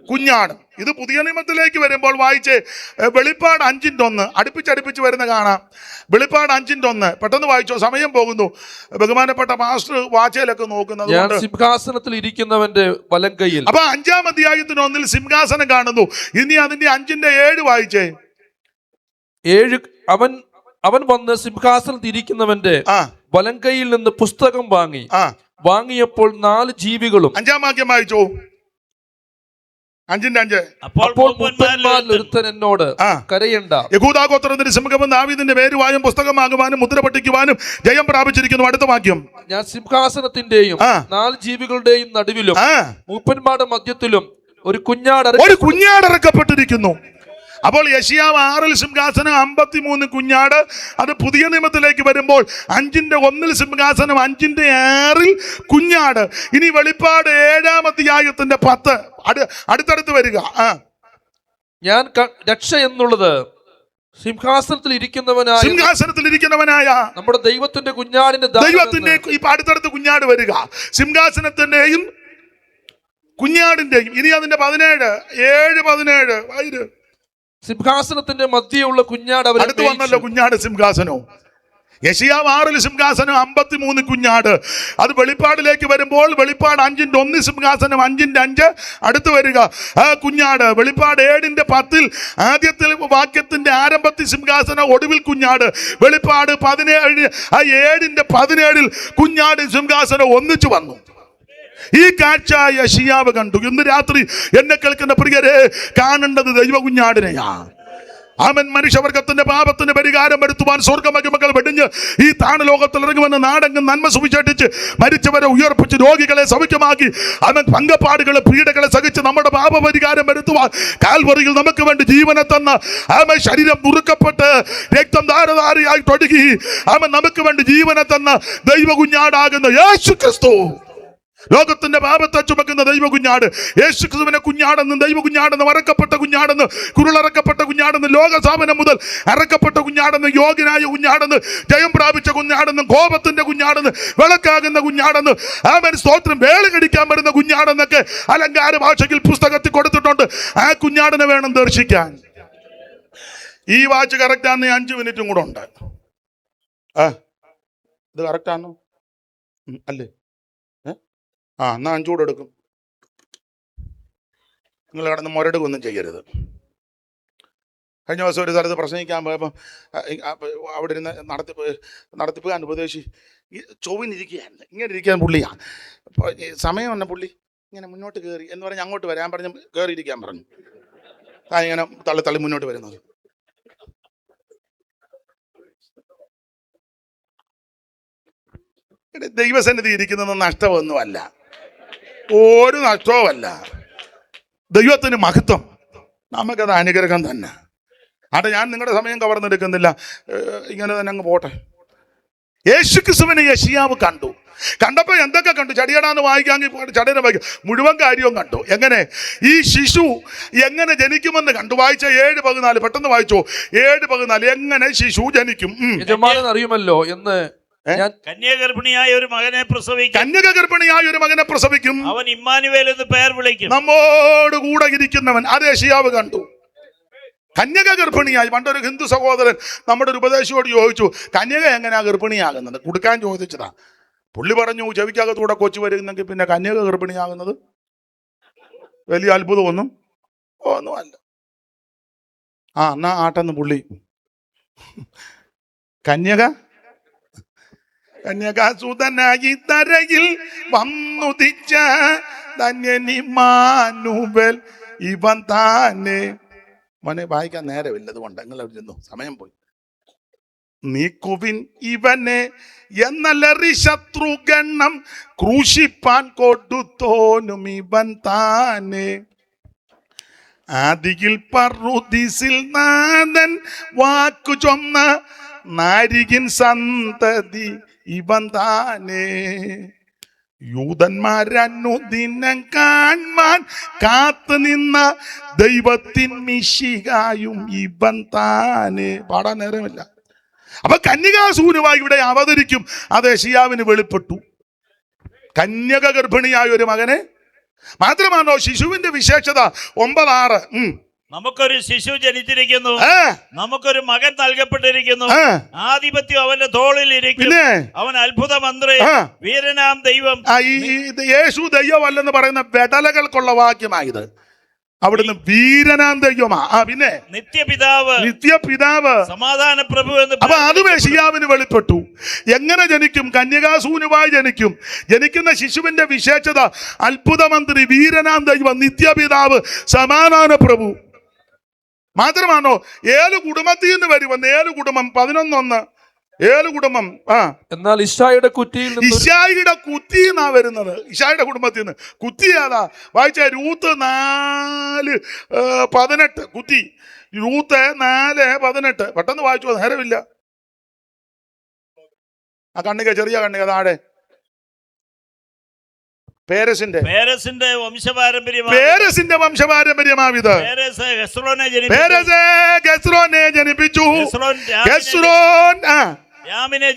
കുഞ്ഞാടും. ഇത് പുതിയ നിയമത്തിലേക്ക് വരുമ്പോൾ വായിച്ച് വെളിപ്പാട് 5:1 അടുപ്പിച്ചടുപ്പിച്ച് വരുന്ന കാണാം. വെളിപ്പാട് 5:1 പെട്ടെന്ന് വായിച്ചോ, സമയം പോകുന്നു. ബഹുമാനപ്പെട്ട മാസ്റ്റർ വാച്ചയിലൊക്കെ നോക്കുന്നത് സിംഹാസനത്തിൽ ഇരിക്കുന്നവന്റെ വലം കൈയിൽ. അപ്പൊ 5-ാം അധ്യായത്തിന് 1-ൽ സിംഹാസനം കാണുന്നു. ഇനി അതിന്റെ 5-ന്റെ 7 വായിച്ചേ. 7 അവൻ വന്ന് സിംഹാസനത്തിൽ ഇരിക്കുന്നവന്റെ വലം കൈയിൽ നിന്ന് പുസ്തകം വാങ്ങിയപ്പോൾ 4 ജീവികളും. 5-ാം വാക്യം വായിച്ചോ. 5-ന്റെ 5. അപ്പോൾ ഒരുത്തൻ എന്നോട് കരയണ്ട, യഹൂദാ ഗോത്രത്തിന്റെ സിംഹവും ദാവീദിന്റെ പേരുവായും പുസ്തകം വാങ്ങുവാനും മുദ്ര പൊട്ടിക്കുവാനും ജയം പ്രാപിച്ചിരിക്കുന്നു. അടുത്ത വാക്യം. ഞാൻ സിംഹാസനത്തിന്റെയും 4 ജീവികളുടെയും നടുവിലും മൂപ്പന്മാരുടെ മധ്യത്തിലും ഒരു കുഞ്ഞാടിറക്കപ്പെട്ടിരിക്കുന്നു. അപ്പോൾ യെശയ്യാവ് 6-ൽ സിംഹാസനം, 53 കുഞ്ഞാട്. അത് പുതിയ നിയമത്തിലേക്ക് വരുമ്പോൾ 5-ന്റെ 1-ൽ സിംഹാസനം, 5-ന്റെ 6-ൽ കുഞ്ഞാട്. ഇനി വെളിപ്പാട് 7-ാം അധ്യായത്തിന്റെ 10 അടുത്തടുത്ത് വരിക. ഞാൻ രക്ഷ എന്നുള്ളത് സിംഹാസനത്തിൽ ഇരിക്കുന്നവനായ നമ്മുടെ ദൈവത്തിന്റെ കുഞ്ഞാടിന്റെ ദൈവത്തിന്റെ ഇപ്പൊ അടുത്തടുത്ത് കുഞ്ഞാട് വരിക, സിംഹാസനത്തിന്റെയും കുഞ്ഞാടിന്റെയും. ഇനി അതിന്റെ 17 സിംഹാസനത്തിന്റെ മധ്യയുള്ള കുഞ്ഞാട് അടുത്ത് വന്നല്ലോ. കുഞ്ഞാട് സിംഹാസനവും. യെശയ്യാവ് 6 സിംഹാസനം, 53 കുഞ്ഞാട്. അത് വെളിപ്പാടിലേക്ക് വരുമ്പോൾ വെളിപ്പാട് 5:1 സിംഹാസനം, 5:5 അടുത്ത് വരിക ആ കുഞ്ഞാട്. വെളിപ്പാട് 7:10 ആദ്യത്തെ വാക്യത്തിന്റെ ആരംഭത്തിൽ സിംഹാസനം, ഒടുവിൽ കുഞ്ഞാട്. വെളിപ്പാട് 7:17 കുഞ്ഞാട് സിംഹാസനം ഒന്നിച്ചു വന്നു. ഈ കാഴ്ച യെശയ്യാവ് കണ്ടു. ഇന്ന് രാത്രി എന്നെ കേൾക്കുന്ന പ്രിയരെ, കാണേണ്ടത് ദൈവ കുഞ്ഞാടിനെയാ. അവൻ മനുഷ്യവർഗത്തിന്റെ പാപത്തിന് പരിഹാരം വരുത്തുവാൻ സ്വർഗമഹിമകൾ വെടിഞ്ഞ് ഈ താണലോകത്തിൽ ഇറങ്ങുമെന്ന് നാടെങ്ങും നന്മ സുവിശേഷിച്ച് മരിച്ചവരെ ഉയർപ്പിച്ച് രോഗികളെ സൗഖ്യമാക്കി അവൻ പങ്കപ്പാടുകളെ പീഡകളെ സഹിച്ച് നമ്മുടെ പാപപരിഹാരം വരുത്തുവാൻ കാൽവറിയിൽ നമുക്ക് വേണ്ടി ജീവനെ തന്ന അവൻ ശരീരം നുറുക്കപ്പെട്ട് രക്തം ധാരധാരയായി തൊടുകി അവൻ നമുക്ക് വേണ്ടി ജീവനെ തന്ന ദൈവ കുഞ്ഞാടാകുന്ന യേശു ക്രിസ്തു, ലോകത്തിന്റെ പാപത്തെ ചുമക്കുന്ന ദൈവ കുഞ്ഞാട്, യേശു ക്രിസ്തുവിനെ കുഞ്ഞാടെന്ന്, ദൈവ കുഞ്ഞാടെന്ന്, അറക്കപ്പെട്ട കുഞ്ഞാടെന്ന്, കുരുളറക്കപ്പെട്ട കുഞ്ഞാടെന്ന്, ലോകസ്ഥാപനം മുതൽ അറക്കപ്പെട്ട കുഞ്ഞാടെന്ന്, യോഗ്യനായ കുഞ്ഞാടെന്ന്, ജയം പ്രാപിച്ച കുഞ്ഞാടെന്ന്, കോപത്തിന്റെ കുഞ്ഞാടെന്ന്, വിളക്കാകുന്ന കുഞ്ഞാടെന്ന്, അവൻ സ്തോത്രം വേളി കടിക്കാൻ വരുന്ന കുഞ്ഞാടെന്നൊക്കെ അലങ്കാര ഭാഷയിൽ പുസ്തകത്തിൽ കൊടുത്തിട്ടുണ്ട്. ആ കുഞ്ഞാടിനെ വേണം ദർശിക്കാൻ. ഈ വാച്ച് കറക്റ്റാന്ന് 5 മിനിറ്റും കൂടെ ഉണ്ട്. ഇത് കറക്റ്റാണോ അല്ലേ? എന്നാ 5 കൂടെ എടുക്കും. നിങ്ങൾ കടന്ന് മുരടുകൊന്നും ചെയ്യരുത്. കഴിഞ്ഞ ദിവസം ഒരു സ്ഥലത്ത് പ്രസംഗിക്കാൻ പോയപ്പോൾ അവിടെ ഇരുന്ന് നടത്തിപ്പുകാരൻ ഉപദേശി ചൊവ്വിനിരിക്കുകയായിരുന്നു. ഇങ്ങനെ ഇരിക്കാൻ പുള്ളിയാണ്. അപ്പോൾ സമയം വന്ന പുള്ളി ഇങ്ങനെ മുന്നോട്ട് കയറി എന്ന് പറഞ്ഞ് അങ്ങോട്ട് വരാൻ പറഞ്ഞു, കയറിയിരിക്കാൻ പറഞ്ഞു. ഇങ്ങനെ തള്ളി മുന്നോട്ട് വരുന്നത്. ദൈവസന്നിധി ഇരിക്കുന്നത് നഷ്ടമൊന്നുമല്ല, ഒരു നഷ്ടവുമല്ല. ദൈവത്തിന് മഹത്വം, നമുക്കത് അനുഗ്രഹം തന്നെ. അവിടെ ഞാൻ നിങ്ങളുടെ സമയം കവർന്നെടുക്കുന്നില്ല, ഇങ്ങനെ തന്നെ അങ്ങ് പോട്ടെ. യേശു ക്രിസ്തുവിനെ യെശയ്യാവ് കണ്ടു. കണ്ടപ്പോൾ എന്തൊക്കെ കണ്ടു? ചടിയടാന്ന് വായിക്കാമെങ്കിൽ ചടിയനെ വായിക്കാം, മുഴുവൻ കാര്യവും കണ്ടു. എങ്ങനെ ഈ ശിശു എങ്ങനെ ജനിക്കുമെന്ന് കണ്ടു. വായിച്ച 7:14 പെട്ടെന്ന് വായിച്ചോ. 7:14 എങ്ങനെ ശിശു ജനിക്കും അറിയുമല്ലോ എന്ന് കന്യഗർഭിണിയായ ഒരു മകനെ പ്രസവിക്കും, അവൻ ഇമ്മാനുവേൽ എന്ന് പേർ വിളിക്കും. നമ്മോട് കൂടെ ഇരിക്കുന്നവൻ. അത് യെശയ്യാവ് കണ്ടു. കന്യക ഗർഭിണിയായി. പണ്ടൊരു ഹിന്ദു സഹോദരൻ നമ്മുടെ ഒരു ഉപദേശിയോട് ചോദിച്ചു, കന്യക എങ്ങനെയാ ഗർഭിണിയാകുന്നത്? കൊടുക്കാൻ ചോദിച്ചതാ. പുള്ളി പറഞ്ഞു, ചെവിക്കകത്തൂടെ കൊച്ചു വരുന്നെങ്കിൽ പിന്നെ കന്യക ഗർഭിണിയാകുന്നത് വലിയ ഒന്നുമല്ല. എന്നാ ആട്ടെന്ന് പുള്ളി. കന്യകാസുതനായി തരയിൽ വന്നുദിച്ച ധന്യനിമാനുവൽ ഇവൻ താനെ. മോനെ വായിക്കാൻ നേരമില്ല, അതുകൊണ്ട് നിങ്ങൾ ഇരുന്നു, സമയം പോയി. നീക്കുവിൻ ഇവനെ എന്നലറി ശത്രുഗണം ക്രൂശിപ്പാൻ കൊടുത്തോനും ഇവൻ താനെ. ആദിയിൽ പറുദീസിൽ നാഥൻ വാക്കു ചൊന്ന നാരികിൻ സന്തതി ഇവൻ താനേ. യൂതന്മാരനുദിനം കാൺമാൻ കാത്തു നിന്ന ദൈവത്തിൻ മിശിഹായും ഇവൻ താനേ. പാടാൻ നേരമില്ല. അപ്പൊ കന്യകാസൂനുമായി ഇവിടെ അവതരിക്കും. അത് യെശയ്യാവിന് വെളിപ്പെട്ടു. കന്യക ഗർഭിണിയായ ഒരു മകനെ. മാത്രമാണോ ശിശുവിന്റെ വിശേഷത 9:6. നമുക്കൊരു ശിശു ജനിച്ചിരിക്കുന്നു, നമുക്കൊരു മകൻ നൽകപ്പെട്ടിരിക്കുന്നു, ആധിപത്യം അവന്റെ തോളിൽ ഇരിക്കും, അവൻ അത്ഭുത മന്ത്രി, വീരനാം ദൈവം. യേശു ദൈവമല്ലെന്ന് പറയുന്ന വെടലകൾക്കുള്ള വാക്യമായത്. അവിടുന്ന് വീരനാം ദൈവമാ. പിന്നെ നിത്യപിതാവ്, സമാധാന പ്രഭു എന്ന്. അപ്പൊ അതും യെശയ്യാവിന് വെളിപ്പെട്ടു. എങ്ങനെ ജനിക്കും? കന്യകാസൂനുവായി ജനിക്കും. ജനിക്കുന്ന ശിശുവിന്റെ വിശേഷത അത്ഭുത മന്ത്രി, വീരനാം ദൈവം, നിത്യപിതാവ്, സമാധാന പ്രഭു. മാത്രമാണോ 7 കുടുംബത്തിൽ നിന്ന് വരുമെന്ന്. 7 കുടുംബം 11:1. 7 കുടുംബം. എന്നാൽ ഇശായിയുടെ കുറ്റിയിൽ നിന്നാ വരുന്നത്. ഇശായിയുടെ കുടുംബത്തിൽ നിന്ന്. കുറ്റി ഏതാ? വായിച്ച രൂത്ത് 4:18. കുറ്റി രൂത്ത് 4:18. പെട്ടെന്ന് വായിച്ചു, നേരമില്ല. ആ കണ്ണിക, ചെറിയ കണ്ണിക താഴെ. പേരസിന്റെ വംശപാരമ്പര്യമാവിത്. പേരസ് ഗെസ്രോനെ ജനിപ്പിച്ചു. ഗെസ്രോൻ രാമിനെ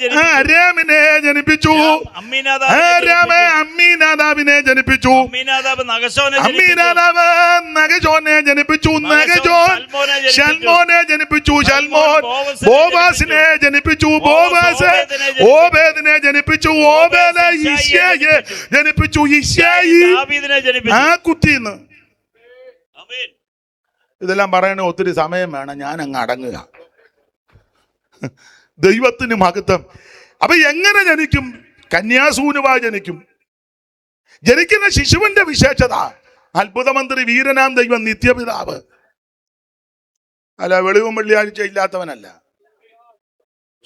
ജനിപ്പിച്ചു. അമ്മീനാദാബിനെ ജനിപ്പിച്ചു. അമ്മീനാദാബ് നഗശോനെ ജനിപ്പിച്ചു. നഗശോൻ ശൽമോനെ ജനിപ്പിച്ചു. ശൽമോൻ ബോവാസിനെ ജനിപ്പിച്ചു. ബോവാസ് ഓബേദിനെ ജനിപ്പിച്ചു. ഓബേദ് യിശ്ശായിയെ ജനിപ്പിച്ചു. യിശ്ശായി ആ കുറ്റീന്ന്. ഇതെല്ലാം പറയണ ഒത്തിരി സമയം വേണം, ഞാൻ അങ്ങ് അടങ്ങുക. ദൈവത്തിന് മഹത്വം. അപ്പൊ എങ്ങനെ ജനിക്കും? കന്യാസൂനുവാ ജനിക്കും. ജനിക്കുന്ന ശിശുവിന്റെ വിശേഷത അത്ഭുതമന്ത്രി, വീരനാം ദൈവം, നിത്യപിതാവ്. അല്ല, വെളിവും വെള്ളിയാഴ്ച ഇല്ലാത്തവനല്ല.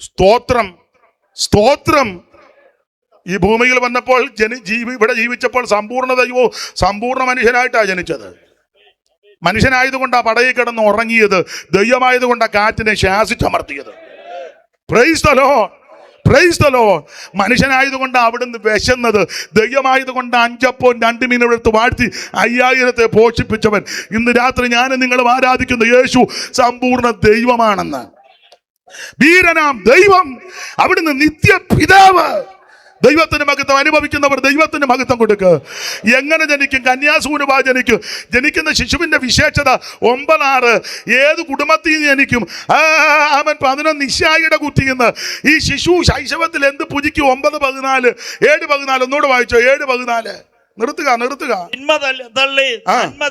സ്തോത്രം, സ്തോത്രം. ഈ ഭൂമിയിൽ വന്നപ്പോൾ ഇവിടെ ജീവിച്ചപ്പോൾ സമ്പൂർണ്ണ ദൈവവും സമ്പൂർണ്ണ മനുഷ്യനായിട്ടാണ് ജനിച്ചത്. മനുഷ്യനായതുകൊണ്ടാ പടയിൽ കിടന്ന് ഉറങ്ങിയത്. ദൈവമായതുകൊണ്ടാ കാറ്റിനെ ശ്വാസിച്ചമർത്തിയത്. Praise the lord, praise the lord. മനുഷ്യനായതുകൊണ്ട് അവിടുന്ന് വിശന്നത്. ദൈവമായതുകൊണ്ട് 5 അപ്പവും 2 മീനും എടുത്ത് വാഴ്ത്തി 5000 പോഷിപ്പിച്ചവൻ. ഇന്ന് രാത്രി ഞാനും നിങ്ങളും ആരാധിക്കുന്ന യേശു സമ്പൂർണ്ണ ദൈവമാണെന്ന്. വീരനാം ദൈവം, അവിടുന്ന് നിത്യപിതാവ്. ദൈവത്തിന് മഹത്വം അനുഭവിക്കുന്നവർ ദൈവത്തിന് മഹത്വം കൊടുക്കുക. എങ്ങനെ ജനിക്കും? കന്യാസൂനുവാ ജനിക്കും. ജനിക്കുന്ന ശിശുവിന്റെ വിശേഷത 9:6. ഏത് കുടുംബത്തിൽ നിന്ന് ജനിക്കും? അവൻ 11 ഇശ്ശായിയുടെ കുത്തിയെന്ന്. ഈ ശിശു ശൈശവത്തിൽ എന്ത് പുജിക്കും? 9:14, 7:14. ഒന്നുകൂടെ വായിച്ചോ. 7:14. നിർത്തുക. നന്മ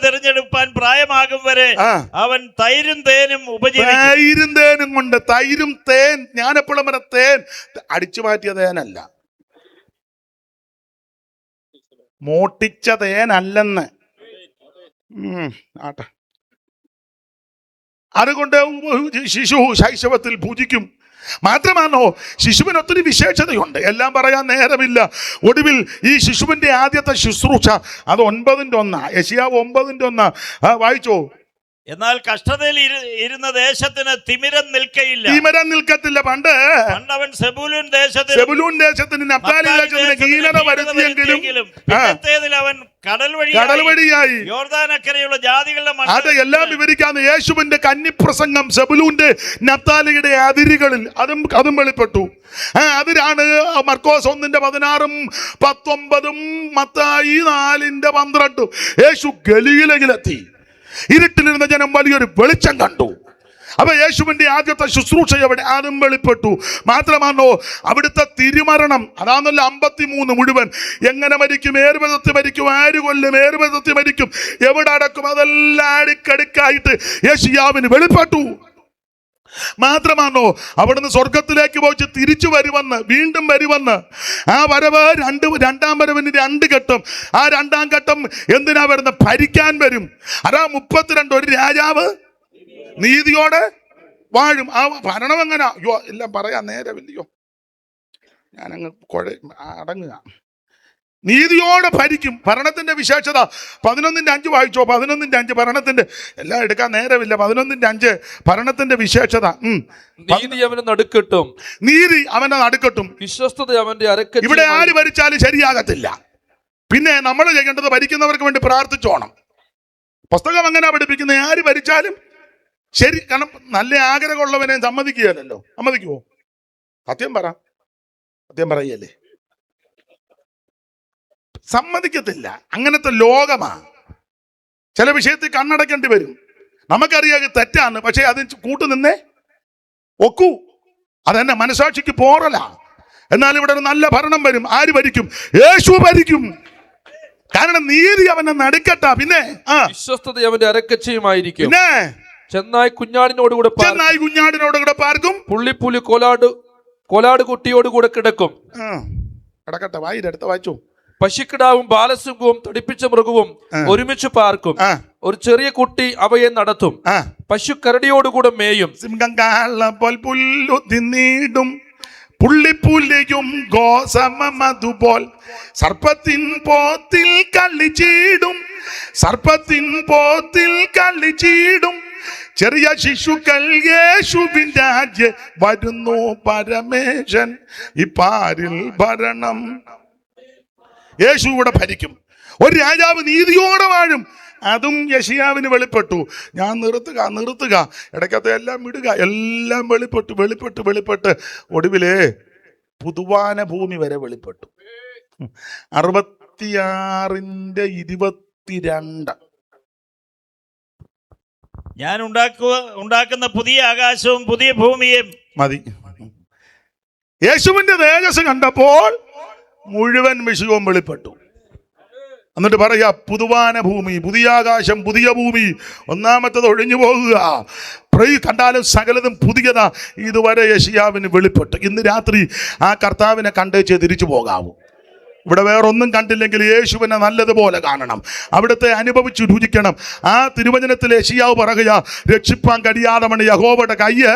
തിരഞ്ഞെടുപ്പാൻ പ്രായമാകും വരെ അവൻ തൈരും തേനും കൊണ്ട്. തൈരും തേൻ, ഞാനെപ്പോഴും പറഞ്ഞ തേൻ അടിച്ചു മാറ്റിയ തേനല്ല, മോട്ടിച്ച തേനല്ലെന്ന്. ആട്ടെ. അതുകൊണ്ട് ശിശു ശൈശവത്തിൽ പൂജിക്കും. മാത്രമാണോ, ശിശുവിന് ഒത്തിരി വിശേഷതയുണ്ട്, എല്ലാം പറയാൻ നേരമില്ല. ഒടുവിൽ ഈ ശിശുവിന്റെ ആദ്യത്തെ ശുശ്രൂഷ അത് 9:1. യെശയ്യാവ് 9:1 വായിച്ചോ. എന്നാൽ കഷ്ടതയിൽ ഇരുന്ന ദേശത്തിന് തിമിരം നിൽക്കത്തില്ല. പണ്ട് അവൻ സെബൂലൂൻ ദേശത്തിന് നഫ്താലി ദേശത്തിന് ഹീനത വരുത്തിയെങ്കിലും അവൻ കടൽ വഴിയായി യോർദാനക്കരയുള്ള ജാതികളുടെ അത് എല്ലാം വിവരിക്കാന്ന്. യേശുവിന്റെ കന്നിപ്രസംഗം സെബൂലൂന്റെ നഫ്താലിയുടെ അതിരുകളിൽ അതും വെളിപ്പെട്ടു. അതിലാണ് മർക്കോസ് 1:16, 19, മത്തായി 4:12. യേശു ഗലീലയിലെത്തി. ഇരുട്ടിലിരുന്ന ജനം വലിയൊരു വെളിച്ചം കണ്ടു. അപ്പൊ യേശുവിന്റെ ആദ്യത്തെ ശുശ്രൂഷ എവിടെ? അതും വെളിപ്പെട്ടു. മാത്രമാണോ, അവിടുത്തെ തിരുമരണം അതാണല്ലോ 53 മുഴുവൻ. എങ്ങനെ മരിക്കും? ഏറുപദത്തിൽ മരിക്കും. ആര് കൊല്ലും? ഏറുപദത്തിൽ മരിക്കും. എവിടെ അടക്കും? അതെല്ലാം അടുക്കടുക്കായിട്ട് യേശയ്യാവിന് വെളിപ്പെട്ടു. മാത്രമാണോ, അവിടുന്ന് സ്വർഗത്തിലേക്ക് പോയി തിരിച്ചു വീണ്ടും വരുവന്ന്. ആ വരവ് രണ്ടാം വരവിന് 2 ഘട്ടം. ആ 2ാം ഘട്ടം എന്തിനാ വരുന്നത്? ഭരിക്കാൻ വരും. അതാ 32. ഒരു രാജാവ് നീതിയോടെ വാഴും. ആ ഭരണം എങ്ങനെ? അയ്യോ, എല്ലാം പറയാൻ നേരമില്ലയോ, ഞാനങ്ങ് അടങ്ങുക. നീതിയോടെ ഭരിക്കും. ഭരണത്തിന്റെ വിശേഷത 11:5 വായിച്ചോ. 11:5 ഭരണത്തിന്റെ, എല്ലാം എടുക്കാൻ നേരമില്ല. 11:5 ഭരണത്തിന്റെ വിശേഷത. നീതി അവന്റെ നടുക്കെട്ടും. നീതി അവന്റെ നടുക്കെട്ടും. വിശ്വസ്തത അവന്റെ അരക്കെട്ടും. ഇവിടെ ആര് ഭരിച്ചാലും ശരിയാകത്തില്ല. പിന്നെ നമ്മൾ ചെയ്യേണ്ടത് ഭരിക്കുന്നവർക്ക് വേണ്ടി പ്രാർത്ഥിച്ചോണം. പുസ്തകം അങ്ങനെ പഠിപ്പിക്കുന്നത് ആര് ഭരിച്ചാലും ശരി. കാരണം നല്ല ആഗ്രഹമുള്ളവനെ സമ്മതിക്കുകയല്ലോ. സമ്മതിക്കുവോ? സത്യം പറയല്ലേ? സമ്മതിക്കത്തില്ല. അങ്ങനത്തെ ലോകമാ. ചില വിഷയത്തിൽ കണ്ണടക്കേണ്ടി വരും. നമുക്കറിയാം തെറ്റാണ്, പക്ഷെ അതിന് കൂട്ടുനിന്നേ ഒക്കൂ. അതെന്നെ മനസാക്ഷിക്ക് പോറല. എന്നാൽ ഇവിടെ ഒരു നല്ല ഭരണം വരും. ആര് ഭരിക്കും? യേശു ഭരിക്കും. കാരണം നീതി അവനെ നടുക്കട്ടാ. പിന്നെ വിശ്വസ്തത അവന്റെ അരക്കച്ചയുമായിരിക്കും. പിന്നെ ചെന്നായി കുഞ്ഞാടിനോടുകൂടെ പാർക്കും. പുള്ളിപ്പുലി കോലാട് കുട്ടിയോടുകൂടെ കിടക്കും. കിടക്കട്ടെ. വായിലെടുത്ത് വായിച്ചു. പശുക്കിടാവും ബാലസിംഹവും തടിപ്പിച്ച മൃഗവും ഒരുമിച്ച് പാർക്കും. ഒരു ചെറിയ കുട്ടി അവയെ നടത്തും. പശു കരടിയോടുകൂടെ മേയും. സിംഹം കാളപ്പോൾ പുല്ലു തിന്നിടും. പുള്ളിപ്പുലിയും ഗോസമതുപോൽ സർപ്പത്തിൻ പോത്തിൽ കളിച്ചിടും. ചെറിയ ശിശുക്കൾ യേശുവിൻ രാജ്യം വരുന്നു. പരമേശൻ ഈ പാരിൽ ഭരണം. യേശു ഇവിടെ ഭരിക്കും. ഒരു രാജാവ് നീതിയോടെ വാഴും, അതും യെശയ്യാവിന് വെളിപ്പെട്ടു. ഞാൻ നിർത്തുക ഇടയ്ക്കത്തെ എല്ലാം വിടുക, എല്ലാം വെളിപ്പെട്ട് ഒടുവിലേ പുതുവാന ഭൂമി വരെ വെളിപ്പെട്ടു. 66:22 ഞാൻ ഉണ്ടാക്കുന്ന പുതിയ ആകാശവും പുതിയ ഭൂമിയും മതി. യേശുവിന്റെ തേജസ് കണ്ടപ്പോൾ മുഴുവൻ വിഷയവും വെളിപ്പെട്ടു. എന്നിട്ട് പറയാ, പുതുവാന ഭൂമി, പുതിയ ആകാശം, പുതിയ ഭൂമി, ഒന്നാമത്തത് ഒഴിഞ്ഞു പോകുക. കണ്ടാലും സകലതും പുതിയതാ. ഇതുവരെ യെശയ്യാവിന് വെളിപ്പെട്ടു. ഇന്ന് രാത്രി ആ കർത്താവിനെ കണ്ടേച്ച് തിരിച്ചു പോകാവൂ. ഇവിടെ വേറൊന്നും കണ്ടില്ലെങ്കിൽ യേശുവിനെ നല്ലതുപോലെ കാണണം, അവിടുത്തെ അനുഭവിച്ചു രുചിക്കണം. ആ തിരുവചനത്തിൽ യെശയ്യാവ് പറയുക, രക്ഷിപ്പാൻ കഴിയാതെ യഹോവയുടെ കയ്യ്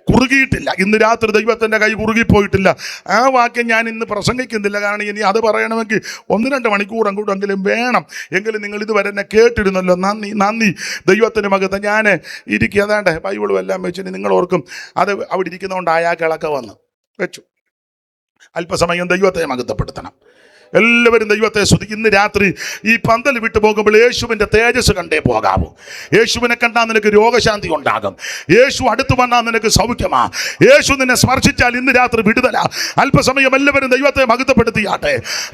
കുറുകിയിട്ടില്ല. ഇന്ന് രാത്രി ദൈവത്തിൻ്റെ കൈ കുറുകിപ്പോയിട്ടില്ല. ആ വാക്യം ഞാൻ ഇന്ന് പ്രസംഗിക്കുന്നില്ല, കാരണം ഇനി അത് പറയണമെങ്കിൽ 1-2 മണിക്കൂർ അങ്ങോട്ടെങ്കിലും വേണം. എങ്കിലും നിങ്ങൾ ഇതുവരെ എന്നെ കേട്ടിരുന്നല്ലോ. നന്ദി ദൈവത്തിന് മകത്ത്. ഞാൻ ഏതാണ്ട് ബൈബിളും എല്ലാം വെച്ചിട്ട് നിങ്ങൾ ഓർക്കും, അത് അവിടെ ഇരിക്കുന്നതുകൊണ്ട് അയാൾക്കിളക്കം വന്ന് വെച്ചു. അല്പസമയം ദൈവത്തെ മഹത്വപ്പെടുത്തണം. എല്ലാവരും ദൈവത്തെ സ്തുതി. ഇന്ന് രാത്രി ഈ പന്തൽ വിട്ടു പോകുമ്പോൾ യേശുവിൻ്റെ തേജസ് കണ്ടേ പോകാവൂ. യേശുവിനെ കണ്ടാൽ നിനക്ക് രോഗശാന്തി ഉണ്ടാകും. യേശു അടുത്ത് വന്നാൽ നിനക്ക് സൗഖ്യമാ. യേശു നിന്നെ സ്പർശിച്ചാൽ ഇന്ന് രാത്രി വിടുതല. അല്പസമയം എല്ലാവരും ദൈവത്തെ മഹത്വപ്പെടുത്തിയാട്ടെ.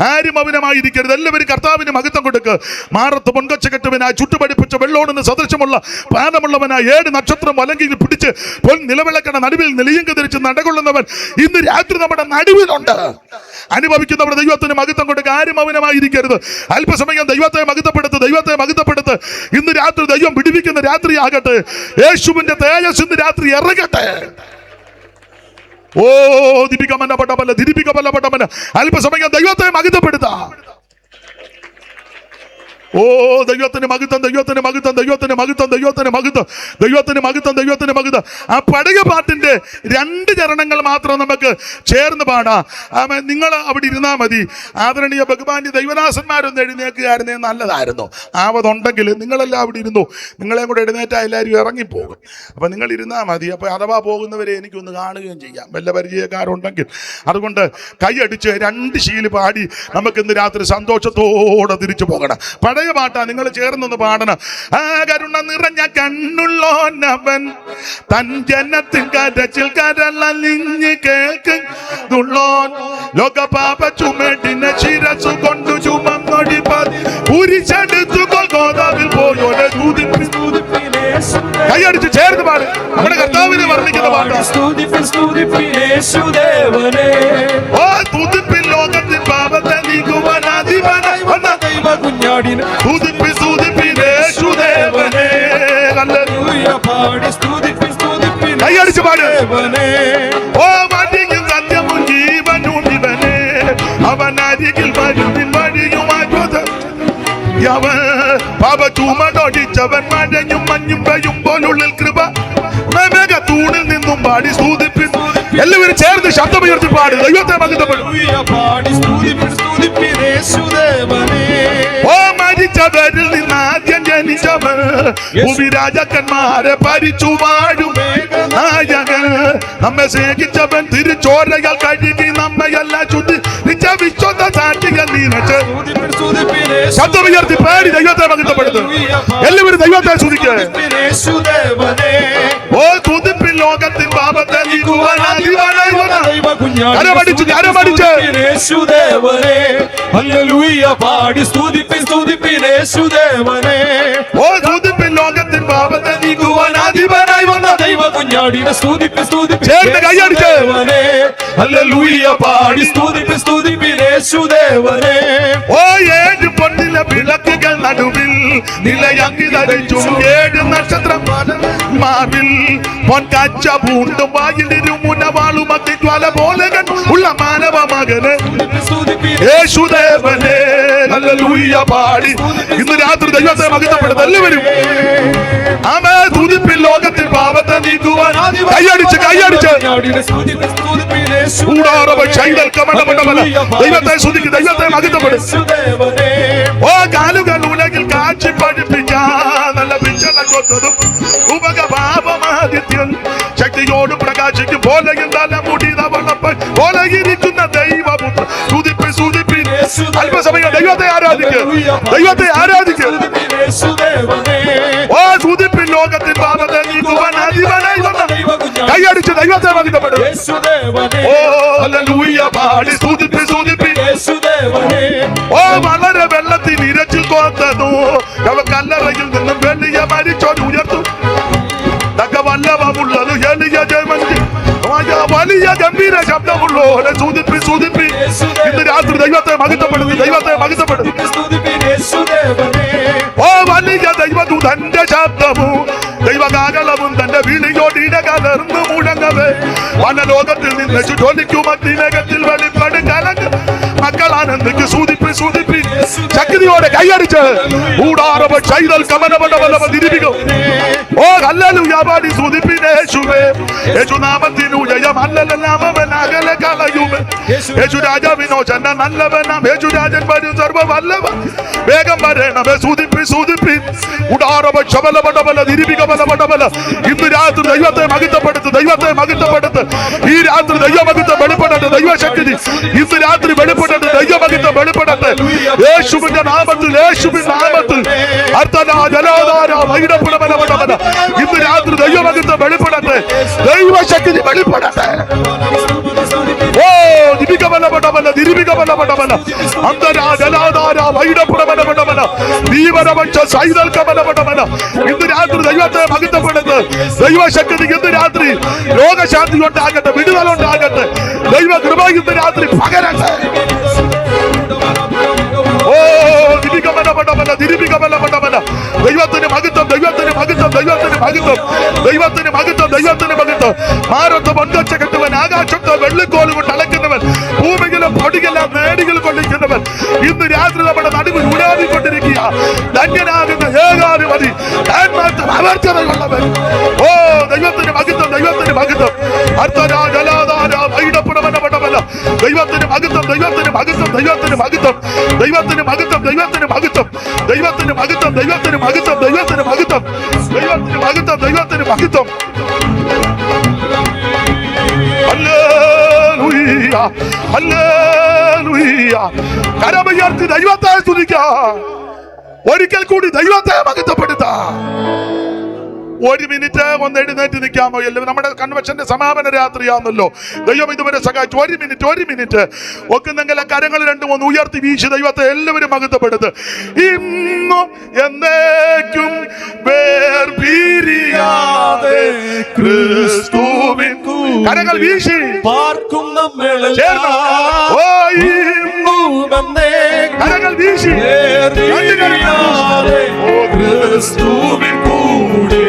ആരും മൗനമായിരിക്കരുത്. എല്ലാവരും കർത്താവിന് മഹത്വം കൊടുക്ക്. മാറത്ത് പൊൻകൊച്ചകെട്ടുവനായി ചുട്ടുപടിപ്പിച്ച വെള്ളോടിന് സദൃശമുള്ള പാദമുള്ളവനായി 7 നക്ഷത്രം വലങ്കിൽ പിടിച്ച് പൊൻ നിലവിളക്കണ നടുവിൽ നിലയങ്ക് ധരിച്ച് നടകൊള്ളുന്നവൻ ഇന്ന് രാത്രി നമ്മുടെ നടുവിലുണ്ട്. അനുഭവിക്കുന്നവർ ദൈവത്തിന് മഹത്വം കൊടുക്കുക. ആരും മൗനമായിരിക്കരുത്. അല്പസമയം ദൈവത്തെ മഹത്വപ്പെടുത്ത്. ഇന്ന് രാത്രി ദൈവം പിടിപ്പിക്കുന്ന രാത്രി ആകട്ടെ. യേശുവിന്റെ തേജസ് ഇന്ന് രാത്രി ഇറങ്ങട്ടെ. ഓ ദിപിക്കമല്ല. അല്പസമയം ദൈവത്തെ മഹത്വപ്പെടുത്താം. ഓ ദൈവത്തിന് മഹത്വം. ആ പടക പാട്ടിന്റെ 2 ചരണങ്ങൾ മാത്രം നമുക്ക് ചേർന്ന് പാടാം. നിങ്ങൾ അവിടെ ഇരുന്നാൽ മതി. ആദരണീയ ബഹുമാന്യ ദൈവദാസന്മാരൊന്ന് എഴുന്നേൽക്കുകയായിരുന്നേ നല്ലതായിരുന്നു. ആവതുണ്ടെങ്കിൽ നിങ്ങളെല്ലാം അവിടെ ഇരുന്നു. നിങ്ങളെയും കൂടെ എഴുന്നേറ്റാൽ എല്ലാവരും ഇറങ്ങിപ്പോകും. അപ്പം നിങ്ങൾ ഇരുന്നാൽ മതി. അപ്പോൾ അഥവാ പോകുന്നവരെ എനിക്കൊന്ന് കാണുകയും ചെയ്യാം, വല്ല പരിചയക്കാരുണ്ടെങ്കിൽ. അതുകൊണ്ട് കൈയടിച്ച് 2 ശീല് പാടി നമുക്കിന്ന് രാത്രി സന്തോഷത്തോടെ തിരിച്ചു പോകണം. പഴയ പാട്ടാ, നിങ്ങൾ ചേർന്നൊന്ന് പാടണം. ആ കരുണ നിറഞ്ഞ കണ്ണുള്ളോനവൻ തൻ ജനത്തിൻ കരച്ചിൽ കരളലിഞ്ഞ് കേൾക്കുന്നുള്ളോൻ. ലോകപാപ ചുമടിനെ ശിരസ്സു കൊണ്ടു ചുമന്നൊടിപ്പതി കുരിശെടുത്തു ഗോൽഗോഥാവിൽ പോയോനെ കൈയടിച്ച് ചേർന്ന് പാട്. നമ്മുടെ കർത്താവിനെ വർണ്ണിക്കുന്ന പാട്ട്. ഓ തുതിപ്പിൻ ലോകത്തിൻ പാപത്തെ നീക്കുവാൻ അതിവനായി വന്ന ദൈവകുഞ്ഞാടിനെ സ്തുതിപ്പിൻ യേശുദേവനെ. കൈയടിച്ച് പാട്. ഓ മടിയും സത്യവും ജീവനും ഇവനെ, അവൻ അരികിൽ വരുവിൻ വഴിയുമായി പാപ ചുമടൊടിച്ചവൻ മഴയും മഞ്ഞും പെയ്യുമ്പോഴുള്ളിൽ കൃപ തൂണിൽ നിന്നും പാടി സ്തുതിപ്പിൻ. എല്ലാവരും ചേർന്ന് ശബ്ദമുയർത്തി പാടി ദൈവത്തെ മഹത്വപ്പെടും. ഓ മരിച്ചവരിൽ നിന്ന് ആദ്യം ജനിച്ചവൻ ഭൂമിരാജക്കന്മാരെ ഭരിച്ചു വാഴും നായകൻ. നമ്മെ സ്നേഹിച്ചവൻ തിരിച്ചോരകൾ കഴുകി നമ്മയെല്ലാം ശുദ്ധിച്ച വിശ്വത സാക്ഷികൾ നീനച്ച് ശബ്ദമുയർത്തി പാടി ദൈവത്തെ മഹത്വപ്പെടുത്തും. എല്ലാവരും ദൈവത്തെ സ്തുതിക്കുക. ഓ തുതിപ്പിൻ ലോകത്തിൻ പാപത്തെ നീക്കുവാൻ പാടി സ്തുതിപ്പിൻ യേശുദേവനെ. ഓ തുതിപ്പിൻ ലോകത്തിൻ പാപത്തെ നീക്കുവാൻ അധിപനായി വന്ന ദൈവ കുഞ്ഞാടിനെ സ്തുതിപ്പിൻ യേശുദേവനെ. ഹല്ലേലൂയ പാടി സ്തുതിപ്പിൻ യേശുദേവനെ. ഓ 7 പൊന്നിലെ വിളക്കുകൾ നടുവിൽ നിലയങ്കി ധരിച്ചു 7 നക്ഷത്രം മാവിൽ പൊൻകാച്ച പൂണ്ടും വായിലിരുമുനവാളുമത്തി ജ്വാല പോലെ ഉള്ള മാനവ മകന് യേശുദേവനെ. ഹല്ലേലൂയ പാടി ഇന്ന് രാത്രി ദൈവത്തെ മഹത്വപ്പെടുത്ത എല്ലാവരും ആമേ. തുതിപ്പിൻ ലോകത്തിൽ പാപത്തെ നീക്കുവാൻ കൈയടിച്ച് ദൈവത്തെ സ്തുതിക്ക്, ദൈവത്തെ മഹത്വപ്പെടും. ഓ കാലുകൾ ഉലകിൽ കാച്ചി പഠിപ്പിച്ച നല്ല പിച്ചള കൊത്തതും ഉപകപാപമാദിത്യൻ ശക്തിയോട് പ്രകാശിക്കും പോലെ തല മുടിത വളപ്പൻ പോലെ ഇരിക്കുന്ന ദൈവപുത്ര. സ്തുതിപ്പിൻ അല്പസമയം ദൈവത്തെ ആരാധിക്കുക, ദൈവത്തെ ആരാധിക്കുക. ഓ സ്തുതിപ്പിൻ ലോകത്തിൻ പാപത്തെ നീക്കുവാൻ അധിപനായി വന്ന കൈയടിച്ച് ദൈവത്തെ മഹിതപ്പെടും. ഓ ഹല്ലേലൂയ പാടി സ്തുതിപ്പിൻ സ്തുതിപ്പിൻ. ഓ വളരെ വെള്ളത്തിൽ ഇരച്ചിൽ കോർത്തതു അവ കല്ലറയിൽ നിന്നും വലിയ മരിച്ചോട് ഉയർത്തും. വല്ലഭമുള്ളത് എളിയ ജയമഞ്ചി വലിയ ഗംഭീര ശബ്ദമുള്ളോരെ സൂചിപ്പി സൂചിപ്പി. ഇന്ന് രാത്രി ദൈവത്തെ മഹിതപ്പെടുത്തി, ദൈവത്തെ മഹിതപ്പെടുത്തി. ഓ വലിയ ദൈവദൂതന്റെ ശബ്ദമു ദൈവകാകളവും തന്റെ വിളിയോടിട കലർന്നു മുഴങ്ങവേ വനലോകത്തിൽ നിന്ന് ചുറ്റോലിക്കും അഗ്നിനകത്തിൽ വെളിപ്പെടും കലങ്ങ് മക്കളാനന്ദിക്ക് സൂചിപ്പി സൂചിപ്പി. ശക്തിയോടെ കൈയടിച്ച് ഊടാറവ ചെയ്തൽ കമനവനവനവ തിരിപിക്കും. ഓ ഹല്ലേലൂയ പാടി സ്തുതിപ്പിൻ യേശുവേ. യേശുനാമത്തിനു ജയം അല്ലലനാമവൻ അകലെ കളയുമേ. യേശു രാജാവിനോ ചെന്ന നല്ലവനാം യേശുരാജൻ വരും സർവ്വവല്ലഭൻ വേഗം വരണമേ. സ്തുതിപ്പിൻ സ്തുതിപ്പിൻ. ഊടാറവ ശബലപടബല തിരിപികബലപടബല. ഇന്ന് രാത്രി ദൈവത്തെ മഹിതപ്പെടുത്ത്, ദൈവത്തെ മഹിതപ്പെടുത്ത്. ഈ രാത്രി ദൈവമഹിതം വെളിപ്പെടട്ടെ, ദൈവശക്തി ഇന്ന് രാത്രി വെളിപ്പെടട്ടെ, ദൈവമഹിതം വെളിപ്പെടട്ടെ. യേശുവിന്റെ നാമത്തിൽ, യേശുവിൻ നാമത്തിൽ അർത്ഥനാ ജലാധാര വൈഡപ്പുടമനപടമന. ഇന്ന് രാത്രി ദൈവമഹിതം വെളിപ്പെടട്ടെ, ദൈവശക്തി വെളിപ്പെടട്ടെ. ഓ ദിപികബലപടമന ദിരിപികബലപടമന അന്തരാ ജലാധാര വൈഡപ്പുടമനപടമന ദീവനവംശ സൈതൽകമനപടമന. ഇന്ന് രാത്രി ദൈവത്തെ മഹിതപ്പെടുത്ത്, ദൈവശക്തി ഇന്ന് രാത്രി രോഗശാന്തി ഉണ്ടാകട്ടെ, വിടുതൽ ഉണ്ടാകട്ടെ, ദൈവ കൃപ ഇന്ന് രാത്രി പകരട്ടെ. ഓ ദിപികബലപടമന ദിരിപികബലപടമന. ദൈവത്തിന് മഹിതം, ദൈവത്തിന് മഹിതം, ദൈവത്തിന് മഹിതം, ദൈവത്തിന് മഹിതം, ദൈവത്തിന് മഹിതം. മാരത്ത് പൊൻകൊച്ച കെട്ടുവൻ, ആകാശത്ത് വെള്ളിക്കോൽ കൊണ്ട് അളക്കുന്നവൻ, ഭൂമിയിലും പൊടിയെല്ലാം നേടികൾ കൊണ്ടിരിക്കുന്നവൻ ഇന്ന് രാത്രി നമ്മുടെ നടുവിൽ ഉടാതിക്കൊണ്ടിരിക്കുക. ധന്യനാകുന്ന ഏകാധിപതി അവർച്ചതയുള്ളവൻ. ഓ ദൈവത്തിന് മഹിതം, ദൈവത്തിന് മഹിതം. അർത്ഥനാ ജലാധാര വൈഡപ്പുടമനപടമല്ല. ദൈവത്തിന് മഹിതം, ദൈവത്തിന് മഹിതം, ദൈവത്തിന് മഹിതം, ദൈവത്തിന് മഹിതം, ദൈവത്തിന് മഹിതം, ദൈവത്തിന് മഹിതം, ദൈവത്തിന് മഹിതം, ദൈവത്തിന് മഹിതം, ദൈവത്തിന് മഹിതം, ദൈവത്തിന് മഹിതം. Hallelujah hallelujah. കരമുയർത്തി ദൈവത്തെ സ്തുതിക്കാം. ഒരിക്കൽ കൂടി ദൈവത്തെ മഹിതപ്പെടുത്താം. ഒരു മിനിറ്റ് ഒന്ന് എഴുന്നേറ്റ് നിൽക്കാമോ? എല്ലാവരും നമ്മുടെ കൺവെൻഷന്റെ സമാപന രാത്രിയാണല്ലോ. ദൈവം ഇതുവരെ സഹായിച്ചു. ഒരു മിനിറ്റ് ഒക്കുന്നെങ്കിൽ കരങ്ങൾ രണ്ടും ഒന്ന് ഉയർത്തി വീശി ദൈവത്തെ എല്ലാവരും മഹത്വപ്പെടുത്ത്. ഇന്നും എന്നേക്കും വേർപിരിയാതെ ക്രിസ്തുവിൻ കരങ്ങൾ വീശി പാർക്കുന്ന കരങ്ങൾ വീശി ക്രിസ്തുവിൻ കൂടെ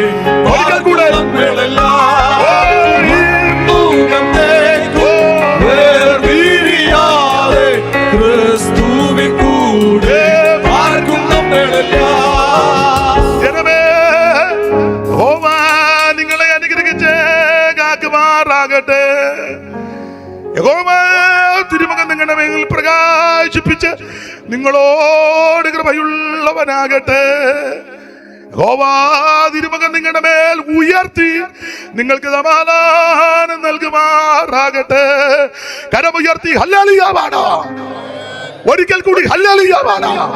നിങ്ങളെ അനുഗ്രഹിച്ച് കാക്കുമാറാകട്ടെ. തിരുമുഖം നിങ്ങളുടെ മേൽ പ്രകാശിപ്പിച്ച് നിങ്ങളോട് കൃപയുള്ളവനാകട്ടെ. തിരുമുഖം നിങ്ങളുടെ മേൽ ഉയർത്തി നിങ്ങൾക്ക് സമാധാനം നൽകുമാറാകട്ടെ. കരമുയർത്തി ഹല്ലേലൂയ പാടാം. ഒരിക്കൽ കൂടി ഹല്ലേലൂയ പാടാം.